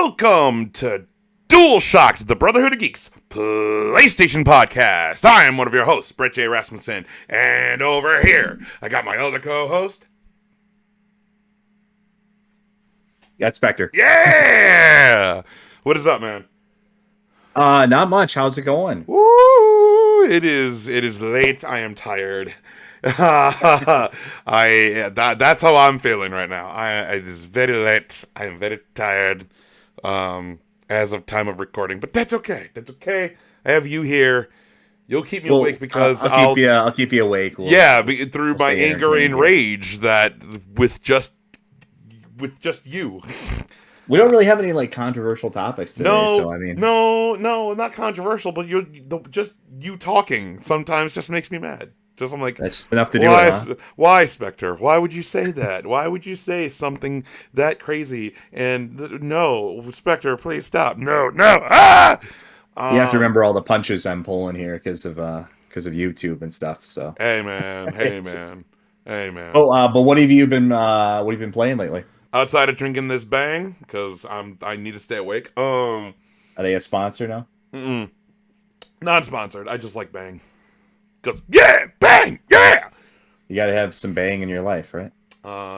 Welcome to Dualshock'd, the Brotherhood of Geeks PlayStation podcast. I am one of your hosts, Brett J. Rasmussen, and over here, I got my other co-host. That's Spectre. Yeah! What is up, man? Not much. How's it going? Woo! It is late. I am tired. That's how I'm feeling right now. It is very late. I am very tired. As of time of recording, but that's okay. That's okay. I have you here. You'll keep me awake because I'll keep you awake. Through my anger and rage that with just you. We don't really have any like controversial topics today. No, not controversial, but just you talking sometimes just makes me mad. I'm like, that's just enough to do it, huh? Why, Spectre? Why would you say that? Why would you say something that crazy? And no, Spectre, please stop. No. Ah! You have to remember all the punches I'm pulling here because of YouTube and stuff. So hey man. Oh, but what have you been playing lately? Outside of drinking this Bang, because I need to stay awake. Are they a sponsor now? Non-sponsored. I just like Bang. Goes, yeah, Bang, yeah. You got to have some Bang in your life, right?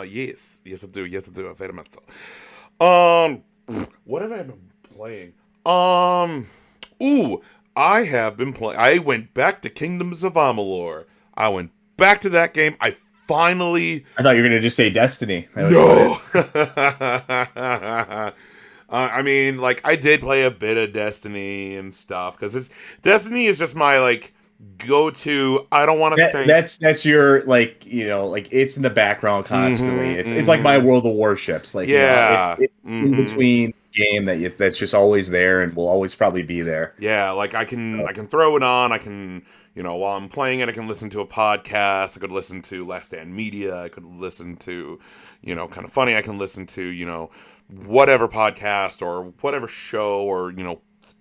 Yes, I do. Very much so. What have I been playing? I have been playing. I went back to Kingdoms of Amalur. I went back to that game. I thought you were gonna just say Destiny. No. I mean, like, I did play a bit of Destiny and stuff because Destiny is just my go-to. I don't want to think. That's your it's in the background constantly. It's like my World of Warships. It's in between game that's just always there and will always probably be there. Yeah, like I can throw it on. I can while I'm playing it, I can listen to a podcast. I could listen to Last Stand Media. I could listen to Kind of Funny. I can listen to whatever podcast or whatever show or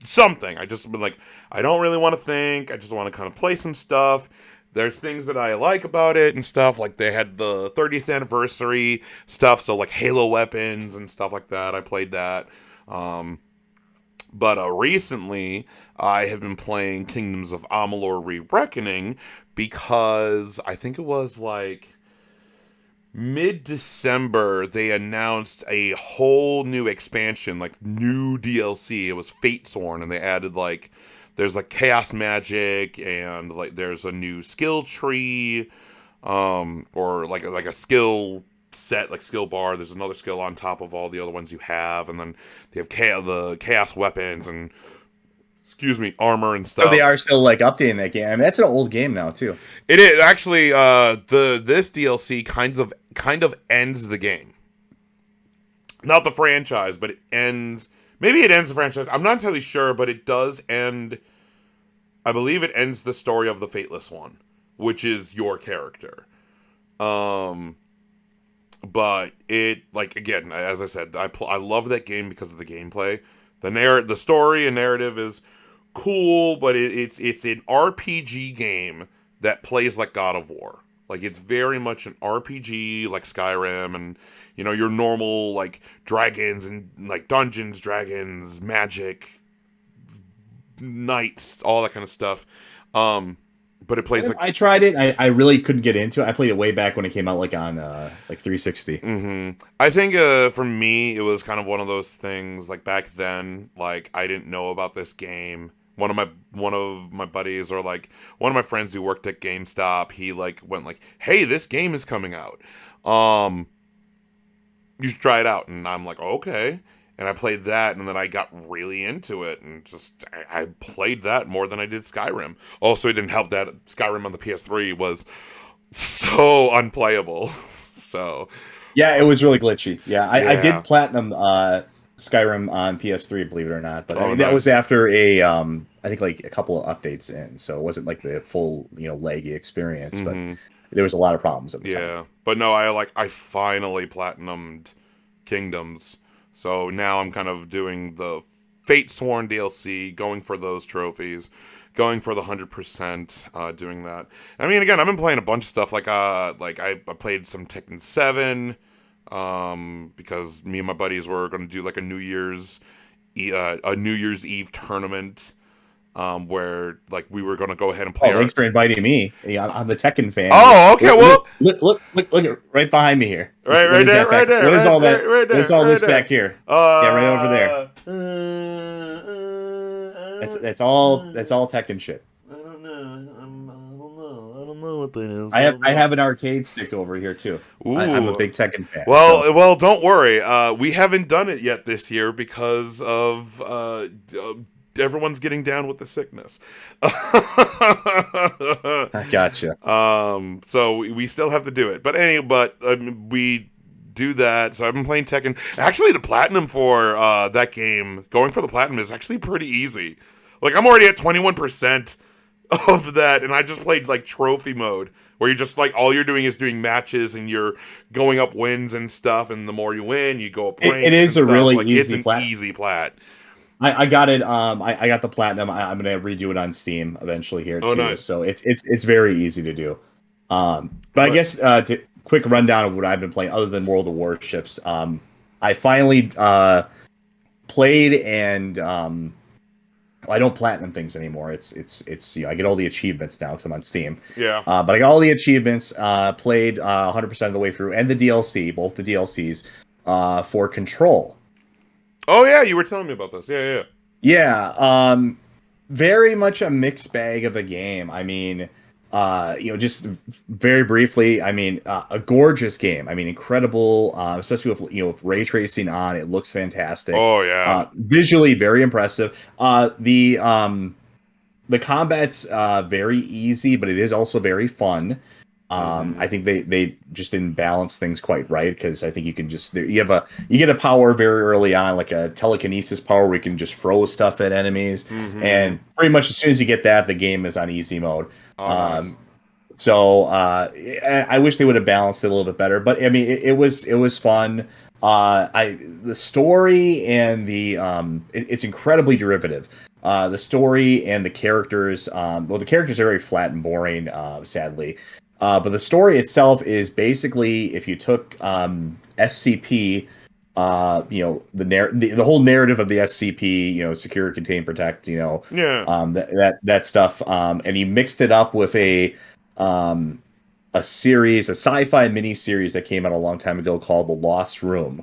something. I just been like, I don't really want to think. I just want to kind of play some stuff. There's things that I like about it and stuff. Like they had the 30th anniversary stuff, so like Halo weapons and stuff like that. I played that. But recently, I have been playing Kingdoms of Amalur: Re-Reckoning because I think it was like mid-December, they announced a whole new expansion, like new DLC. It was Fatesworn, and they added there's chaos magic, and there's a new skill tree, or like a skill set, like skill bar. There's another skill on top of all the other ones you have, and then they have the chaos weapons and armor and stuff. So they are still updating that game. I mean, that's an old game now too. It is actually this DLC kind of ends the game. Not the franchise, but it ends. Maybe it ends the franchise. I'm not entirely sure, but it does end. I believe it ends the story of the Fateless One, which is your character. But it again, as I said, I love that game because of the gameplay. The story and narrative is cool, but it's an RPG game that plays like God of War. It's very much an RPG like Skyrim, and your normal dragons and dungeons, dragons, magic, knights, all that kind of stuff. But it plays I tried it. I really couldn't get into it. I played it way back when it came out on 360. I think for me it was kind of one of those things back then I didn't know about this game. One of my buddies or one of my friends who worked at GameStop, he went hey, this game is coming out. You should try it out. And I'm like, okay. And I played that, and then I got really into it, and I played that more than I did Skyrim. Also, it didn't help that Skyrim on the PS3 was so unplayable. So yeah, it was really glitchy. Yeah, I did platinum Skyrim on PS3, believe it or not. But that was after I think a couple of updates in, so it wasn't the full leggy experience. But there was a lot of problems at the time. But no, I finally platinumed Kingdoms. So now I'm kind of doing the Fatesworn DLC, going for those trophies, going for the 100%, doing that. I mean, again, I've been playing a bunch of stuff. I played some Tekken 7, because me and my buddies were going to do a New Year's a New Year's Eve tournament, where like we were going to go ahead and play. Oh, thanks for inviting me. Yeah, I'm the Tekken fan. Oh, okay. Well, look right behind me here. Right there, right there. What is all that? Right there, What's all right this there. back here? Yeah, right over there. That's all Tekken shit. I don't know. I don't know what that is. I have an arcade stick over here too. I'm a Ooh. big Tekken fan. Well, don't worry. We haven't done it yet this year because of everyone's getting down with the sickness. I gotcha. So we still have to do it, but we do that. So I've been playing Tekken. Actually, the platinum for that game, going for the platinum is actually pretty easy. Like I'm already at 21% of that, and I just played like trophy mode, where you're just like all you're doing is doing matches and you're going up wins and stuff, and the more you win, you go up ranks. It is a really like, easy it's an easy plat. I got it. I got the platinum. I'm gonna redo it on Steam eventually here too. Oh, nice. So it's very easy to do. But I guess quick rundown of what I've been playing other than World of Warships. I finally played and I don't platinum things anymore. It's I get all the achievements now because I'm on Steam. Yeah. But I got all the achievements. Played 100% of the way through, and the DLC, both the DLCs, for Control. Oh yeah, you were telling me about this. Yeah. Very much a mixed bag of a game. I mean, just very briefly, I mean, a gorgeous game. I mean, incredible, especially with with ray tracing on. It looks fantastic. Oh yeah. Visually very impressive. The combat's very easy, but it is also very fun. I think they just didn't balance things quite right, because I think you can just you get a power very early on, like a telekinesis power where you can just throw stuff at enemies, and pretty much as soon as you get that, the game is on easy mode. Nice. So I wish they would have balanced it a little bit better, but I mean it was fun. The story and the it's incredibly derivative. The story and the characters, the characters are very flat and boring, sadly. But the story itself is basically, if you took SCP, the whole narrative of the SCP, secure, contain, protect, that stuff, and you mixed it up with a series, a sci-fi mini series that came out a long time ago called The Lost Room.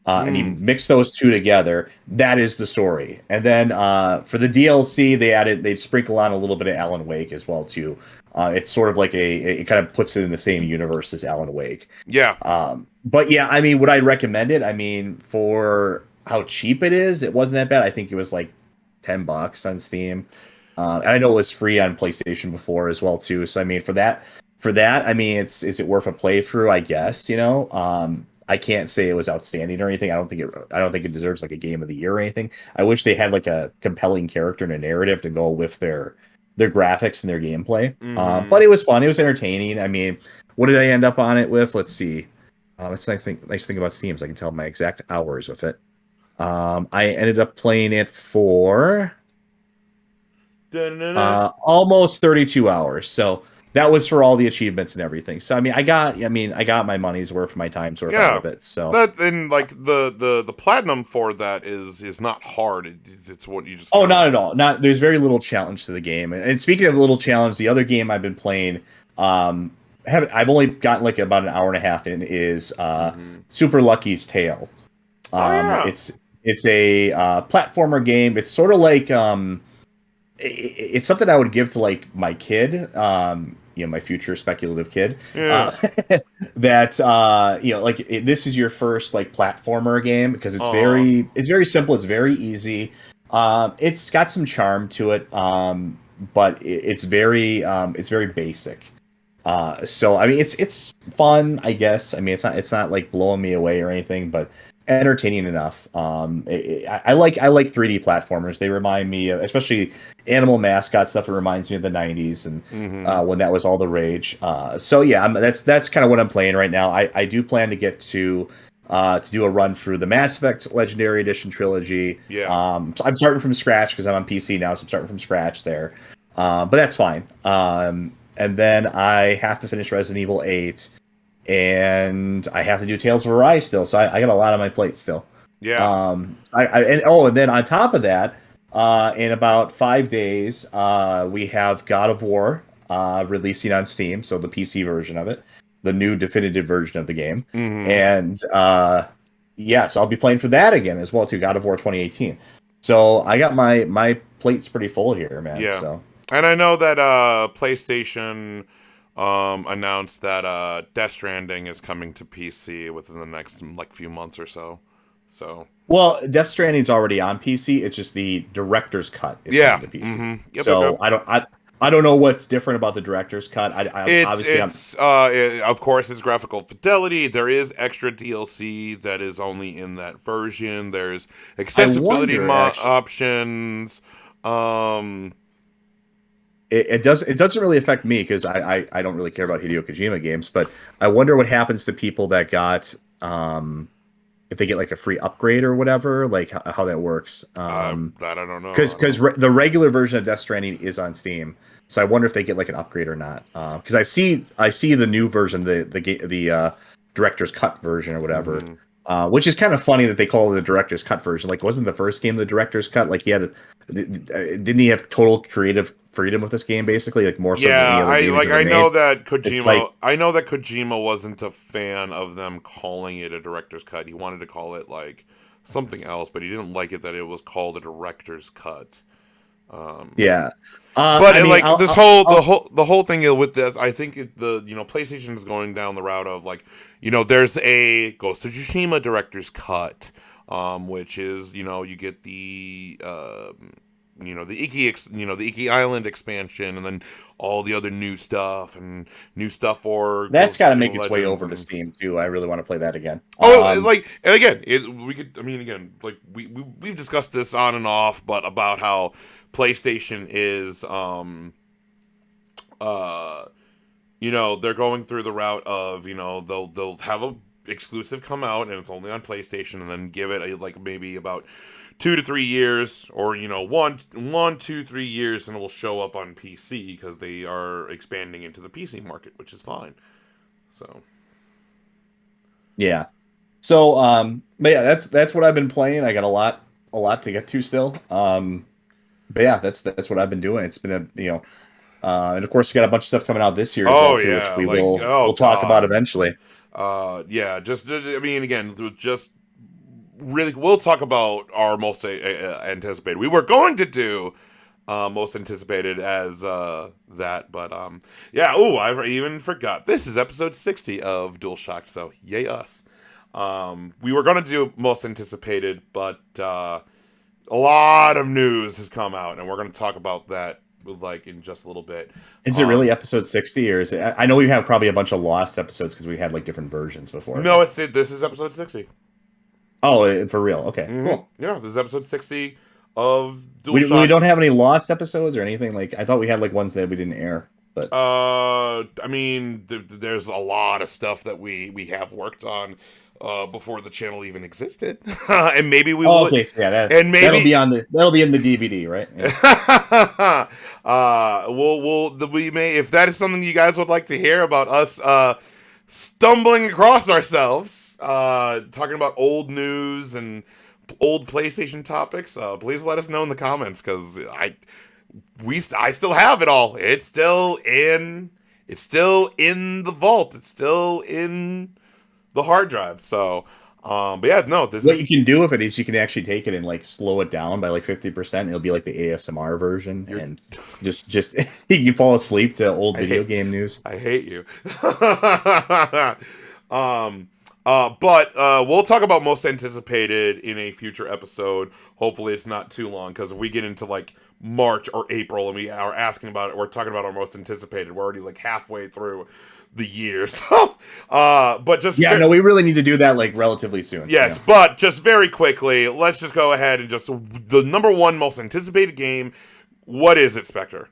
And you mix those two together, that is the story. And then for the DLC, they sprinkle on a little bit of Alan Wake as well too. It's sort of like it kind of puts it in the same universe as Alan Wake. Yeah. But yeah, I mean, would I recommend it? I mean, for how cheap it is, it wasn't that bad. I think it was like $10 on Steam. And I know it was free on PlayStation before as well too. So I mean, for that, I mean, is it worth a playthrough? I guess, I can't say it was outstanding or anything. I don't think it deserves like a game of the year or anything. I wish they had like a compelling character and a narrative to go with their graphics and their gameplay. But it was fun. It was entertaining. I mean, what did I end up on it with? Let's see. It's nice thing about Steam is I can tell my exact hours with it. I ended up playing it for almost 32 hours. So that was for all the achievements and everything. So I mean, I got my money's worth, my time's worth out of it. So that, and like the platinum for that is not hard. It's what you just. Not at all. There's very little challenge to the game. And speaking of little challenge, the other game I've been playing, I've only gotten like about an hour and a half in, is Super Lucky's Tale. It's a platformer game. It's sort of like it's something I would give to like my kid, my future speculative kid. That this is your first like platformer game, because it's very simple. It's very easy. It's got some charm to it, but it's very basic. So I mean, it's fun, I guess. I mean, it's not like blowing me away or anything, but entertaining enough. I like 3D platformers. They remind me of, especially Animal Mascot stuff. It reminds me of the 90s and when that was all the rage. So yeah, that's kind of what I'm playing right now. I do plan to get to do a run through the Mass Effect Legendary Edition trilogy. Yeah. So I'm starting from scratch because I'm on PC now, so I'm starting from scratch there. But that's fine. And then I have to finish Resident Evil 8. And I have to do Tales of Arise still, so I got a lot on my plate still. Yeah. And then on top of that, in about 5 days, we have God of War releasing on Steam, so the PC version of it, the new definitive version of the game, Mm-hmm. and yes, I'll be playing for that again as well too. God of War 2018. So I got my plate's pretty full here, man. Yeah. So And I know that PlayStation announced that Death Stranding is coming to PC within the next like few months or so. So well, Death Stranding's already on PC. It's just the director's cut is yeah. coming to PC. Mm-hmm. Yep. Yep. So Yep. I don't know what's different about the director's cut. I obviously I'm Of course it's graphical fidelity. There is extra DLC that is only in that version. There's I accessibility wonder actually. options. Um, It doesn't really affect me because I don't really care about Hideo Kojima games, but I wonder what happens to people that got if they get like a free upgrade or whatever, like how that works. that I don't know. Because the regular version of Death Stranding is on Steam, so I wonder if they get like an upgrade or not. Because I see the new version, the director's cut version or whatever, Mhm. which is kind of funny that they call it the director's cut version. Like, wasn't the first game the director's cut? Like, didn't he have total creative freedom with this game basically, like more so than any Yeah, other games ever I made? know that It's like Kojima wasn't a fan of them calling it a director's cut. He wanted to call it like something else, but he didn't like it that it was called a director's cut. Um, yeah. but I mean, like this whole the whole thing with this, I think the PlayStation is going down the route of like there's a Ghost of Tsushima director's cut, which is you get the the the Iki Island expansion, and then all the other new stuff and new stuff for that's Ghost of got to make Tsushima its way Legends over to and Steam too. I really want to play that again. oh, like and again, we could. I mean, again, like we've discussed this on and off, but about how PlayStation is, uh, they're going through the route of they'll have a exclusive come out and it's only on PlayStation, and then give it like maybe about 2 to 3 years, or 1, 2, 3 years, and it will show up on PC because they are expanding into the PC market, which is fine. So Yeah. So but yeah, that's what I've been playing. I got a lot to get to still. But yeah, that's what I've been doing. It's been and of course we got a bunch of stuff coming out this year as well oh too, which yeah, like oh we'll talk about god. eventually. Yeah, just I mean, again, just really, we'll talk about our most anticipated. We were going to do most anticipated as that, but yeah. Oh, I even forgot. This is episode 60 of Dualshock'd, so yay us. We were going to do most anticipated, but a lot of news has come out, and we're going to talk about that like in just a little bit. Is it really episode 60 or is it? I know we have probably a bunch of lost episodes because we had like different versions before. No, But it's it. This is episode 60. oh, for real? Okay, Mm-hmm. cool. Yeah, this is episode 60 of We DualShock. don't have any lost episodes or anything. Like I thought we had like ones that we didn't air, but I mean, there's a lot of stuff that we have worked on before the channel even existed, and maybe we oh, would, okay. So yeah, and that'll be maybe on the that'll be in the DVD, right? Yeah. we may, if that is something you guys would like to hear about us stumbling across ourselves, talking about old news and old PlayStation topics, please let us know in the comments, because I still have it all. It's still in the vault. It's still in the hard drive. So, but yeah, no, this What is you can do with it is you can actually take it and like slow it down by like 50%. It'll be like the ASMR version, you're. and just you fall asleep to old I video hate. game news. I hate you. um. But we'll talk about most anticipated in a future episode. Hopefully, it's not too long, because if we get into like March or April and we are asking about it, we're talking about our most anticipated. We're already like halfway through the year. So, but just Yeah, no, we really need to do that like relatively soon. yes, but just very quickly, let's just go ahead and just the number one most anticipated game. What is it, Spectre?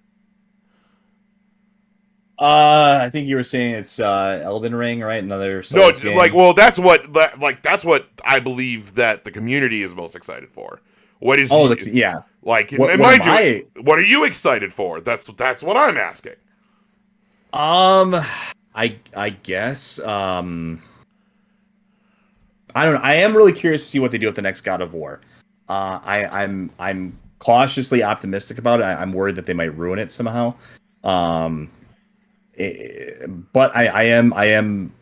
I think you were saying it's Elden Ring, right? Another No, Souls like, game. well, that's what I believe that the community is most excited for. What is Oh, you yeah. like? What am Mind I? you, what are you excited for? That's what I'm asking. Um, I guess I don't know. I am really curious to see what they do with the next God of War. I'm cautiously optimistic about it. I'm worried that they might ruin it somehow. But I am.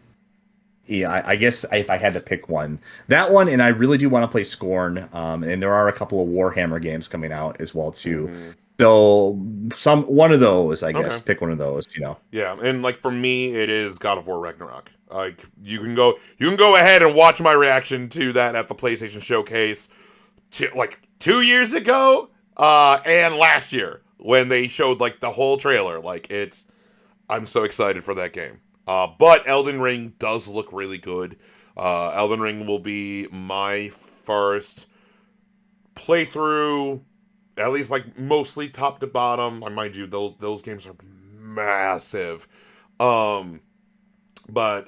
Yeah, I guess if I had to pick one, that one, and I really do want to play Scorn. And there are a couple of Warhammer games coming out as well too. Mm-hmm. So one of those, I guess, Okay. pick one of those. Yeah, and like for me, it is God of War Ragnarok. Like you can go ahead and watch my reaction to that at the PlayStation Showcase, like 2 years ago, and last year when they showed like the whole trailer. Like I'm so excited for that game. But Elden Ring does look really good. Elden Ring will be my first playthrough, at least like mostly top to bottom. I mind you, those games are massive. But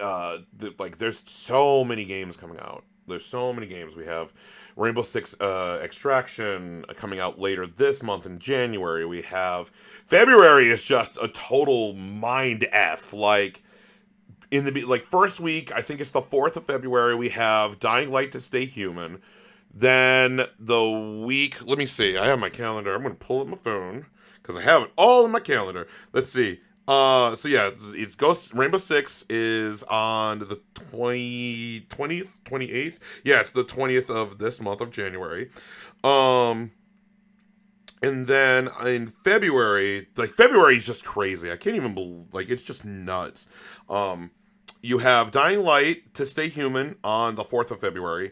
like there's so many games coming out. There's so many games. We have Rainbow Six Extraction coming out later this month in January. We have February is just a total mind f. Like in the like first week, I think it's the 4th of February. We have Dying Light to Stay Human. Then the week, let me see. I have my calendar. I'm gonna pull up my phone because I have it all in my calendar. Let's see. So yeah, it's Ghost Rainbow Six is on the 20th, 28th. Yeah, it's the 20th of this month of January. And then in February, like February is just crazy. I can't even believe, like it's just nuts. You have Dying Light to Stay Human on the 4th of February.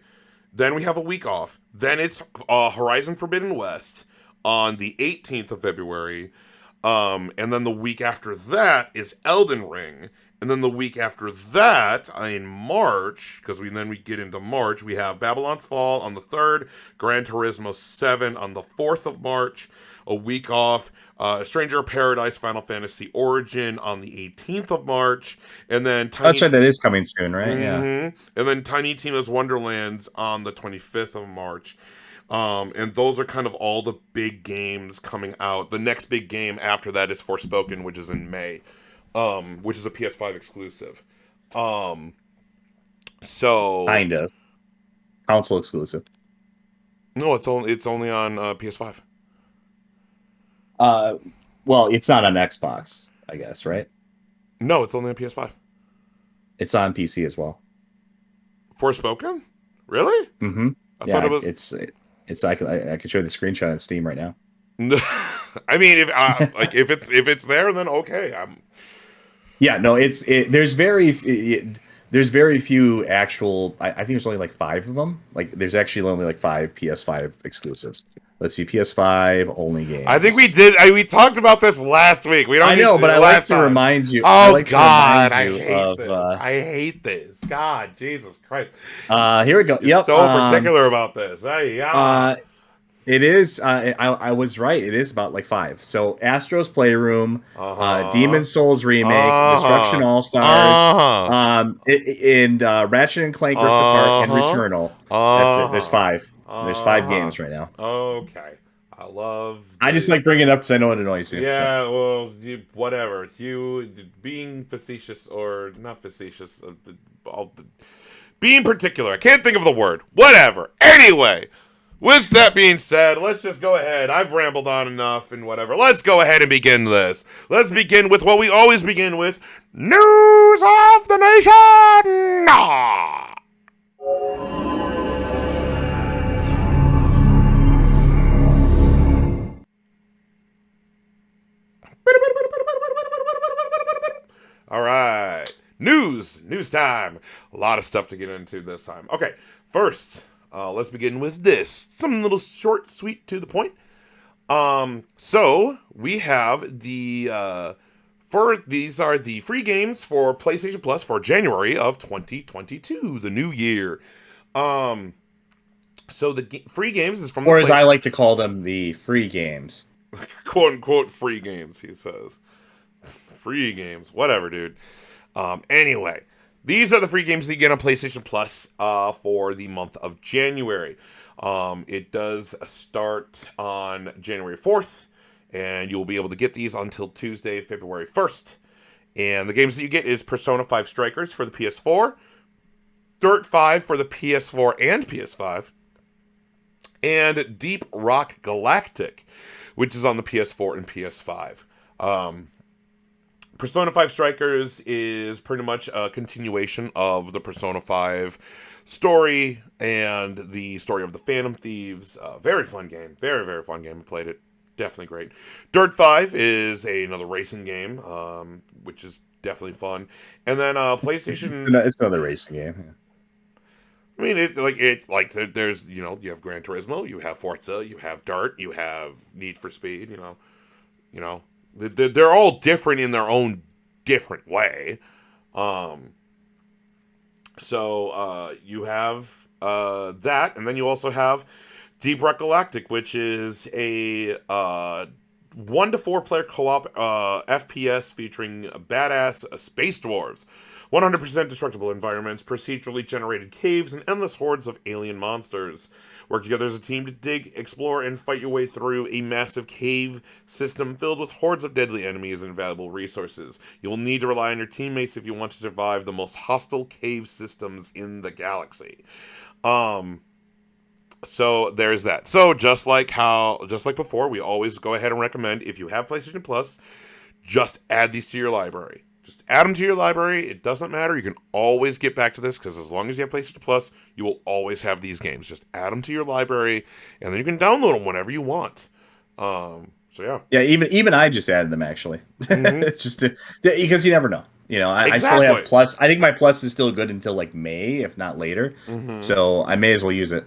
Then we have a week off. Then it's Horizon Forbidden West on the 18th of February. And then the week after that is Elden Ring. And then the week after that, in March, because we get into March, we have Babylon's Fall on the 3rd, Gran Turismo 7 on the 4th of March, a week off, Stranger of Paradise, Final Fantasy Origin on the 18th of March, and then That's right, that is coming soon, right? Yeah. And then Tiny Tina's Wonderlands on the 25th of March. And those are kind of all the big games coming out. The next big game after that is Forspoken, which is in May, which is a PS5 exclusive. So kind of console exclusive. No, it's only on PS5. Well, it's not on Xbox, I guess, right? No, it's only on PS5. It's on PC as well. Forspoken? Really? Mm-hmm. I thought it was. It's I could show you the screenshot on Steam right now. I mean, if it's there, then okay. Yeah, no, there's very few actual. I think there's only like 5 of them. Like there's actually only like 5 PS5 exclusives. Let's see, PS5 only games. I think we did. We talked about this last week. We don't. I know, but I like to remind you. Oh God, I hate this. I hate this. God, Jesus Christ. Here we go. You're so particular about this. It is. I was right. It is about like 5. So Astro's Playroom, Demon Souls Remake, Destruction All Stars, and Ratchet and Clank Rift Apart and Returnal. That's it. There's 5. There's 5 games right now. Okay. I just like bringing it up because I know it annoys you. Yeah, so. Well, whatever. You being facetious or not facetious, being particular. I can't think of the word. Whatever. Anyway, with that being said, let's just go ahead. I've rambled on enough and whatever. Let's go ahead and begin this. Let's begin with what we always begin with: News of the Nation. All right. News time. A lot of stuff to get into this time. Okay, first, let's begin with this. Some little short, sweet, to the point. So we have these are the free games for PlayStation Plus for January of 2022, the new year. So the free games is from, or as I like to call them, the free games. Quote unquote free games, he says. Free games, whatever, dude. Anyway, these are the free games that you get on PlayStation Plus for the month of January. It does start on January 4th, and you'll be able to get these until Tuesday, February 1st. And the games that you get is Persona 5 Strikers for the PS4, Dirt 5 for the PS4 and PS5, and Deep Rock Galactic, which is on the PS4 and PS5. Persona 5 Strikers is pretty much a continuation of the Persona 5 story and the story of the Phantom Thieves. Very fun game. Very, very fun game. I played it. Definitely great. Dirt 5 is another racing game, which is definitely fun. And then PlayStation... It's another racing game. I mean, there's, you have Gran Turismo, you have Forza, you have Dirt, you have Need for Speed, they're all different in their own different way. So you have that, and then you also have Deep Rock Galactic, which is a 1 to 4 player co-op FPS featuring badass space dwarves, 100% destructible environments, procedurally generated caves, and endless hordes of alien monsters. Work together as a team to dig, explore, and fight your way through a massive cave system filled with hordes of deadly enemies and valuable resources. You will need to rely on your teammates if you want to survive the most hostile cave systems in the galaxy. So there's that. So just like before, we always go ahead and recommend, if you have PlayStation Plus, just add these to your library. Just add them to your library. It doesn't matter. You can always get back to this, because as long as you have PlayStation Plus, you will always have these games. Just add them to your library, and then you can download them whenever you want. So yeah. Yeah, even I just added them, actually. Mm-hmm. Just because you never know. I still have Plus. I think my Plus is still good until like May, if not later. Mm-hmm. So I may as well use it.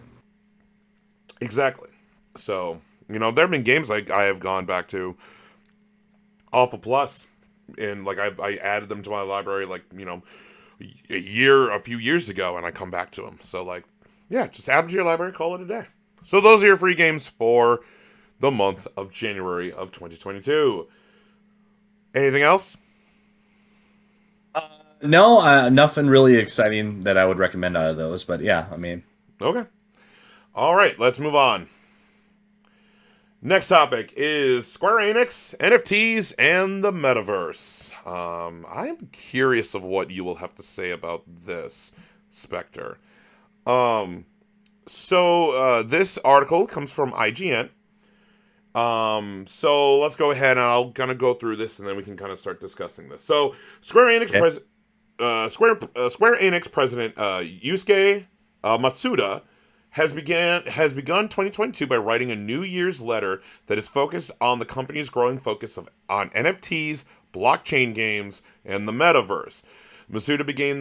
Exactly. So, there have been games like I have gone back to off of Plus, and like I added them to my library a few years ago, and I come back to them. So like, yeah, just add them to your library, call it a day. So those are your free games for the month of January of 2022. Anything else? No, nothing really exciting that I would recommend out of those, but yeah, I mean. Okay. All right, let's move on. Next topic is Square Enix, NFTs, and the Metaverse. I'm curious of what you will have to say about this, Spectre. So this article comes from IGN. So let's go ahead, and I'll kind of go through this, and then we can kind of start discussing this. So Square Enix, Square Enix president Yusuke Matsuda has begun 2022 by writing a New Year's letter that is focused on the company's growing focus on NFTs, blockchain games, and the Metaverse. Matsuda began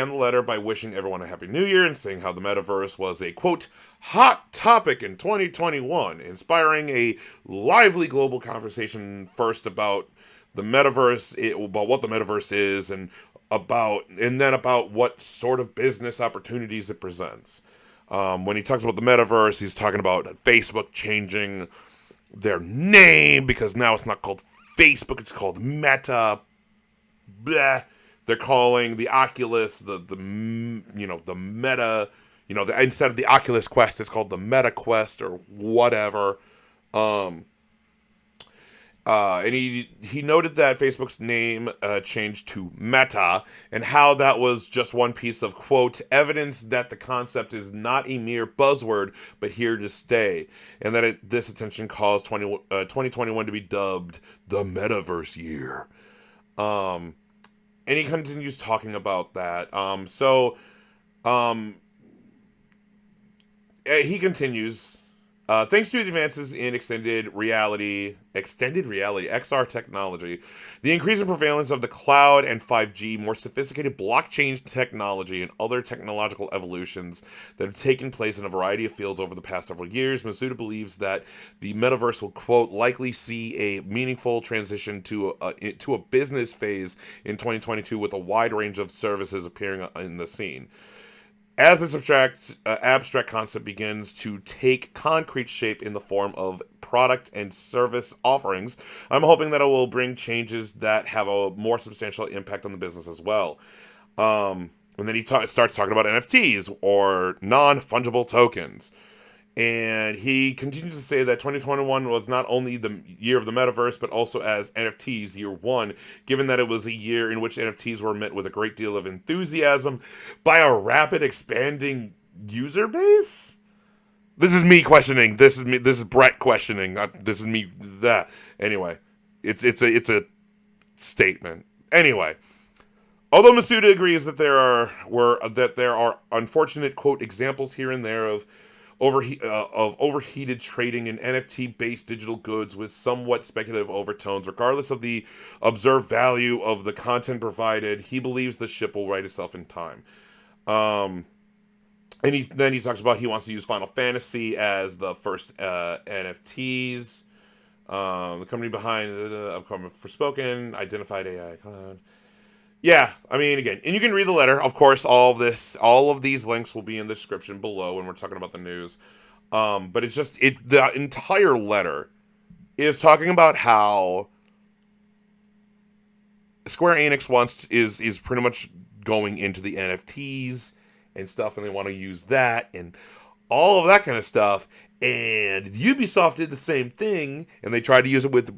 the letter by wishing everyone a happy new year and saying how the Metaverse was a, quote, hot topic in 2021, inspiring a lively global conversation first about the Metaverse, about what the Metaverse is, and then about what sort of business opportunities it presents. When he talks about the Metaverse, he's talking about Facebook changing their name, because now it's not called Facebook, it's called Meta. Bleh. They're calling the Oculus the Meta, instead of the Oculus Quest, it's called the Meta Quest or whatever. And he noted that Facebook's name changed to Meta, and how that was just one piece of, quote, evidence that the concept is not a mere buzzword, but here to stay, and that this attention caused 2021 to be dubbed the Metaverse year. And he continues talking about that. He continues... thanks to the advances in extended reality XR technology, the increasing prevalence of the cloud and 5G, more sophisticated blockchain technology, and other technological evolutions that have taken place in a variety of fields over the past several years, Matsuda believes that the Metaverse will, quote, likely see a meaningful transition to a business phase in 2022, with a wide range of services appearing in the scene. As this abstract concept begins to take concrete shape in the form of product and service offerings, I'm hoping that it will bring changes that have a more substantial impact on the business as well. And then he starts talking about NFTs, or non-fungible tokens. And he continues to say that 2021 was not only the year of the metaverse, but also as NFTs year one, given that it was a year in which NFTs were met with a great deal of enthusiasm by a rapid expanding user base. This is me questioning. This is me. This is Brett questioning. This is me. That anyway. It's a statement. Anyway, although Masuda agrees that there are unfortunate quote examples here and there of overheated trading in NFT-based digital goods with somewhat speculative overtones, regardless of the observed value of the content provided, he believes the ship will right itself in time. And then he talks about he wants to use Final Fantasy as the first NFTs. The company behind upcoming Forspoken, identified AI cloud. Yeah, I mean, again, and you can read the letter. Of course, all of these links will be in the description below when we're talking about the news. But it's just the entire letter is talking about how Square Enix is pretty much going into the NFTs and stuff, and they want to use that and all of that kind of stuff. And Ubisoft did the same thing, and they tried to use it with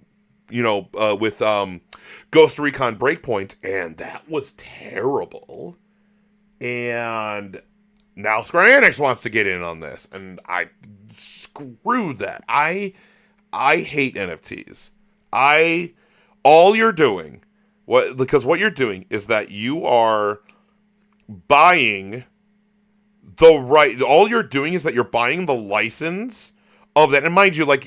Ghost Recon Breakpoint, and that was terrible. And now Square Enix wants to get in on this, and screw that. I hate NFTs. All you're doing, what you're doing is that you are buying the right. All you're doing is that you're buying the license of that. And mind you, like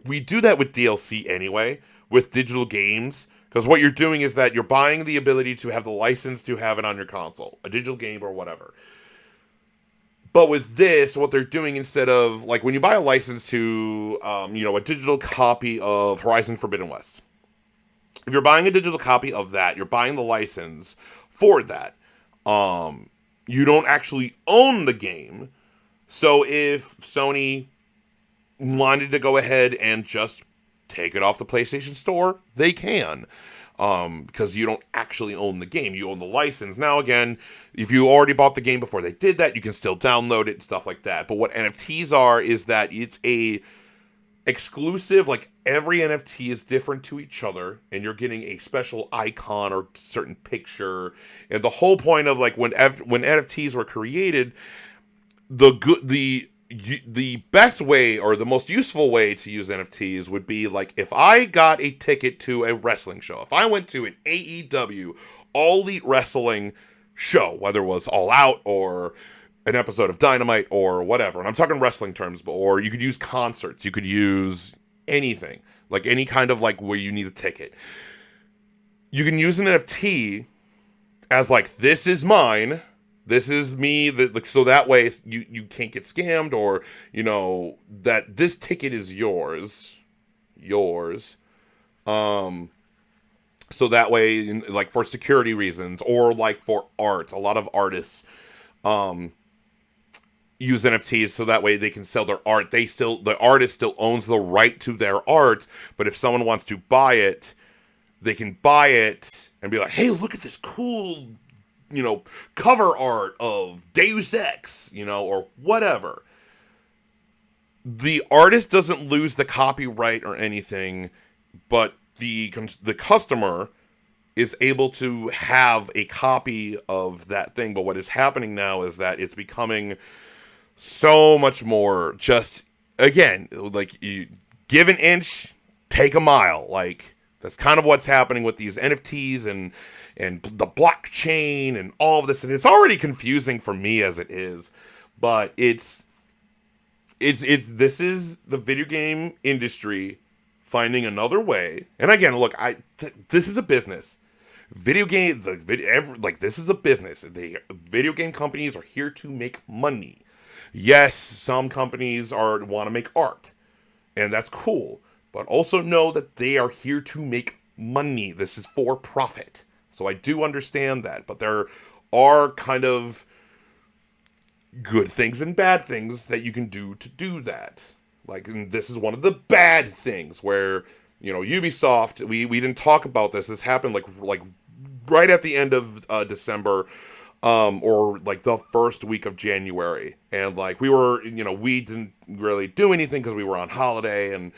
we do that with DLC anyway, with digital games, because what you're doing is that you're buying the ability to have the license to have it on your console, a digital game or whatever. But with this, what they're doing, instead of like when you buy a license to a digital copy of Horizon Forbidden West, if you're buying a digital copy of that, you're buying the license for that. You don't actually own the game. So if Sony wanted to go ahead and just take it off the PlayStation Store, they can. Because you don't actually own the game. You own the license. Now, again, if you already bought the game before they did that, you can still download it and stuff like that. But what NFTs are is that it's a exclusive, like every NFT is different to each other, and you're getting a special icon or certain picture. And the whole point of like when NFTs were created, the best way or the most useful way to use NFTs would be like if I got a ticket to a wrestling show. If I went to an AEW All Elite Wrestling show, whether it was All Out or an episode of Dynamite or whatever, and I'm talking wrestling terms, or you could use concerts, you could use anything, like any kind of like where you need a ticket. You can use an NFT as like, this is mine, this is me, so that way you can't get scammed, or that this ticket is yours. So that way, like for security reasons, or like for art, a lot of artists use NFTs so that way they can sell their art. The artist still owns the right to their art, but if someone wants to buy it, they can buy it and be like, hey, look at this cool, cover art of Deus Ex, or whatever. The artist doesn't lose the copyright or anything, but the customer is able to have a copy of that thing. But what is happening now is that it's becoming so much more just, again, like you give an inch, take a mile. Like that's kind of what's happening with these NFTs and the blockchain and all of this. And it's already confusing for me as it is, but this is the video game industry finding another way. And again, look, this is a business. This is a business. The video game companies are here to make money. Yes, some companies want to make art, and that's cool. But also know that they are here to make money. This is for profit. So I do understand that. But there are kind of good things and bad things that you can do to do that. Like, and this is one of the bad things where, Ubisoft, we didn't talk about this. This happened like right at the end of December. or like the first week of January, and like we didn't really do anything because we were on holiday, and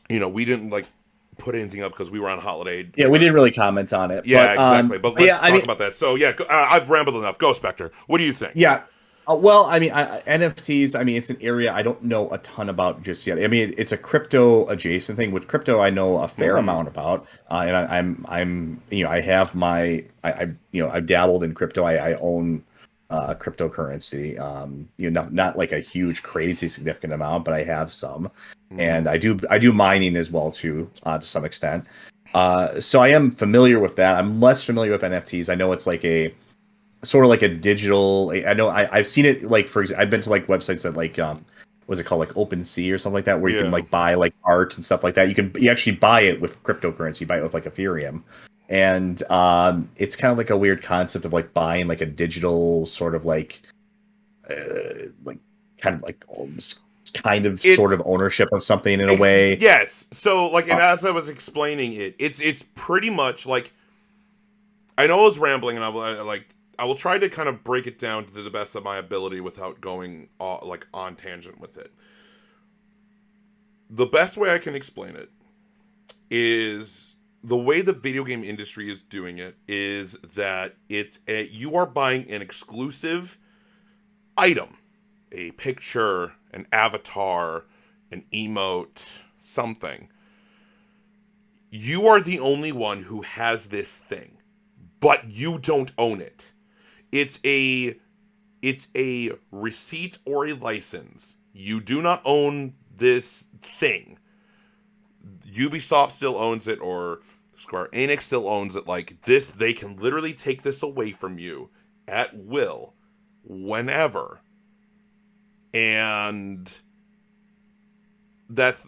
we didn't like put anything up because we were on holiday. Yeah, we didn't really comment on it. Yeah, exactly. But let's yeah, talk about that. So yeah, I've rambled enough. Go Spectre. What do you think? Yeah. Well, I mean, NFTs. I mean, it's an area I don't know a ton about just yet. I mean, it's a crypto adjacent thing. With crypto, I know a fair amount about, and I'm I have I've dabbled in crypto. I own cryptocurrency. Not like a huge, crazy, significant amount, but I have some, and I do mining as well too, to some extent. So I am familiar with that. I'm less familiar with NFTs. I know it's like a sort of like a digital. I know I've seen it, like, for example, I've been to like websites that like what's it called, like OpenSea or something like that, where you can like buy like art and stuff like that. You actually buy it with cryptocurrency. You buy it with like Ethereum, and it's kind of like a weird concept of like buying like a digital sort of like kind of like sort of ownership of something in a way. Yes. So like, and as I was explaining it, it's pretty much like, I know I was rambling, and I will try to kind of break it down to the best of my ability without going on tangent with it. The best way I can explain it is the way the video game industry is doing it is that you are buying an exclusive item, a picture, an avatar, an emote, something. You are the only one who has this thing, but you don't own it. It's a receipt or a license. You do not own this thing. Ubisoft still owns it, or Square Enix still owns it. Like this, they can literally take this away from you at will, whenever. And that's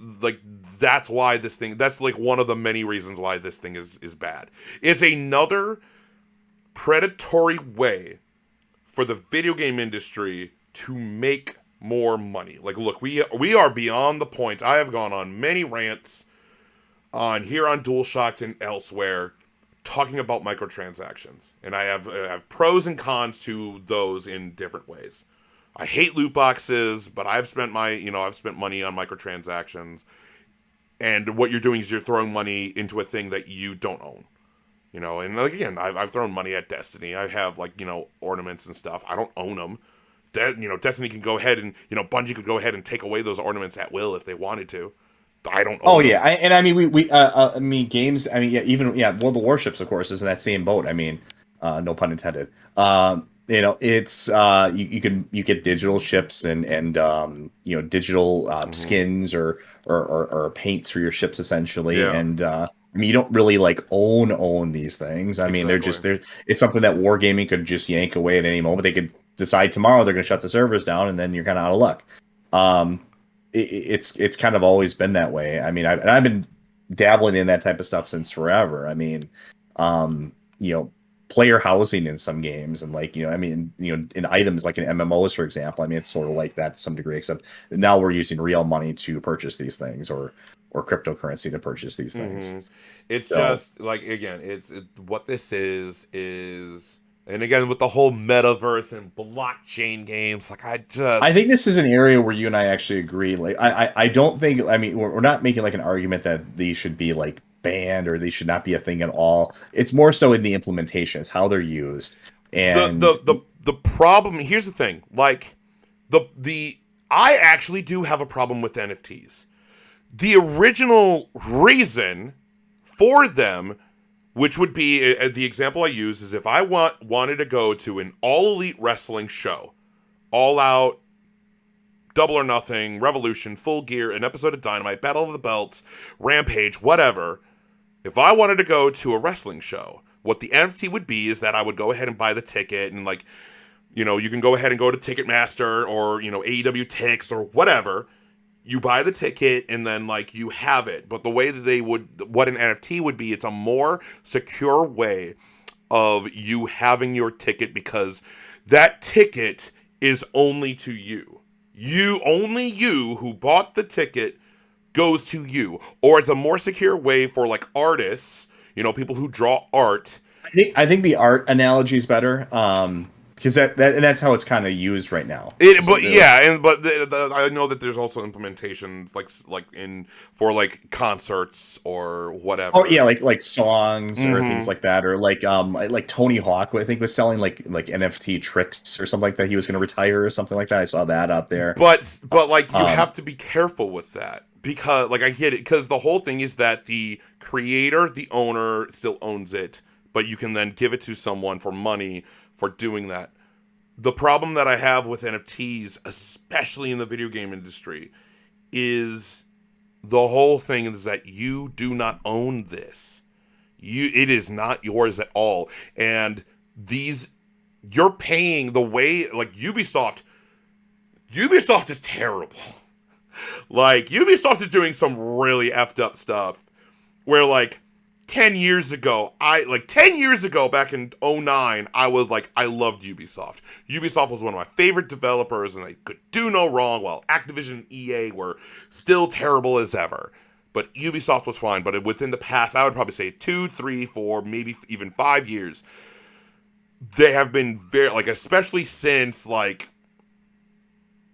why this thing, that's like one of the many reasons why this thing is bad. It's another predatory way for the video game industry to make more money. Like, look, we are beyond the point. I have gone on many rants here on Dualshock'd and elsewhere talking about microtransactions, and I have pros and cons to those in different ways. I hate loot boxes, but I've spent money on microtransactions, and what you're doing is you're throwing money into a thing that you don't own. And like, again, I've thrown money at Destiny. I have ornaments and stuff. I don't own them. Destiny can go ahead and Bungie could go ahead and take away those ornaments at will if they wanted to. I don't own them. Yeah, I mean games. I mean, yeah, even World of Warships, of course, is in that same boat. I mean, no pun intended. It's you get digital ships and digital skins or paints for your ships essentially, and I mean, you don't really own these things. I mean, they're it's something that Wargaming could just yank away at any moment. They could decide tomorrow they're going to shut the servers down, and then you're kind of out of luck. It's kind of always been that way. I mean, I've been dabbling in that type of stuff since forever. I mean, player housing in some games, and in items like in MMOs, for example. I mean, it's sort of like that to some degree, except now we're using real money to purchase these things, or cryptocurrency to purchase these things. Mm-hmm. It's just like, again, what this is, and again with the whole metaverse and blockchain games, I think this is an area where you and I actually agree. Like, I don't think, I mean, we're not making an argument that these should be banned or they should not be a thing at all. It's more so in the implementation. It's how they're used. And the problem, here's the thing, I actually do have a problem with NFTs. The original reason for them, which would be the example I use, is if I wanted to go to an All Elite Wrestling show, All Out, Double or Nothing, Revolution, Full Gear, an episode of Dynamite, Battle of the Belts, Rampage, whatever. If I wanted to go to a wrestling show, what the NFT would be is that I would go ahead and buy the ticket, and you can go ahead and go to Ticketmaster or AEW Tix or whatever. You buy the ticket and then you have it. But the way that what an NFT would be, it's a more secure way of you having your ticket, because that ticket is only to you. Only you who bought the ticket goes to you. Or it's a more secure way for artists, people who draw art. I think the art analogy is better. Because that's how it's kind of used right now. I know that there's also implementations for like concerts or whatever. Oh yeah, like songs or things Mm-hmm. like that, or like Tony Hawk, I think was selling like NFT tricks or something like that. He was going to retire or something like that. I saw that out there. But like you have to be careful with that because like I get it because the whole thing is that the creator, the owner, still owns it, but you can then give it to someone for money for doing that. The problem that I have with NFTs, especially in the video game industry, is the whole thing is that you do not own this. It is not yours at all. And these you're paying the way like Ubisoft is terrible. Like Ubisoft is doing some really effed up stuff where like 10 years ago, 10 years ago back in '09, I was like I loved Ubisoft. Ubisoft was one of my favorite developers and they could do no wrong while Activision and EA were still terrible as ever. But Ubisoft was fine, but within the past, I would probably say 2, 3, 4, maybe even 5 years, they have been very like especially since like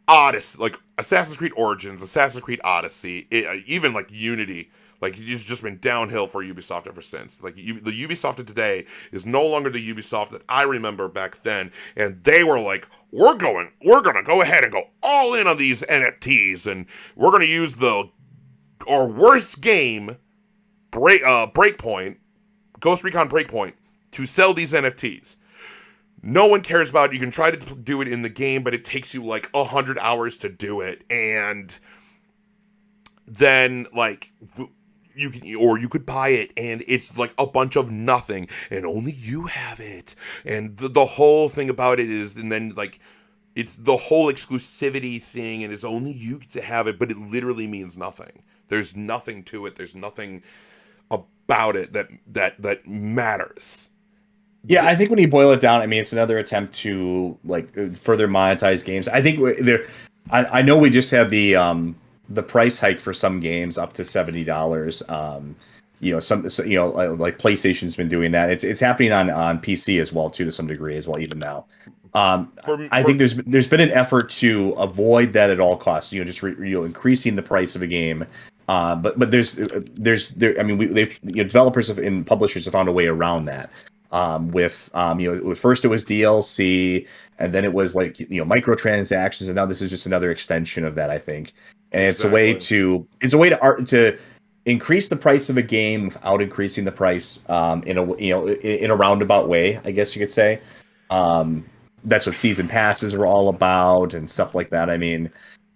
Odyssey, like Assassin's Creed Origins, Assassin's Creed Odyssey, even like Unity, like it's just been downhill for Ubisoft ever since. Like the Ubisoft of today is no longer the Ubisoft that I remember back then, and they were like, we're gonna go ahead and go all in on these NFTs, and we're gonna use our worst game, Breakpoint, Ghost Recon Breakpoint, to sell these NFTs. No one cares about it. You can try to do it in the game, but it takes you like 100 hours to do it, and then like you could buy it, and it's like a bunch of nothing, and only you have it. And the whole thing about it is, and then like it's the whole exclusivity thing, and it's only you to have it, but it literally means nothing. There's nothing to it. There's nothing about it that matters. Yeah, I think when you boil it down, I mean, it's another attempt to like further monetize games. I think there, I know we just had the price hike for some games up to $70. Like PlayStation's been doing that. It's happening on PC as well too to some degree as well even now. I think there's been an effort to avoid that at all costs. Just increasing the price of a game. But I mean, developers and publishers have found a way around that. First it was DLC, and then it was like microtransactions, and now this is just another extension of that, I think. And exactly. it's a way to increase the price of a game without increasing the price in a roundabout way, I guess you could say. That's what season passes are all about and stuff like that. I mean,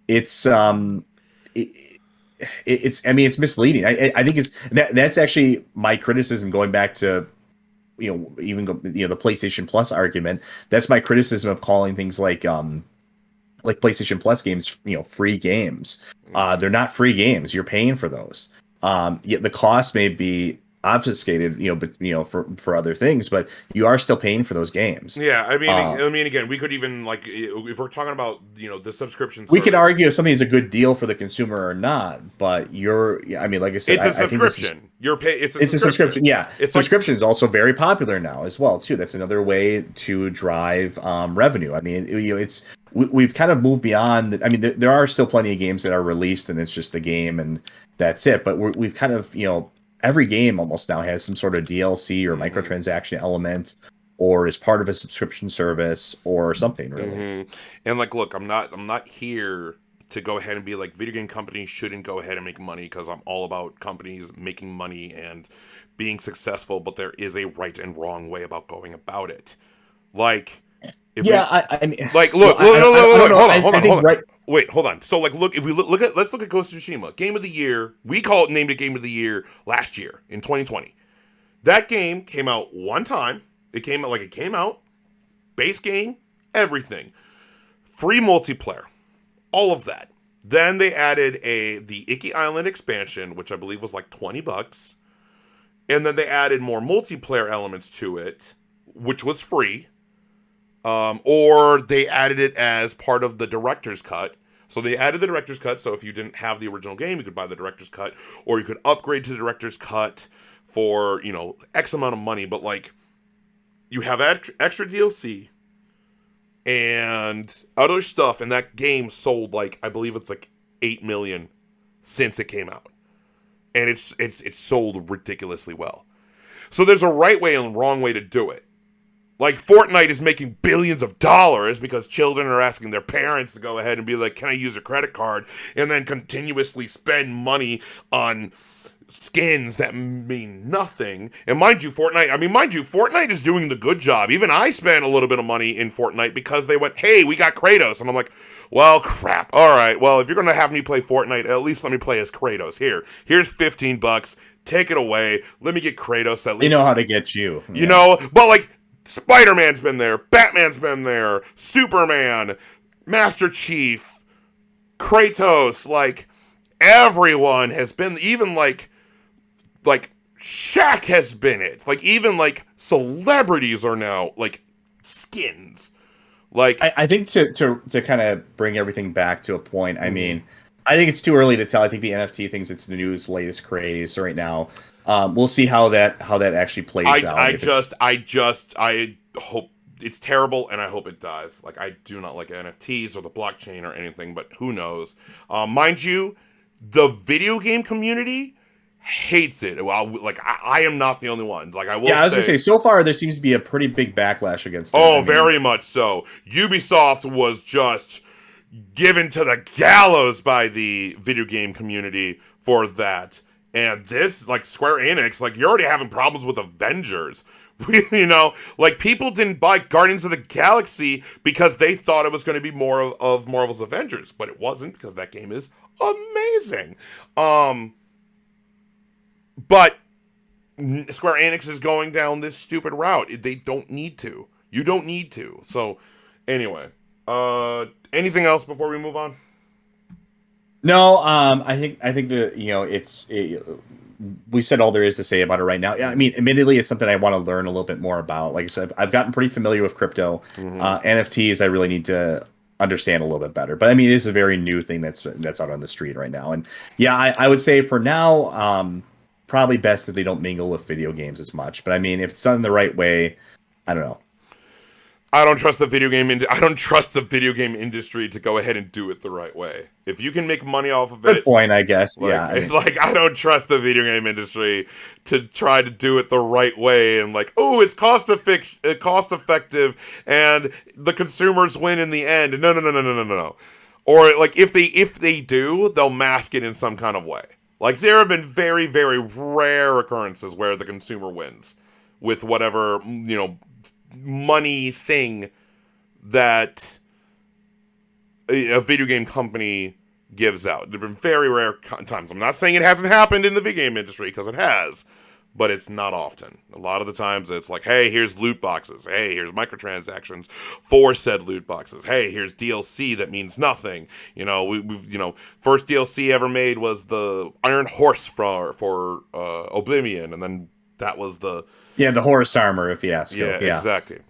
it's it's misleading. I think that's actually my criticism going back to the PlayStation Plus argument. That's my criticism of calling things like PlayStation Plus games free games. They're not free games. You're paying for those. Yet the cost may be obfuscated, for other things, but you are still paying for those games. Yeah, I mean, again, we could even like if we're talking about the subscription service, we could argue if something is a good deal for the consumer or not. But like I said, it's a subscription. It's a subscription. Yeah, subscription is also very popular now as well too. That's another way to drive revenue. I mean, we've kind of moved beyond. I mean, there are still plenty of games that are released and it's just the game and that's it. But we've kind of every game almost now has some sort of DLC or microtransaction element, or is part of a subscription service or something, really. And like, look, I'm not here to go ahead and be like video game companies shouldn't go ahead and make money, because I'm all about companies making money and being successful, but there is a right and wrong way about going about it. Like, hold on. Wait, hold on. So like, look, if we let's look at Ghost of Tsushima, Game of the Year. Named it Game of the Year last year in 2020. That game came out one time. It came out, base game, everything, free multiplayer, all of that. Then they added the Icky Island expansion, which I believe was like $20, and then they added more multiplayer elements to it, which was free. Or they added it as part of the director's cut. So they added the director's cut, so if you didn't have the original game, you could buy the director's cut, or you could upgrade to the director's cut for, X amount of money. But like, you have extra DLC and other stuff, and that game sold like, I believe it's like 8 million since it came out, and it's sold ridiculously well. So there's a right way and wrong way to do it. Like, Fortnite is making billions of dollars because children are asking their parents to go ahead and be like, can I use a credit card? And then continuously spend money on skins that mean nothing. And mind you, Fortnite is doing the good job. Even I spent a little bit of money in Fortnite because they went, hey, we got Kratos. And I'm like, well, crap. All right, well, if you're going to have me play Fortnite, at least let me play as Kratos. Here's $15. Take it away. Let me get Kratos at least. They know how to get you. You know, but like, Spider-Man's been there, Batman's been there, Superman, Master Chief, Kratos, like, everyone has been, even like Shaq has been it. Like, even like celebrities are now like skins. Like, I think to kind of bring everything back to a point, I mean, I think it's too early to tell. I think the NFT thinks it's the newest, latest craze right now. We'll see how that actually plays out. I hope it's terrible, and I hope it dies. Like, I do not like NFTs or the blockchain or anything, but who knows? Mind you, the video game community hates it. Well, like, I am not the only one. Like, I will. Yeah, I was gonna say, so far there seems to be a pretty big backlash against it. Oh, very much so. Ubisoft was just given to the gallows by the video game community for that. And this, like, Square Enix, like, you're already having problems with Avengers. You know, like, people didn't buy Guardians of the Galaxy because they thought it was going to be more of Marvel's Avengers, but it wasn't, because that game is amazing. But Square Enix is going down this stupid route. They don't need to. You don't need to. So, anyway, anything else before we move on? No, I think that, we said all there is to say about it right now. Yeah, I mean, admittedly, it's something I want to learn a little bit more about. Like I said, I've gotten pretty familiar with crypto. NFTs, I really need to understand a little bit better. But I mean, it is a very new thing that's out on the street right now. And yeah, I would say for now, probably best if they don't mingle with video games as much. But I mean, if it's done the right way, I don't know. I don't trust the video game industry to go ahead and do it the right way. If you can make money off of it, good point, I guess. Like, yeah, I don't trust the video game industry to try to do it the right way and like, oh, it's cost effective, and the consumers win in the end. No. Or like, if they do, they'll mask it in some kind of way. Like, there have been very, very rare occurrences where the consumer wins with whatever, money thing that a video game company gives out. There have been very rare times. I'm not saying it hasn't happened in the video game industry, because it has, but it's not often. A lot of the times it's like, hey, here's loot boxes. Hey, here's microtransactions for said loot boxes. Hey, here's DLC that means nothing. First DLC ever made was the Iron Horse for Oblivion, and then that was the horse armor, if you ask. Yeah, exactly.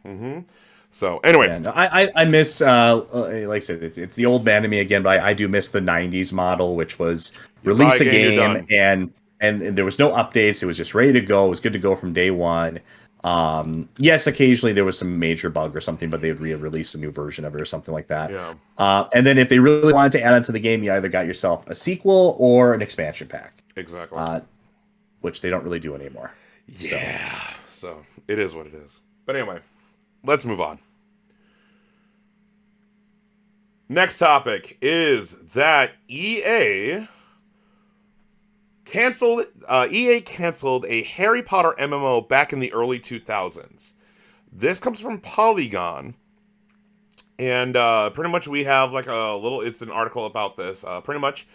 So anyway, I miss, like I said, it's the old man to me again, but I do miss the '90s model, which was release a game and there was no updates. It was just ready to go. It was good to go from day one. Yes, occasionally there was some major bug or something, but they'd re-release a new version of it or something like that. Yeah. And then if they really wanted to add on to the game, you either got yourself a sequel or an expansion pack. Exactly. Which they don't really do anymore. Yeah. So it is what it is. But anyway, let's move on. Next topic is that EA canceled a Harry Potter MMO back in the early 2000s. This comes from Polygon. And pretty much we have like it's an article about this. Pretty much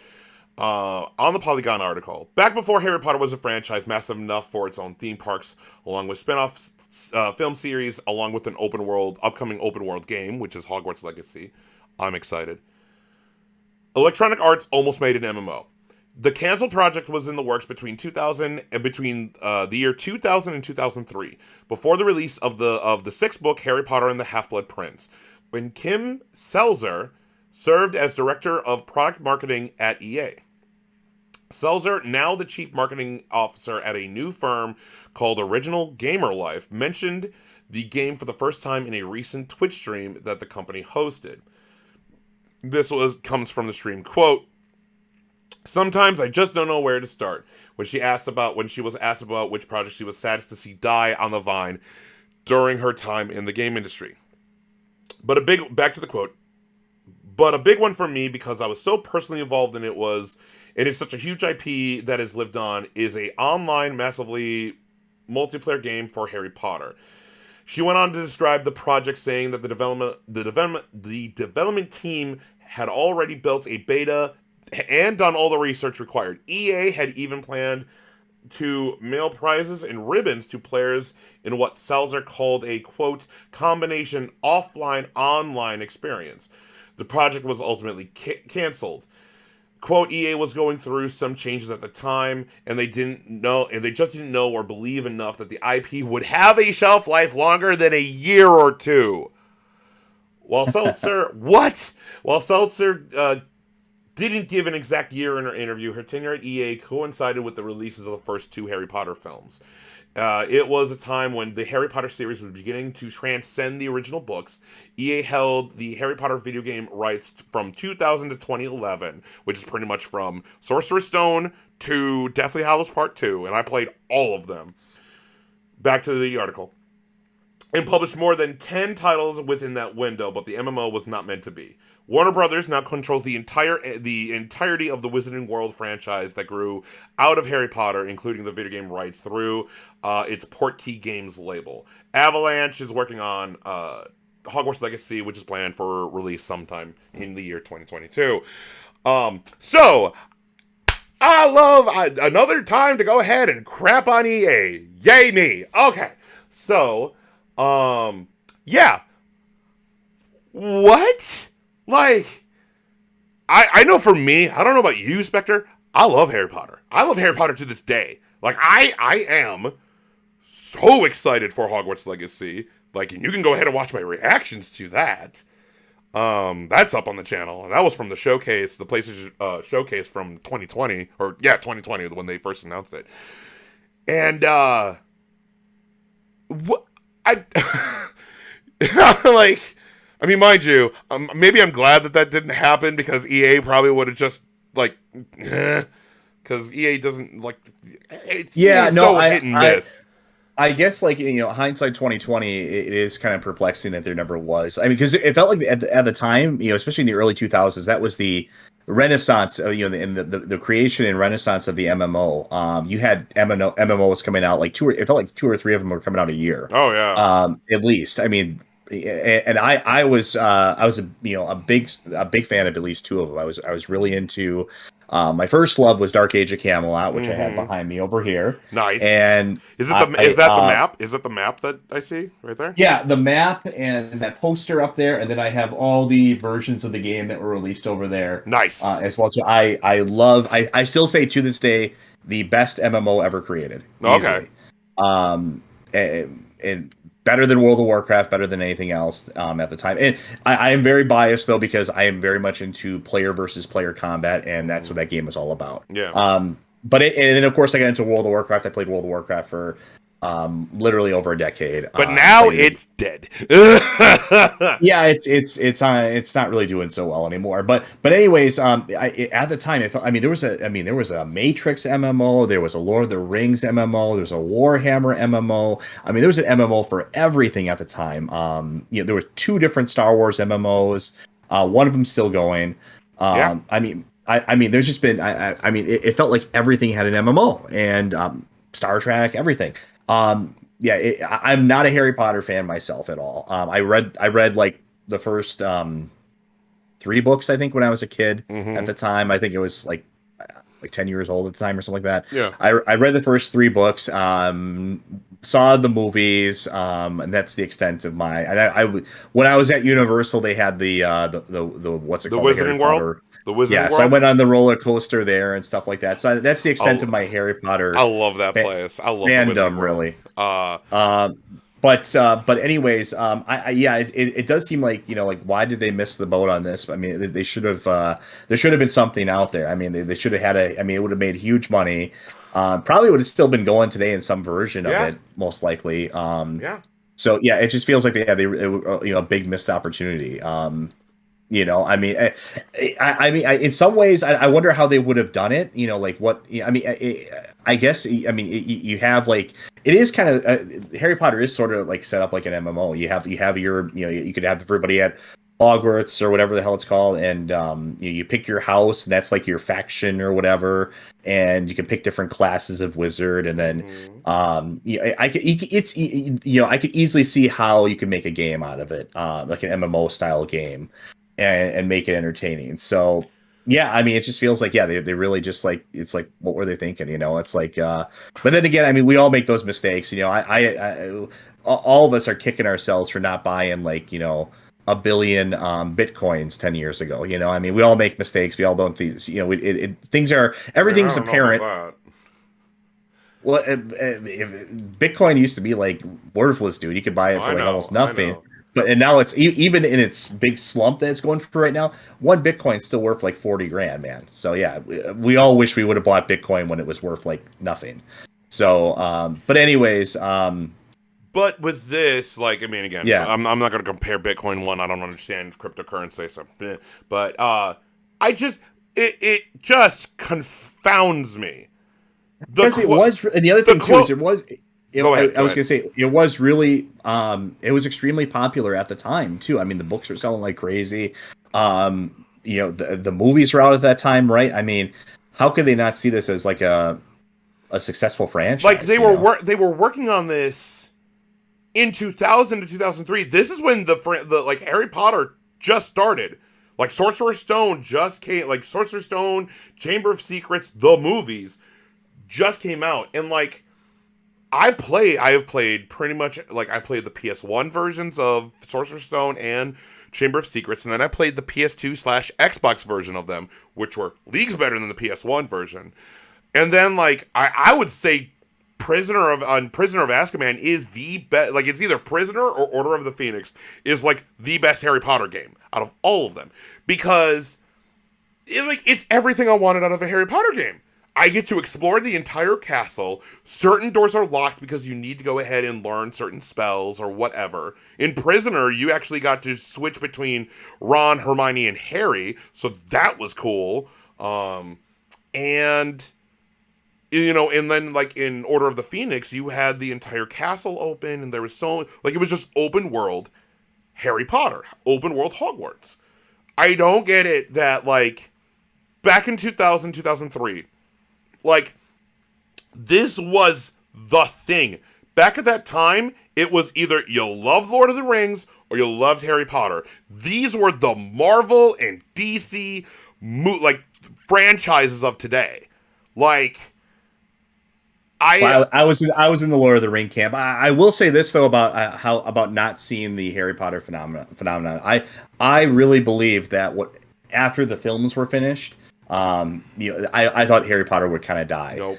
on the Polygon article. Back before Harry Potter was a franchise massive enough for its own theme parks, along with spin-off film series, along with an upcoming open world game, which is Hogwarts Legacy. I'm excited. Electronic Arts almost made an MMO. The canceled project was in the works between the year 2000 and 2003, before the release of the sixth book, Harry Potter and the Half-Blood Prince, when Kim Selzer served as director of product marketing at EA. Selzer, now the chief marketing officer at a new firm called Original Gamer Life, mentioned the game for the first time in a recent Twitch stream that the company hosted. This comes from the stream, quote, "Sometimes I just don't know where to start." When she was asked about which project she was saddest to see die on the vine during her time in the game industry. Back to the quote, "But a big one for me, because I was so personally involved in it is such a huge IP that has lived on, is a online massively multiplayer game for Harry Potter." She went on to describe the project, saying that the development team had already built a beta and done all the research required. EA had even planned to mail prizes and ribbons to players in what Salzer called a, quote, "combination offline-online experience." The project was ultimately canceled. Quote, "EA was going through some changes at the time, and they just didn't know or believe enough that the IP would have a shelf life longer than a year or two." While Seltzer didn't give an exact year in her interview, her tenure at EA coincided with the releases of the first 2 Harry Potter films. It was a time when the Harry Potter series was beginning to transcend the original books. EA held the Harry Potter video game rights from 2000 to 2011, which is pretty much from Sorcerer's Stone to Deathly Hallows Part 2, and I played all of them. Back to the article. And published more than 10 titles within that window, but the MMO was not meant to be. Warner Brothers now controls the entirety of the Wizarding World franchise that grew out of Harry Potter, including the video game rights, through its Portkey Games label. Avalanche is working on Hogwarts Legacy, which is planned for release sometime in the year 2022. So, I love another time to go ahead and crap on EA. Yay me! Okay, so, yeah. What? Like, I know for me, I don't know about you, Spectre, I love Harry Potter. I love Harry Potter to this day. Like, I am so excited for Hogwarts Legacy. Like, and you can go ahead and watch my reactions to that. That's up on the channel. And that was from the showcase, the PlayStation showcase from 2020. 2020, when they first announced it. And, like, I mean, mind you, maybe I'm glad that didn't happen, because EA probably would have just, like, because EA doesn't, like, hit and miss. I guess, like, hindsight 2020, it is kind of perplexing that there never was. I mean, because it felt like at the time, especially in the early 2000s, that was the renaissance, in the creation and renaissance of the MMO. You had MMOs coming out, like it felt like 2 or 3 of them were coming out a year. Oh yeah. At least, I mean. And I was a big fan of at least 2 of them. I was really into. My first love was Dark Age of Camelot, which I have behind me over here. Nice. And is that the map? Is that the map that I see right there? Yeah, the map and that poster up there, and then I have all the versions of the game that were released over there. Nice. As well. So I love. I still say to this day the best MMO ever created. Easily. Okay. And better than World of Warcraft, better than anything else at the time. And I am very biased, though, because I am very much into player versus player combat, and that's what that game is all about. Yeah. And then, of course, I got into World of Warcraft. I played World of Warcraft for literally over a decade. But now it's dead. Yeah, it's not really doing so well anymore. But anyways, at the time, there was a Matrix MMO, there was a Lord of the Rings MMO, there was a Warhammer MMO. I mean, there was an MMO for everything at the time. There were 2 different Star Wars MMOs. One of them still going. I mean, there's just been. It felt like everything had an MMO, and Star Trek, everything. I'm not a Harry Potter fan myself at all. I read like the first 3 books, I think, when I was a kid. At the time. I think it was like 10 years old at the time or something like that. Yeah. I read the first 3 books, saw the movies, and that's the extent of my. And I when I was at Universal, they had the what's it called? The Wizarding World. The Wizarding World? So I went on the roller coaster there and stuff like that. So that's the extent of my Harry Potter. I love that place. I love fandom, really. But anyways, it does seem like why did they miss the boat on this? I mean, they should have. There should have been something out there. I mean, they should have had it would have made huge money. Probably would have still been going today in some version of it, most likely. So yeah, it just feels like a big missed opportunity. I mean, in some ways, I wonder how they would have done it. Like what I mean, I guess I mean you have like it is kind of Harry Potter is sort of like set up like an MMO. You have your you could have everybody at Hogwarts or whatever the hell it's called, and you pick your house, and that's like your faction or whatever, and you can pick different classes of wizard, and then I could easily see how you could make a game out of it, like an MMO style game and make it entertaining. So yeah, I mean, it just feels like they really just like it's like what were they thinking? It's like, but then again, I mean, we all make those mistakes. All of us are kicking ourselves for not buying like a billion bitcoins 10 years ago. I mean, we all make mistakes. We all don't things. Things are everything's I don't know apparent. about that. Well, Bitcoin used to be like worthless, dude. You could buy it for like almost nothing. And now it's even in its big slump that it's going for right now. One Bitcoin's still worth like 40 grand, man. So yeah, we all wish we would have bought Bitcoin when it was worth like nothing. So, but anyways, but with this, like, I mean, again, yeah, I'm not going to compare Bitcoin. One, I don't understand cryptocurrency, so, but I just it just confounds me. Because it was, and the other thing too is it was. I was gonna say it was really it was extremely popular at the time too. I mean, the books were selling like crazy. The movies were out at that time, right? I mean, how could they not see this as like a successful franchise? Like they were working on this in 2000 to 2003. This is when the like Harry Potter just started. Like Sorcerer's Stone just came. Like Sorcerer's Stone, Chamber of Secrets, the movies just came out, and like. I have played pretty much, like, I played the PS1 versions of Sorcerer's Stone and Chamber of Secrets, and then I played the PS2/Xbox version of them, which were leagues better than the PS1 version. And then, like, I would say Prisoner of Azkaban is the best, like, it's either Prisoner or Order of the Phoenix is, like, the best Harry Potter game out of all of them. Because, it's everything I wanted out of a Harry Potter game. I get to explore the entire castle. Certain doors are locked because you need to go ahead and learn certain spells or whatever. In Prisoner, you actually got to switch between Ron, Hermione, and Harry, so that was cool. And then like in Order of the Phoenix, you had the entire castle open, and there was it was just open world Harry Potter, open world Hogwarts. I don't get it that like back in 2000, 2003. Like, this was the thing. Back at that time, it was either you loved Lord of the Rings or you loved Harry Potter. These were the Marvel and DC franchises of today. Like, I was in the Lord of the Ring camp. I will say this though about not seeing the Harry Potter phenomenon. I really believe that after the films were finished. I thought Harry Potter would kind of die. Nope.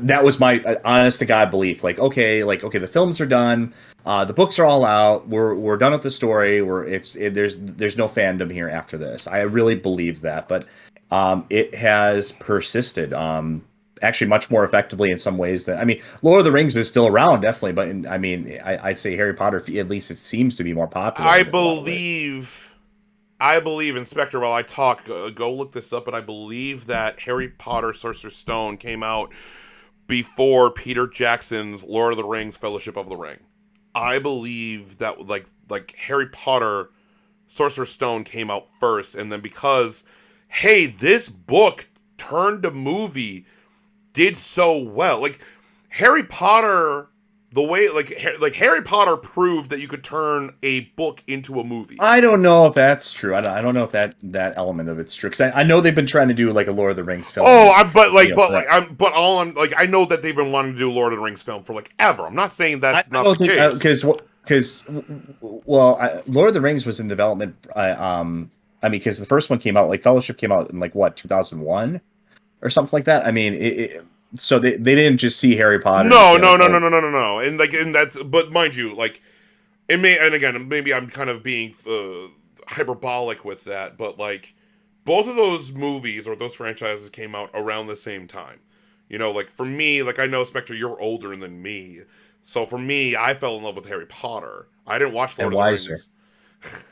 That was my honest to God belief. Like, okay, the films are done. The books are all out. We're done with the story. There's no fandom here after this. I really believe that, but it has persisted. Actually, much more effectively in some ways than Lord of the Rings is still around, definitely, but I'd say Harry Potter, at least it seems to be more popular. I believe in Spectre. While I talk, go look this up, but I believe that Harry Potter Sorcerer's Stone came out before Peter Jackson's Lord of the Rings Fellowship of the Ring. I believe that like Harry Potter Sorcerer's Stone came out first, and then because, hey, this book turned to movie did so well. Like, Harry Potter... The way, like Harry Potter proved that you could turn a book into a movie. I don't know if that's true. I don't know if that element of it's true, because I know they've been trying to do like a Lord of the Rings film. Oh, I know that they've been wanting to do Lord of the Rings film for like ever. I'm not saying that's not the case. Because Lord of the Rings was in development. Because the first one came out, like Fellowship came out in like what 2001 or something like that. So they didn't just see Harry Potter. No. And that's, but mind you, like, maybe I'm kind of being hyperbolic with that, but like, both of those movies or those franchises came out around the same time. You know, like for me, like I know Spectre, you're older than me, so for me, I fell in love with Harry Potter. I didn't watch Lord And of the wiser. Rings.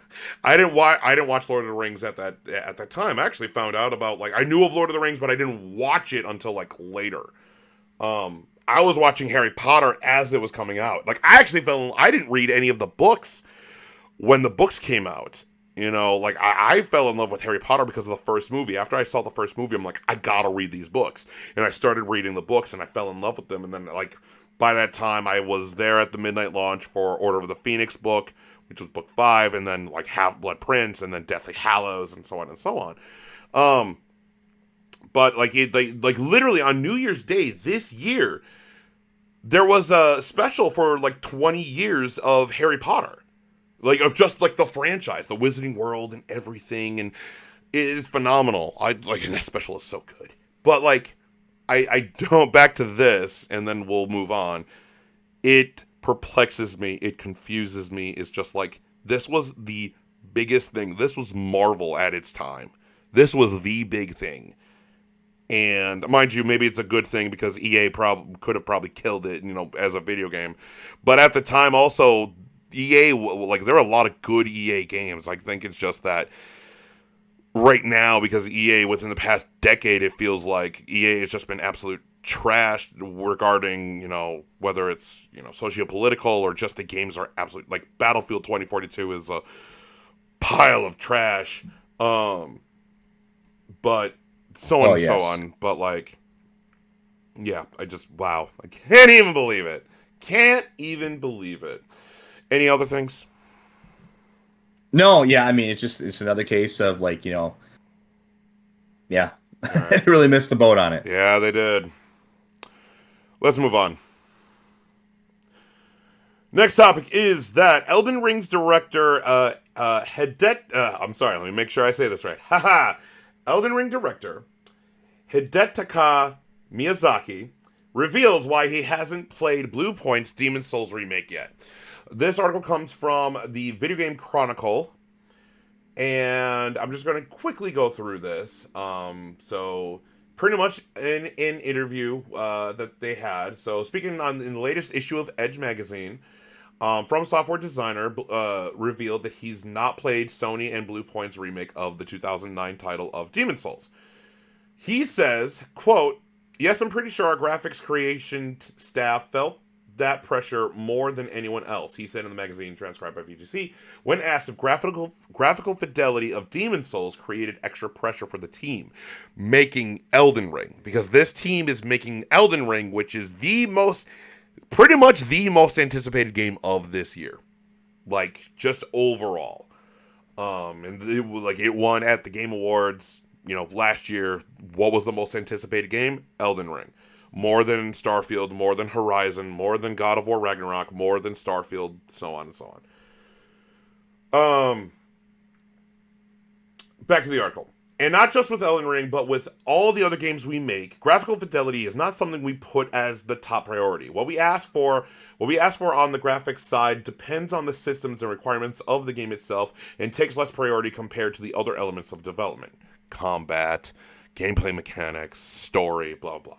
I didn't watch Lord of the Rings at that time. I actually found out about like I knew of Lord of the Rings, but I didn't watch it until like later. I was watching Harry Potter as it was coming out. Like I didn't read any of the books when the books came out. You know, like I fell in love with Harry Potter because of the first movie. After I saw the first movie, I'm like, I gotta read these books. And I started reading the books and I fell in love with them. And then like by that time I was there at the midnight launch for Order of the Phoenix book, which was book 5, and then like Half Blood Prince and then Deathly Hallows and so on and so on. Um but like literally on New Year's Day this year, there was a special for like 20 years of Harry Potter, like of just like the franchise, the Wizarding World and everything, and it is phenomenal. I like, and that special is so good. But like, I don't, back to this, and then we'll move on. It perplexes me. It confuses me. It's just like this was the biggest thing. This was Marvel at its time. This was the big thing. And mind you, maybe it's a good thing because EA could have probably killed it, you know, as a video game. But at the time, also EA, like there are a lot of good EA games. I think it's just that right now, because EA within the past decade, it feels like EA has just been absolute trash regarding, you know, whether it's, you know, socio-political or just the games are absolute, like Battlefield 2042 is a pile of trash. But so on and so on. But like, yeah, wow, I can't even believe it. Can't even believe it. Any other things? No, yeah, I mean, it's another case of like, you know, yeah, Right. they really missed the boat on it. Yeah, they did. Let's move on. Next topic is that Elden Ring's director, I'm sorry, let me make sure I say this right. Haha. Elden Ring director, Hidetaka Miyazaki, reveals why he hasn't played Bluepoint's Demon's Souls remake yet. This article comes from the Video Game Chronicle, and I'm just going to quickly go through this. So pretty much in an interview that they had. So speaking in the latest issue of Edge magazine, From Software designer revealed that he's not played Sony and Bluepoint's remake of the 2009 title of Demon's Souls. He says, quote, "Yes, I'm pretty sure our graphics creation staff felt that pressure more than anyone else," he said in the magazine transcribed by VGC, when asked if graphical fidelity of Demon's Souls created extra pressure for the team making Elden Ring. Because this team is making Elden Ring, which is pretty much the most anticipated game of this year. Like, just overall. And it won at the Game Awards, you know, last year. What was the most anticipated game? Elden Ring. More than Starfield, more than Horizon, more than God of War Ragnarok, more than Starfield, so on and so on. Back to the article. And not just with Elden Ring, but with all the other games we make, graphical fidelity is not something we put as the top priority. What we ask for on the graphics side depends on the systems and requirements of the game itself and takes less priority compared to the other elements of development. Combat, gameplay mechanics, story, blah, blah.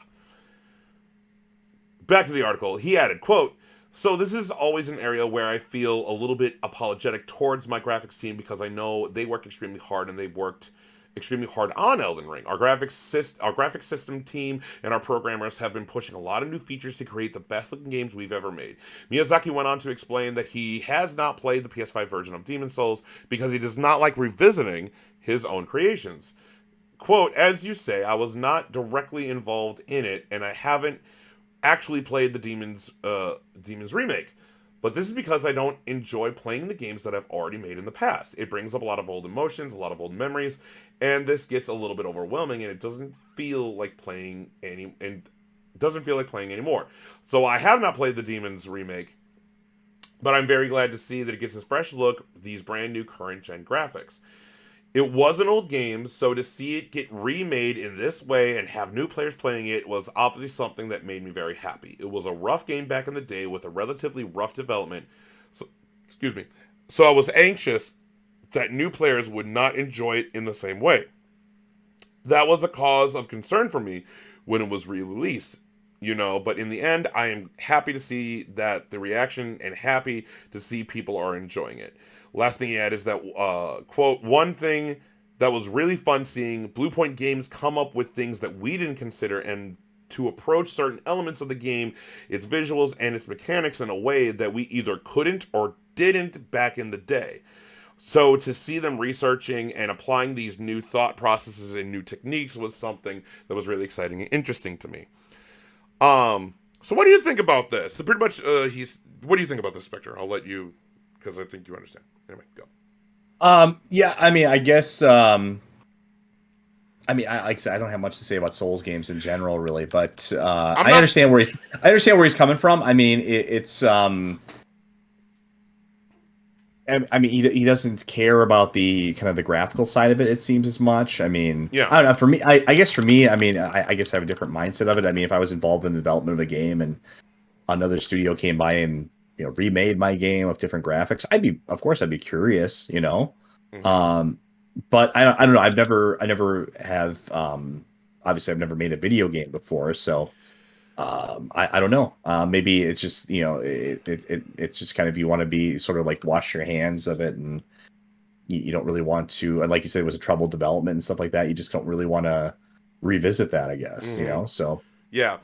Back to the article, he added, quote, "So this is always an area where I feel a little bit apologetic towards my graphics team because I know they work extremely hard and they've worked extremely hard on Elden Ring. Our graphics system team and our programmers have been pushing a lot of new features to create the best looking games we've ever made." Miyazaki went on to explain that he has not played the PS5 version of Demon's Souls because he does not like revisiting his own creations. Quote, "As you say, I was not directly involved in it, and I haven't actually played the Demon's remake. But this is because I don't enjoy playing the games that I've already made in the past. It brings up a lot of old emotions, a lot of old memories, and this gets a little bit overwhelming, and it doesn't feel like playing anymore. So I have not played the Demon's remake, but I'm very glad to see that it gets this fresh look, these brand new current gen graphics. It was an old game, so to see it get remade in this way and have new players playing it was obviously something that made me very happy. It was a rough game back in the day with a relatively rough development. So I was anxious that new players would not enjoy it in the same way. That was a cause of concern for me when it was re-released. But in the end, I am happy to see that the reaction and happy to see people are enjoying it. Last thing he had is that, quote, one thing that was really fun seeing Bluepoint Games come up with things that we didn't consider and to approach certain elements of the game, its visuals, and its mechanics in a way that we either couldn't or didn't back in the day. So to see them researching and applying these new thought processes and new techniques was something that was really exciting and interesting to me. So what do you think about this? Pretty much, what do you think about this, Spectre? I'll let you, because I think you understand. Anyway, go. Yeah, I mean, I guess, like I said, I don't have much to say about Souls games in general, really, but I understand where he's coming from. I mean, it's I mean, he doesn't care about the kind of the graphical side of it. It seems as much. I mean, yeah. I don't know. For me, I guess for me, I mean, I guess I have a different mindset of it. I mean, if I was involved in the development of a game and another studio came by and remade my game with different graphics, of course, I'd be curious. Mm-hmm. But I don't know. I never have. Obviously, I've never made a video game before, so. I don't know. Maybe it's just it's just kind of you want to be sort of like wash your hands of it, and you don't really want to. And like you said, it was a troubled development and stuff like that. You just don't really want to revisit that, I guess. Mm-hmm. So yeah.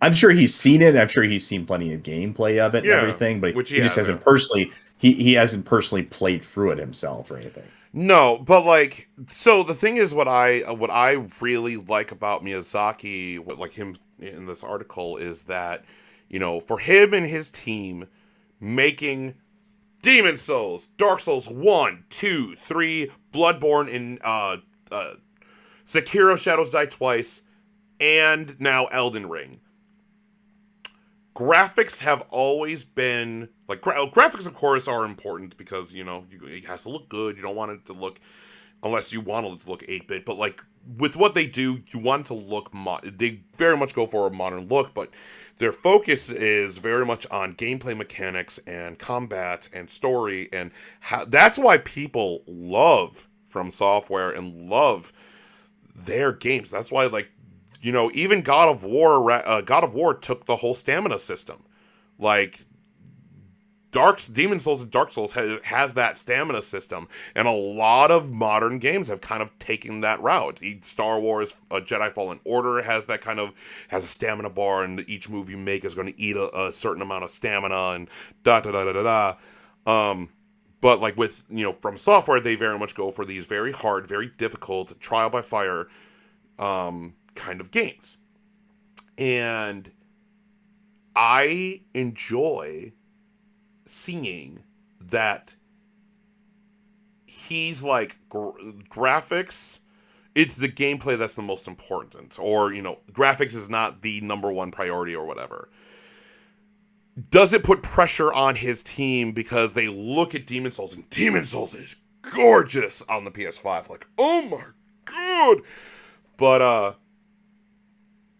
I'm sure he's seen it. I'm sure he's seen plenty of gameplay of it and everything, but he just hasn't personally. He hasn't personally played through it himself or anything. No, but so the thing is, what I really like about Miyazaki, him in this article, is that for him and his team making Demon Souls, Dark Souls 1, 2, 3, Bloodborne, and Sekiro Shadows Die Twice, and now Elden Ring. Graphics have always been graphics, of course, are important because it has to look good. You don't want it to look, unless you want it to look 8-bit. But with what they do, you want it to look they very much go for a modern look, but their focus is very much on gameplay mechanics and combat and story, and that's why people love From Software and love their games. That's why even God of War took the whole stamina system. Demon Souls and Dark Souls has that stamina system, and a lot of modern games have kind of taken that route. Star Wars, Jedi Fallen Order has a stamina bar, and each move you make is going to eat a certain amount of stamina, and da da da da da da. But with From Software, they very much go for these very hard, very difficult, trial by fire kind of games. And I enjoy seeing that he's graphics, it's the gameplay that's the most important, or graphics is not the number one priority or whatever. Does it put pressure on his team because they look at Demon Souls, and Demon Souls is gorgeous on the PS5, oh my god. But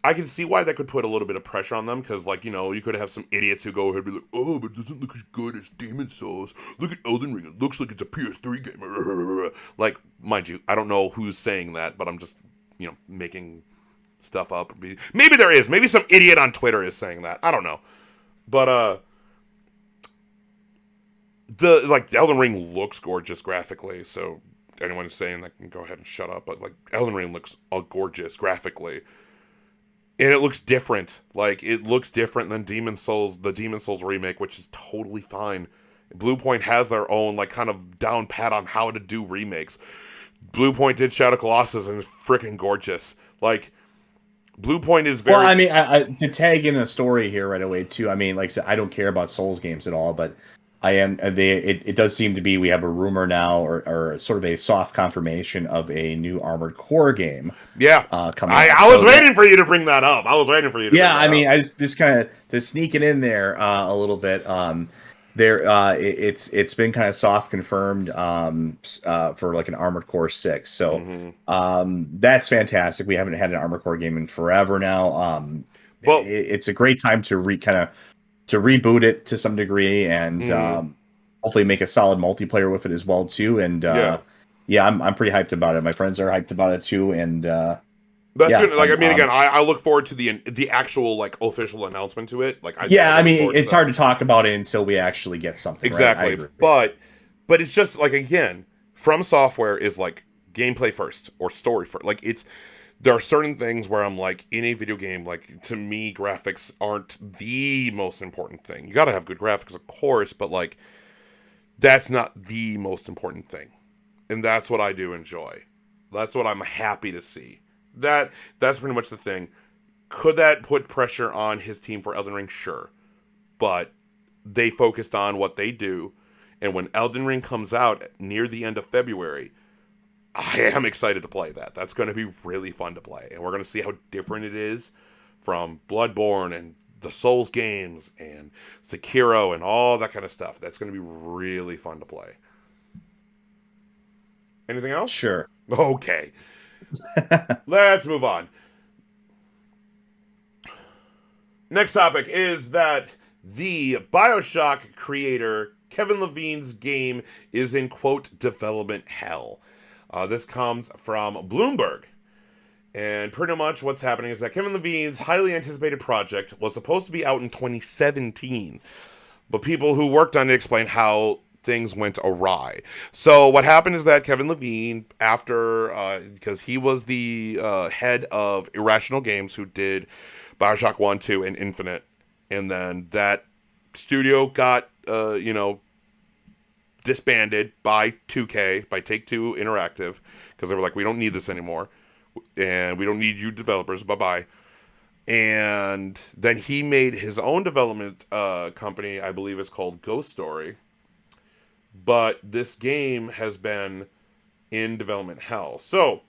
I can see why that could put a little bit of pressure on them, because, you could have some idiots who go ahead and be like, oh, but it doesn't look as good as Demon Souls. Look at Elden Ring. It looks like it's a PS3 game. Mind you, I don't know who's saying that, but I'm just, making stuff up. Maybe there is. Maybe some idiot on Twitter is saying that. I don't know. But, the Elden Ring looks gorgeous graphically, so anyone who's saying that can go ahead and shut up. But, Elden Ring looks gorgeous graphically. And it looks different. It looks different than Demon Souls, the Demon Souls remake, which is totally fine. Bluepoint has their own, kind of down pat on how to do remakes. Bluepoint did Shadow Colossus, and it's freaking gorgeous. Bluepoint is very... Well, I mean, to tag in a story here right away, too, I mean, like I said, I don't care about Souls games at all, but it does seem to be, we have a rumor now, or sort of a soft confirmation of a new Armored Core game. Yeah. Coming I was waiting for you to bring that up. I just kind of to sneak it in there a little bit. It's been kind of soft confirmed for an Armored Core 6. So that's fantastic. We haven't had an Armored Core game in forever now. It's a great time to reboot it to some degree, and hopefully make a solid multiplayer with it as well too. And I'm pretty hyped about it. My friends are hyped about it too, and That's Yeah, good. Like, I mean, again, I look forward to the actual like official announcement to it. Like, I mean, it's hard to talk about it until we actually get something. Exactly. Right? I agree. But it's just like, again, From Software is like gameplay first or story first. Like, there are certain things where I'm like, in a video game, like, to me, graphics aren't the most important thing. You gotta have good graphics, of course, but like, that's not the most important thing. And that's what I do enjoy. That's what I'm happy to see. That's pretty much the thing. Could that put pressure on his team for Elden Ring? Sure. But they focused on what they do. And when Elden Ring comes out near the end of February, I am excited to play that. That's going to be really fun to play. And we're going to see how different it is from Bloodborne and the Souls games and Sekiro and all that kind of stuff. That's going to be really fun to play. Anything else? Sure. Okay. Let's move on. Next topic is that the Bioshock creator Kevin Levine's game is in, quote, development hell. This comes from Bloomberg. And pretty much what's happening is that Kevin Levine's highly anticipated project was supposed to be out in 2017. But people who worked on it explained how things went awry. So what happened is that Kevin Levine, after, because he was the head of Irrational Games, who did Bioshock 1, 2, and Infinite. And then that studio got, disbanded by 2K, by Take-Two Interactive, because they were like, we don't need this anymore. And we don't need you developers, bye-bye. And then he made his own development company, I believe it's called Ghost Story. But this game has been in development hell. So,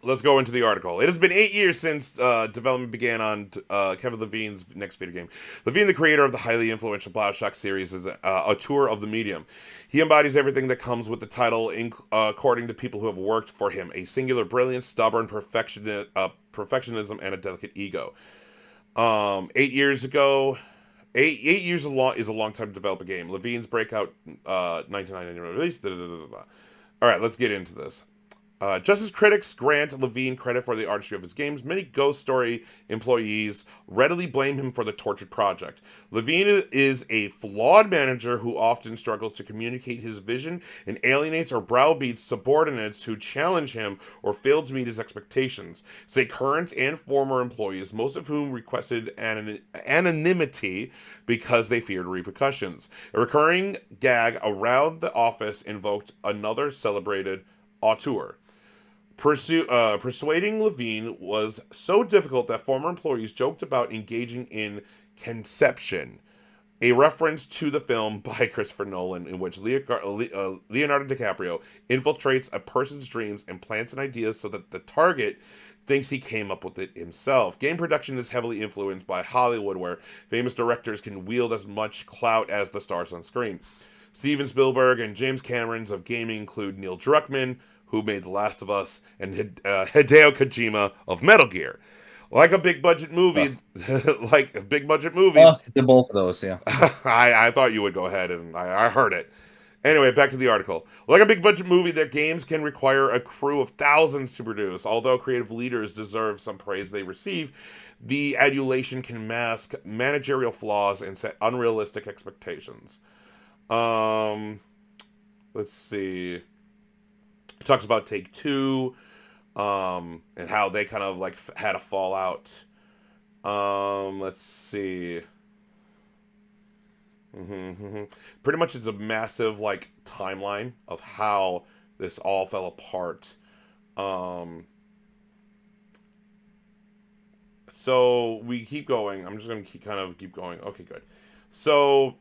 let's go into the article. It has been 8 years since development began on Kevin Levine's next video game. Levine, the creator of the highly influential Bioshock series, is a tour of the medium. He embodies everything that comes with the title, according to people who have worked for him. A singular brilliance, stubborn perfectionism, and a delicate ego. 8 years ago... 8 years is a long time to develop a game. Levine's breakout 1999 release. All right, let's get into this. Just as critics grant Levine credit for the artistry of his games, many Ghost Story employees readily blame him for the tortured project. Levine is a flawed manager who often struggles to communicate his vision and alienates or browbeats subordinates who challenge him or fail to meet his expectations, say current and former employees, most of whom requested anonymity because they feared repercussions. A recurring gag around the office invoked another celebrated auteur. Persuading Levine was so difficult that former employees joked about engaging in conception, a reference to the film by Christopher Nolan in which Leonardo DiCaprio infiltrates a person's dreams and plants an idea so that the target thinks he came up with it himself. Game production is heavily influenced by Hollywood, where famous directors can wield as much clout as the stars on screen. Steven Spielberg and James Cameron's of gaming include Neil Druckmann, who made The Last of Us, and Hideo Kojima of Metal Gear. Like a big budget movie, The both of those, yeah. I thought you would go ahead, and I heard it. Anyway, back to the article. Like a big budget movie, their games can require a crew of thousands to produce. Although creative leaders deserve some praise they receive, the adulation can mask managerial flaws and set unrealistic expectations. Let's see. It talks about Take-Two, and how they kind of like had a fallout. Let's see. Pretty much it's a massive like timeline of how this all fell apart. So we keep going. I'm just going to keep going. Okay, good. So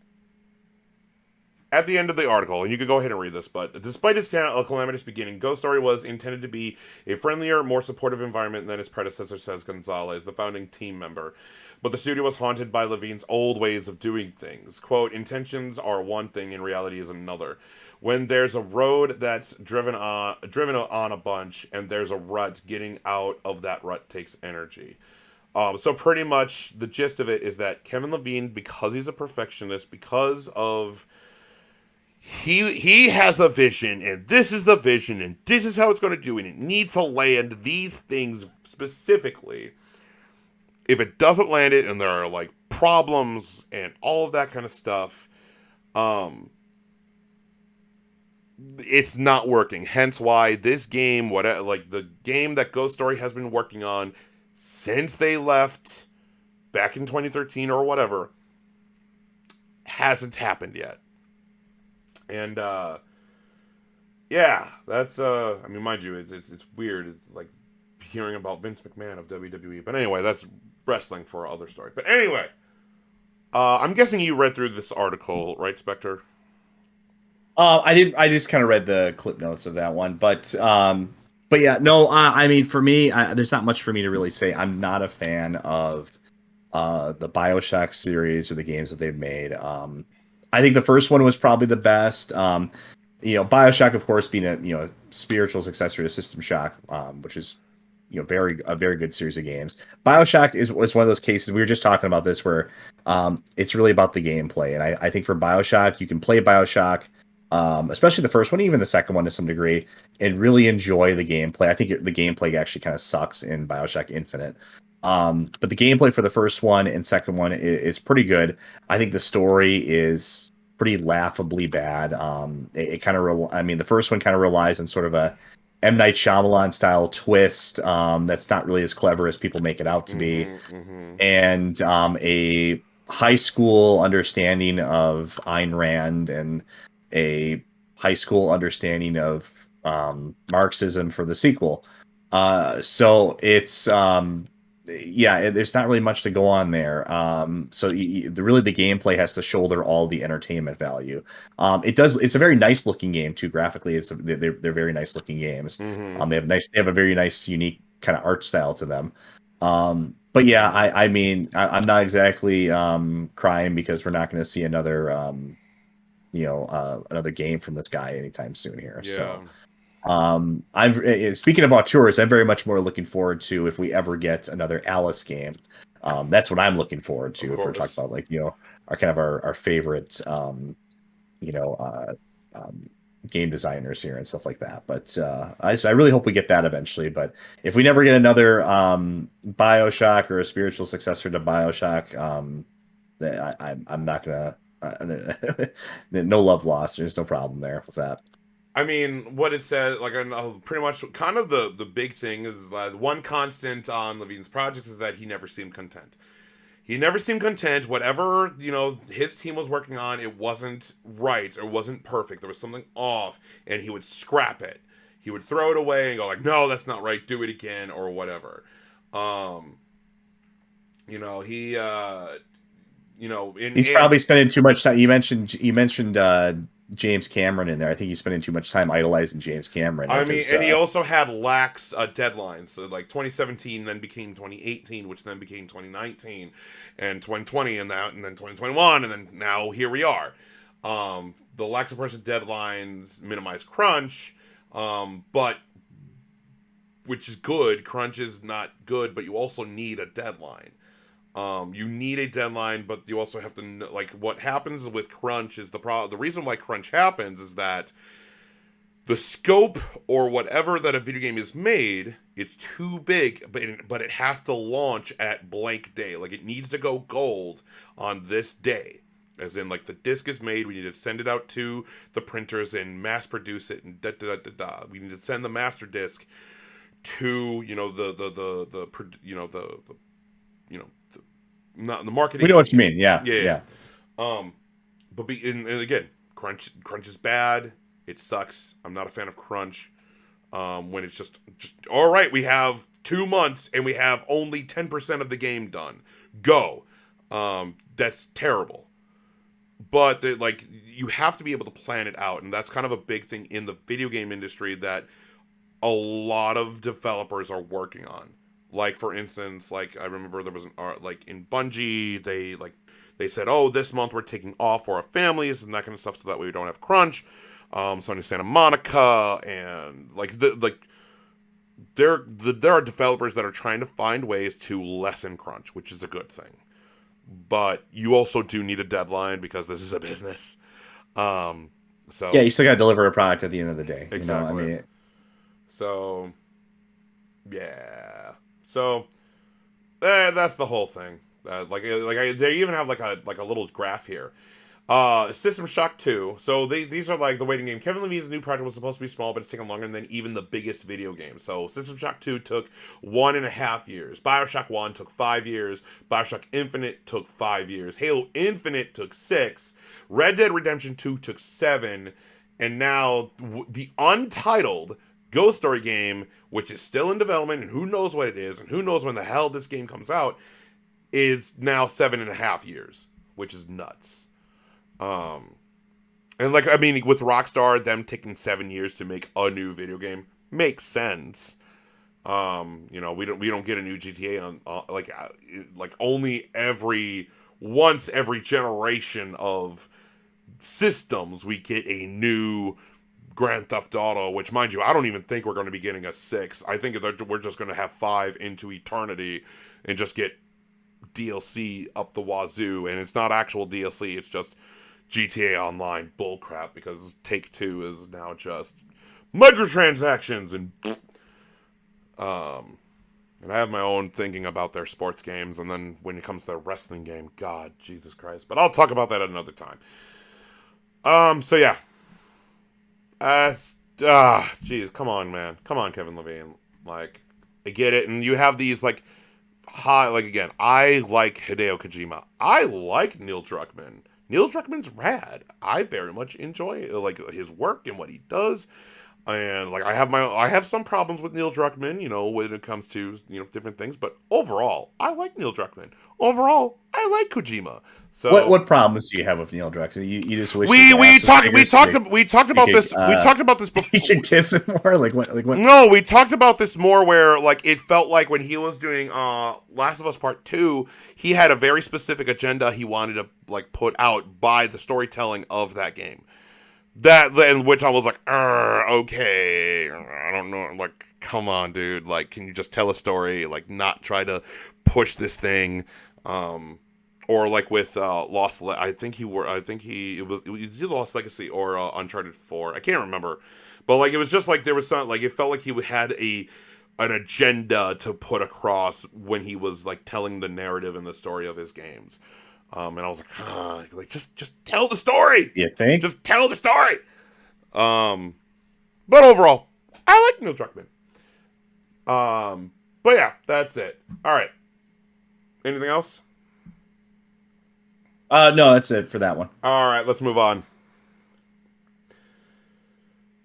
at the end of the article, and you could go ahead and read this, but despite its calamitous beginning, Ghost Story was intended to be a friendlier, more supportive environment than its predecessor, says Gonzalez, the founding team member. But the studio was haunted by Levine's old ways of doing things. Quote, intentions are one thing and reality is another. When there's a road that's driven on a bunch, and there's a rut, getting out of that rut takes energy. So pretty much the gist of it is that Kevin Levine, because he's a perfectionist, because of he has a vision, and this is the vision, and this is how it's going to do it. It needs to land these things specifically. If it doesn't land it, and there are like problems and all of that kind of stuff, it's not working. Hence why this game, like the game that Ghost Story has been working on since they left back in 2013 or whatever, hasn't happened yet. And yeah, that's I mean, mind you, it's weird. It's like hearing about Vince McMahon of WWE. But anyway, that's wrestling for other story. But anyway, I'm guessing you read through this article, right, Spectre? I did. I just kind of read the clip notes of that one, but yeah, no. I mean, for me, there's not much for me to really say. I'm not a fan of the Bioshock series or the games that they've made. I think the first one was probably the best. Bioshock, of course, being a spiritual successor to System Shock, which is a very good series of games. Bioshock was one of those cases we were just talking about this where it's really about the gameplay, and I think for Bioshock you can play Bioshock, especially the first one, even the second one to some degree, and really enjoy the gameplay. I think the gameplay actually kind of sucks in Bioshock Infinite. But the gameplay for the first one and second one is pretty good. I think the story is pretty laughably bad. It kind of, I mean, the first one kind of relies on sort of a M. Night Shyamalan style twist that's not really as clever as people make it out to be, and a high school understanding of Ayn Rand and a high school understanding of Marxism for the sequel. So it's there's not really much to go on there. So really the gameplay has to shoulder all the entertainment value. It's a very nice looking game too. Graphically, they're very nice looking games. They have a very nice, unique kind of art style to them. But yeah, I mean, I'm not exactly crying because we're not going to see another another game from this guy anytime soon here. Yeah. So I'm speaking of auteurs, I'm very much more looking forward to if we ever get another Alice game. That's what I'm looking forward to if we're talking about like our kind of our favorite game designers here and stuff like that. But I really hope we get that eventually. But if we never get another Bioshock or a spiritual successor to Bioshock, I'm not gonna no love lost. There's no problem there with that. I mean, what it says, like, pretty much, kind of the big thing is that one constant on Levine's projects is that he never seemed content. He never seemed content. Whatever, his team was working on, it wasn't right or wasn't perfect. There was something off, and he would scrap it. He would throw it away and go like, no, that's not right. Do it again or whatever. He's probably spending too much time. You mentioned James Cameron in there. I think he's spending too much time idolizing James Cameron. I mean, and he also had lax deadlines. So like 2017 then became 2018, which then became 2019 and 2020 and then 2021 and then now here we are. The lax approach to deadlines minimize crunch, but which is good. Crunch is not good, but you also need a deadline. You need a deadline, but you also have to like what happens with crunch is the reason why crunch happens is that the scope or whatever that a video game is made, it's too big, but it has to launch at blank day. Like it needs to go gold on this day. As in, like the disc is made, we need to send it out to the printers and mass produce it and We need to send the master disc to not the marketing. We know what you mean. Yeah. But and again, crunch is bad. It sucks. I'm not a fan of crunch. When it's just all right. We have 2 months and we have only 10% of the game done. Go. That's terrible. But you have to be able to plan it out, and that's kind of a big thing in the video game industry that a lot of developers are working on. Like, for instance, like, I remember there was in Bungie, they said, oh, this month we're taking off for our families and that kind of stuff so that way we don't have crunch. Sony Santa Monica, and, there are developers that are trying to find ways to lessen crunch, which is a good thing. But you also do need a deadline because this is a business. Yeah, So you still got to deliver a product at the end of the day. exactly. I mean, So yeah. So that's the whole thing. They even have like a little graph here. System Shock 2. So these are like the waiting game. Kevin Levine's new project was supposed to be small, but it's taken longer than even the biggest video game. So System Shock 2 took 1.5 years. Bioshock 1 took 5 years. Bioshock Infinite took 5 years. Halo Infinite took 6. Red Dead Redemption 2 took 7. And now the untitled Ghost Story game, which is still in development, and who knows what it is, and who knows when the hell this game comes out, is now 7.5 years, which is nuts. And like, I mean, with Rockstar, them taking 7 years to make a new video game makes sense. We don't get a new GTA on like only once every generation of systems we get a new Grand Theft Auto, which, mind you, I don't even think we're going to be getting a 6. I think we're just going to have 5 into eternity and just get DLC up the wazoo, and it's not actual DLC, it's just GTA Online bullcrap, because Take-Two is now just microtransactions and I have my own thinking about their sports games, and then when it comes to their wrestling game, God, Jesus Christ. But I'll talk about that at another time. So yeah. Jeez, come on, man. Come on, Kevin Levine. Like, I get it, and you have these, like, again, I like Hideo Kojima. I like Neil Druckmann. Neil Druckmann's rad. I very much enjoy like his work and what he does. And like I have some problems with Neil Druckmann, when it comes to different things, but overall, I like Neil Druckmann. Overall, I like Kojima. So what problems do you have with Neil Druckmann? You just wish we talked about this before. You should kiss him more. Like what? No, we talked about this more. Where like it felt like when he was doing Last of Us Part 2, he had a very specific agenda he wanted to like put out by the storytelling of that game. In which I was like, okay, I don't know, like, come on, dude, like, can you just tell a story, like, not try to push this thing, or like with Lost, it was either Lost Legacy or Uncharted 4, I can't remember, but like it was just like there was some, like, it felt like he had an agenda to put across when he was like telling the narrative and the story of his games. And I was like, just tell the story. You think? Just tell the story. But overall, I like Neil Druckmann. But yeah, that's it. All right. Anything else? No, that's it for that one. All right, let's move on.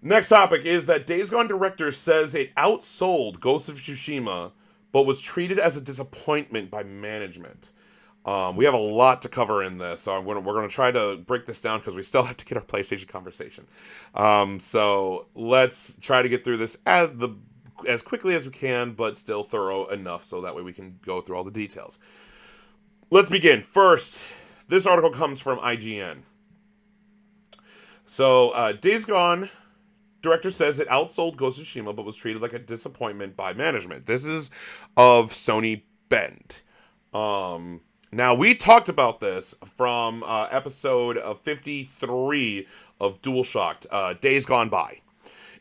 Next topic is that Days Gone director says it outsold Ghost of Tsushima, but was treated as a disappointment by management. We have a lot to cover in this, so we're going to try to break this down because we still have to get our PlayStation conversation. So let's try to get through this as quickly as we can, but still thorough enough so that way we can go through all the details. Let's begin. First, this article comes from IGN. So, Days Gone director says it outsold Ghost of Tsushima, but was treated like a disappointment by management. This is of Sony Bend. Now, we talked about this from episode 53 of Dualshock'd, Days Gone By.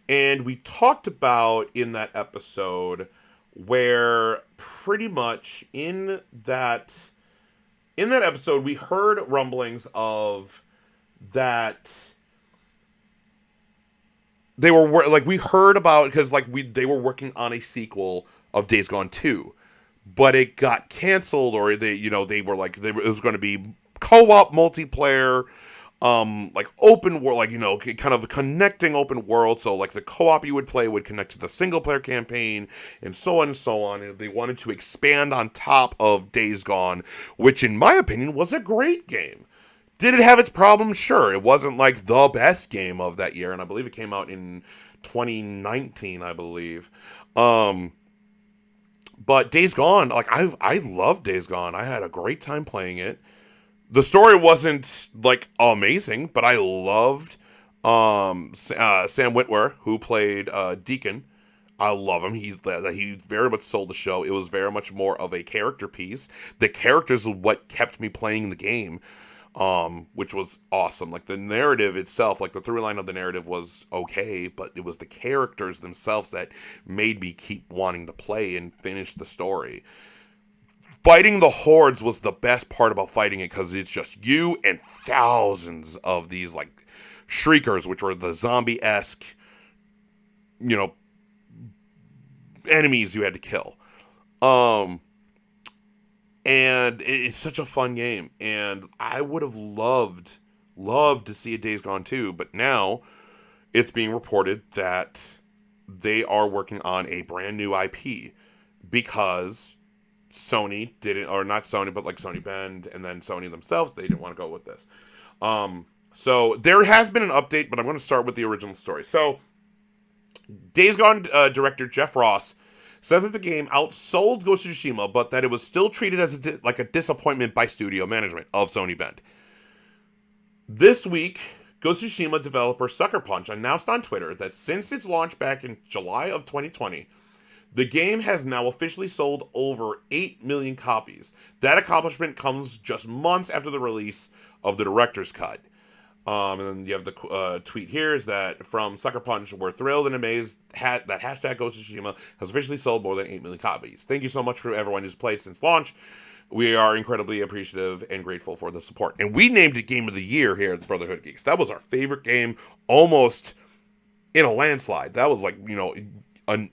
And we talked about in that episode where pretty much in that episode we heard rumblings of that they were like, we heard about, because like they were working on a sequel of Days Gone 2. But it got canceled, or they were like, it was going to be co-op multiplayer, like open world, like, kind of connecting open world. So like the co-op you would play would connect to the single player campaign, and so on and so on. And they wanted to expand on top of Days Gone, which in my opinion was a great game. Did it have its problems? Sure. It wasn't like the best game of that year, and I believe it came out in 2019, I believe. But Days Gone, like, I loved Days Gone. I had a great time playing it. The story wasn't, like, amazing, but I loved Sam Witwer, who played Deacon. I love him. He very much sold the show. It was very much more of a character piece. The characters are what kept me playing the game. which was awesome. Like the narrative itself, like the through line of the narrative was okay, but it was the characters themselves that made me keep wanting to play and finish the story. Fighting the hordes was the best part about fighting it, because it's just you and thousands of these like shriekers, which were the zombie-esque, you know, enemies you had to kill. And it's such a fun game, and I would have loved to see a Days Gone 2, but now it's being reported that they are working on a brand new IP, because Sony didn't, or not Sony, but like Sony Bend and then Sony themselves, they didn't want to go with this. So there has been an update, but I'm going to start with the original story. So Days Gone director Jeff Ross says that the game outsold Ghost of Tsushima, but that it was still treated as a disappointment by studio management of Sony Bend. This week, Ghost of Tsushima developer Sucker Punch announced on Twitter that since its launch back in July of 2020, the game has now officially sold over 8 million copies. That accomplishment comes just months after the release of the director's cut. And then you have the tweet here is that from Sucker Punch, we're thrilled and amazed that hashtag Ghost of Tsushima has officially sold more than 8 million copies. Thank you so much for everyone who's played since launch. We are incredibly appreciative and grateful for the support. And we named it Game of the Year here at the Brotherhood Geeks. That was our favorite game, almost in a landslide. That was like, you know,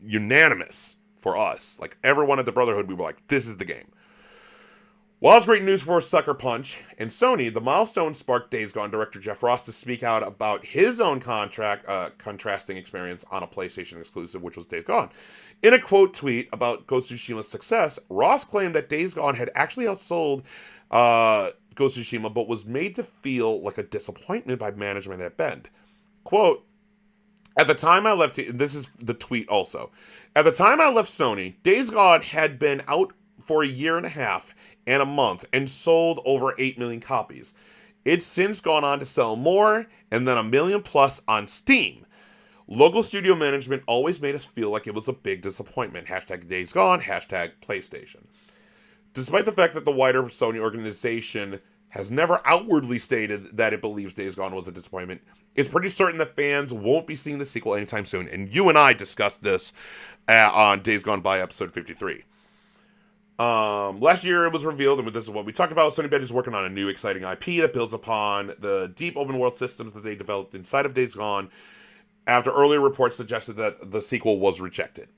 unanimous for us. Like everyone at the Brotherhood, we were like, this is the game. While it's great news for Sucker Punch and Sony, the milestone sparked Days Gone director Jeff Ross to speak out about his own contrasting experience on a PlayStation exclusive, which was Days Gone. In a quote tweet about Ghost of Tsushima's success, Ross claimed that Days Gone had actually outsold Ghost of Tsushima, but was made to feel like a disappointment by management at Bend. Quote, at the time I left, this is the tweet also, at the time I left Sony, Days Gone had been out for a year and a half and a month and sold over 8 million copies. It's since gone on to sell more and then 1 million plus on Steam. Local studio management always made us feel like it was a big disappointment. Hashtag Days Gone, hashtag PlayStation. Despite the fact that the wider Sony organization has never outwardly stated that it believes Days Gone was a disappointment, it's pretty certain that fans won't be seeing the sequel anytime soon. And you and I discussed this on Days Gone by episode 53. Last year it was revealed, and this is what we talked about, Sony Bend is working on a new exciting IP that builds upon the deep open world systems that they developed inside of Days Gone, after earlier reports suggested that the sequel was rejected.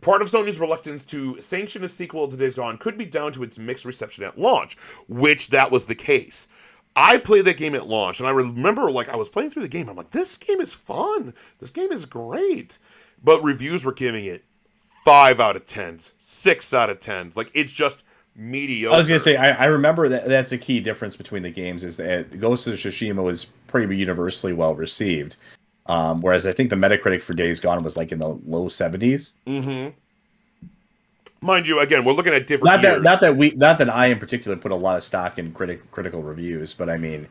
Part of Sony's reluctance to sanction a sequel to Days Gone could be down to its mixed reception at launch, which that was the case. I played that game at launch, and I remember, like, I was playing through the game, I'm like, this game is fun, this game is great, but reviews were giving it 5 out of 10s, 6 out of 10s. Like, it's just mediocre. I was going to say, I remember that's a key difference between the games, is that Ghost of Tsushima was pretty universally well received. Whereas I think the Metacritic for Days Gone was like in the low 70s. Mm-hmm. Mind you, again, we're looking at different years. Not that I in particular put a lot of stock in critical reviews, but I mean,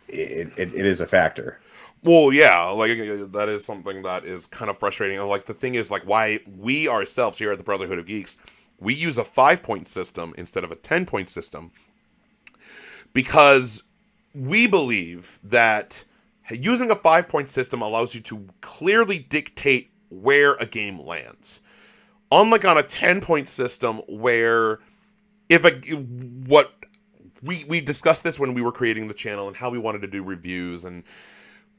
it is a factor. Well, yeah, like that is something that is kind of frustrating. And like the thing is, like, why we ourselves here at the Brotherhood of Geeks, we use a 5-point system instead of a 10-point system, because we believe that using a 5-point system allows you to clearly dictate where a game lands. Unlike on a 10-point system, where we discussed this when we were creating the channel and how we wanted to do reviews, and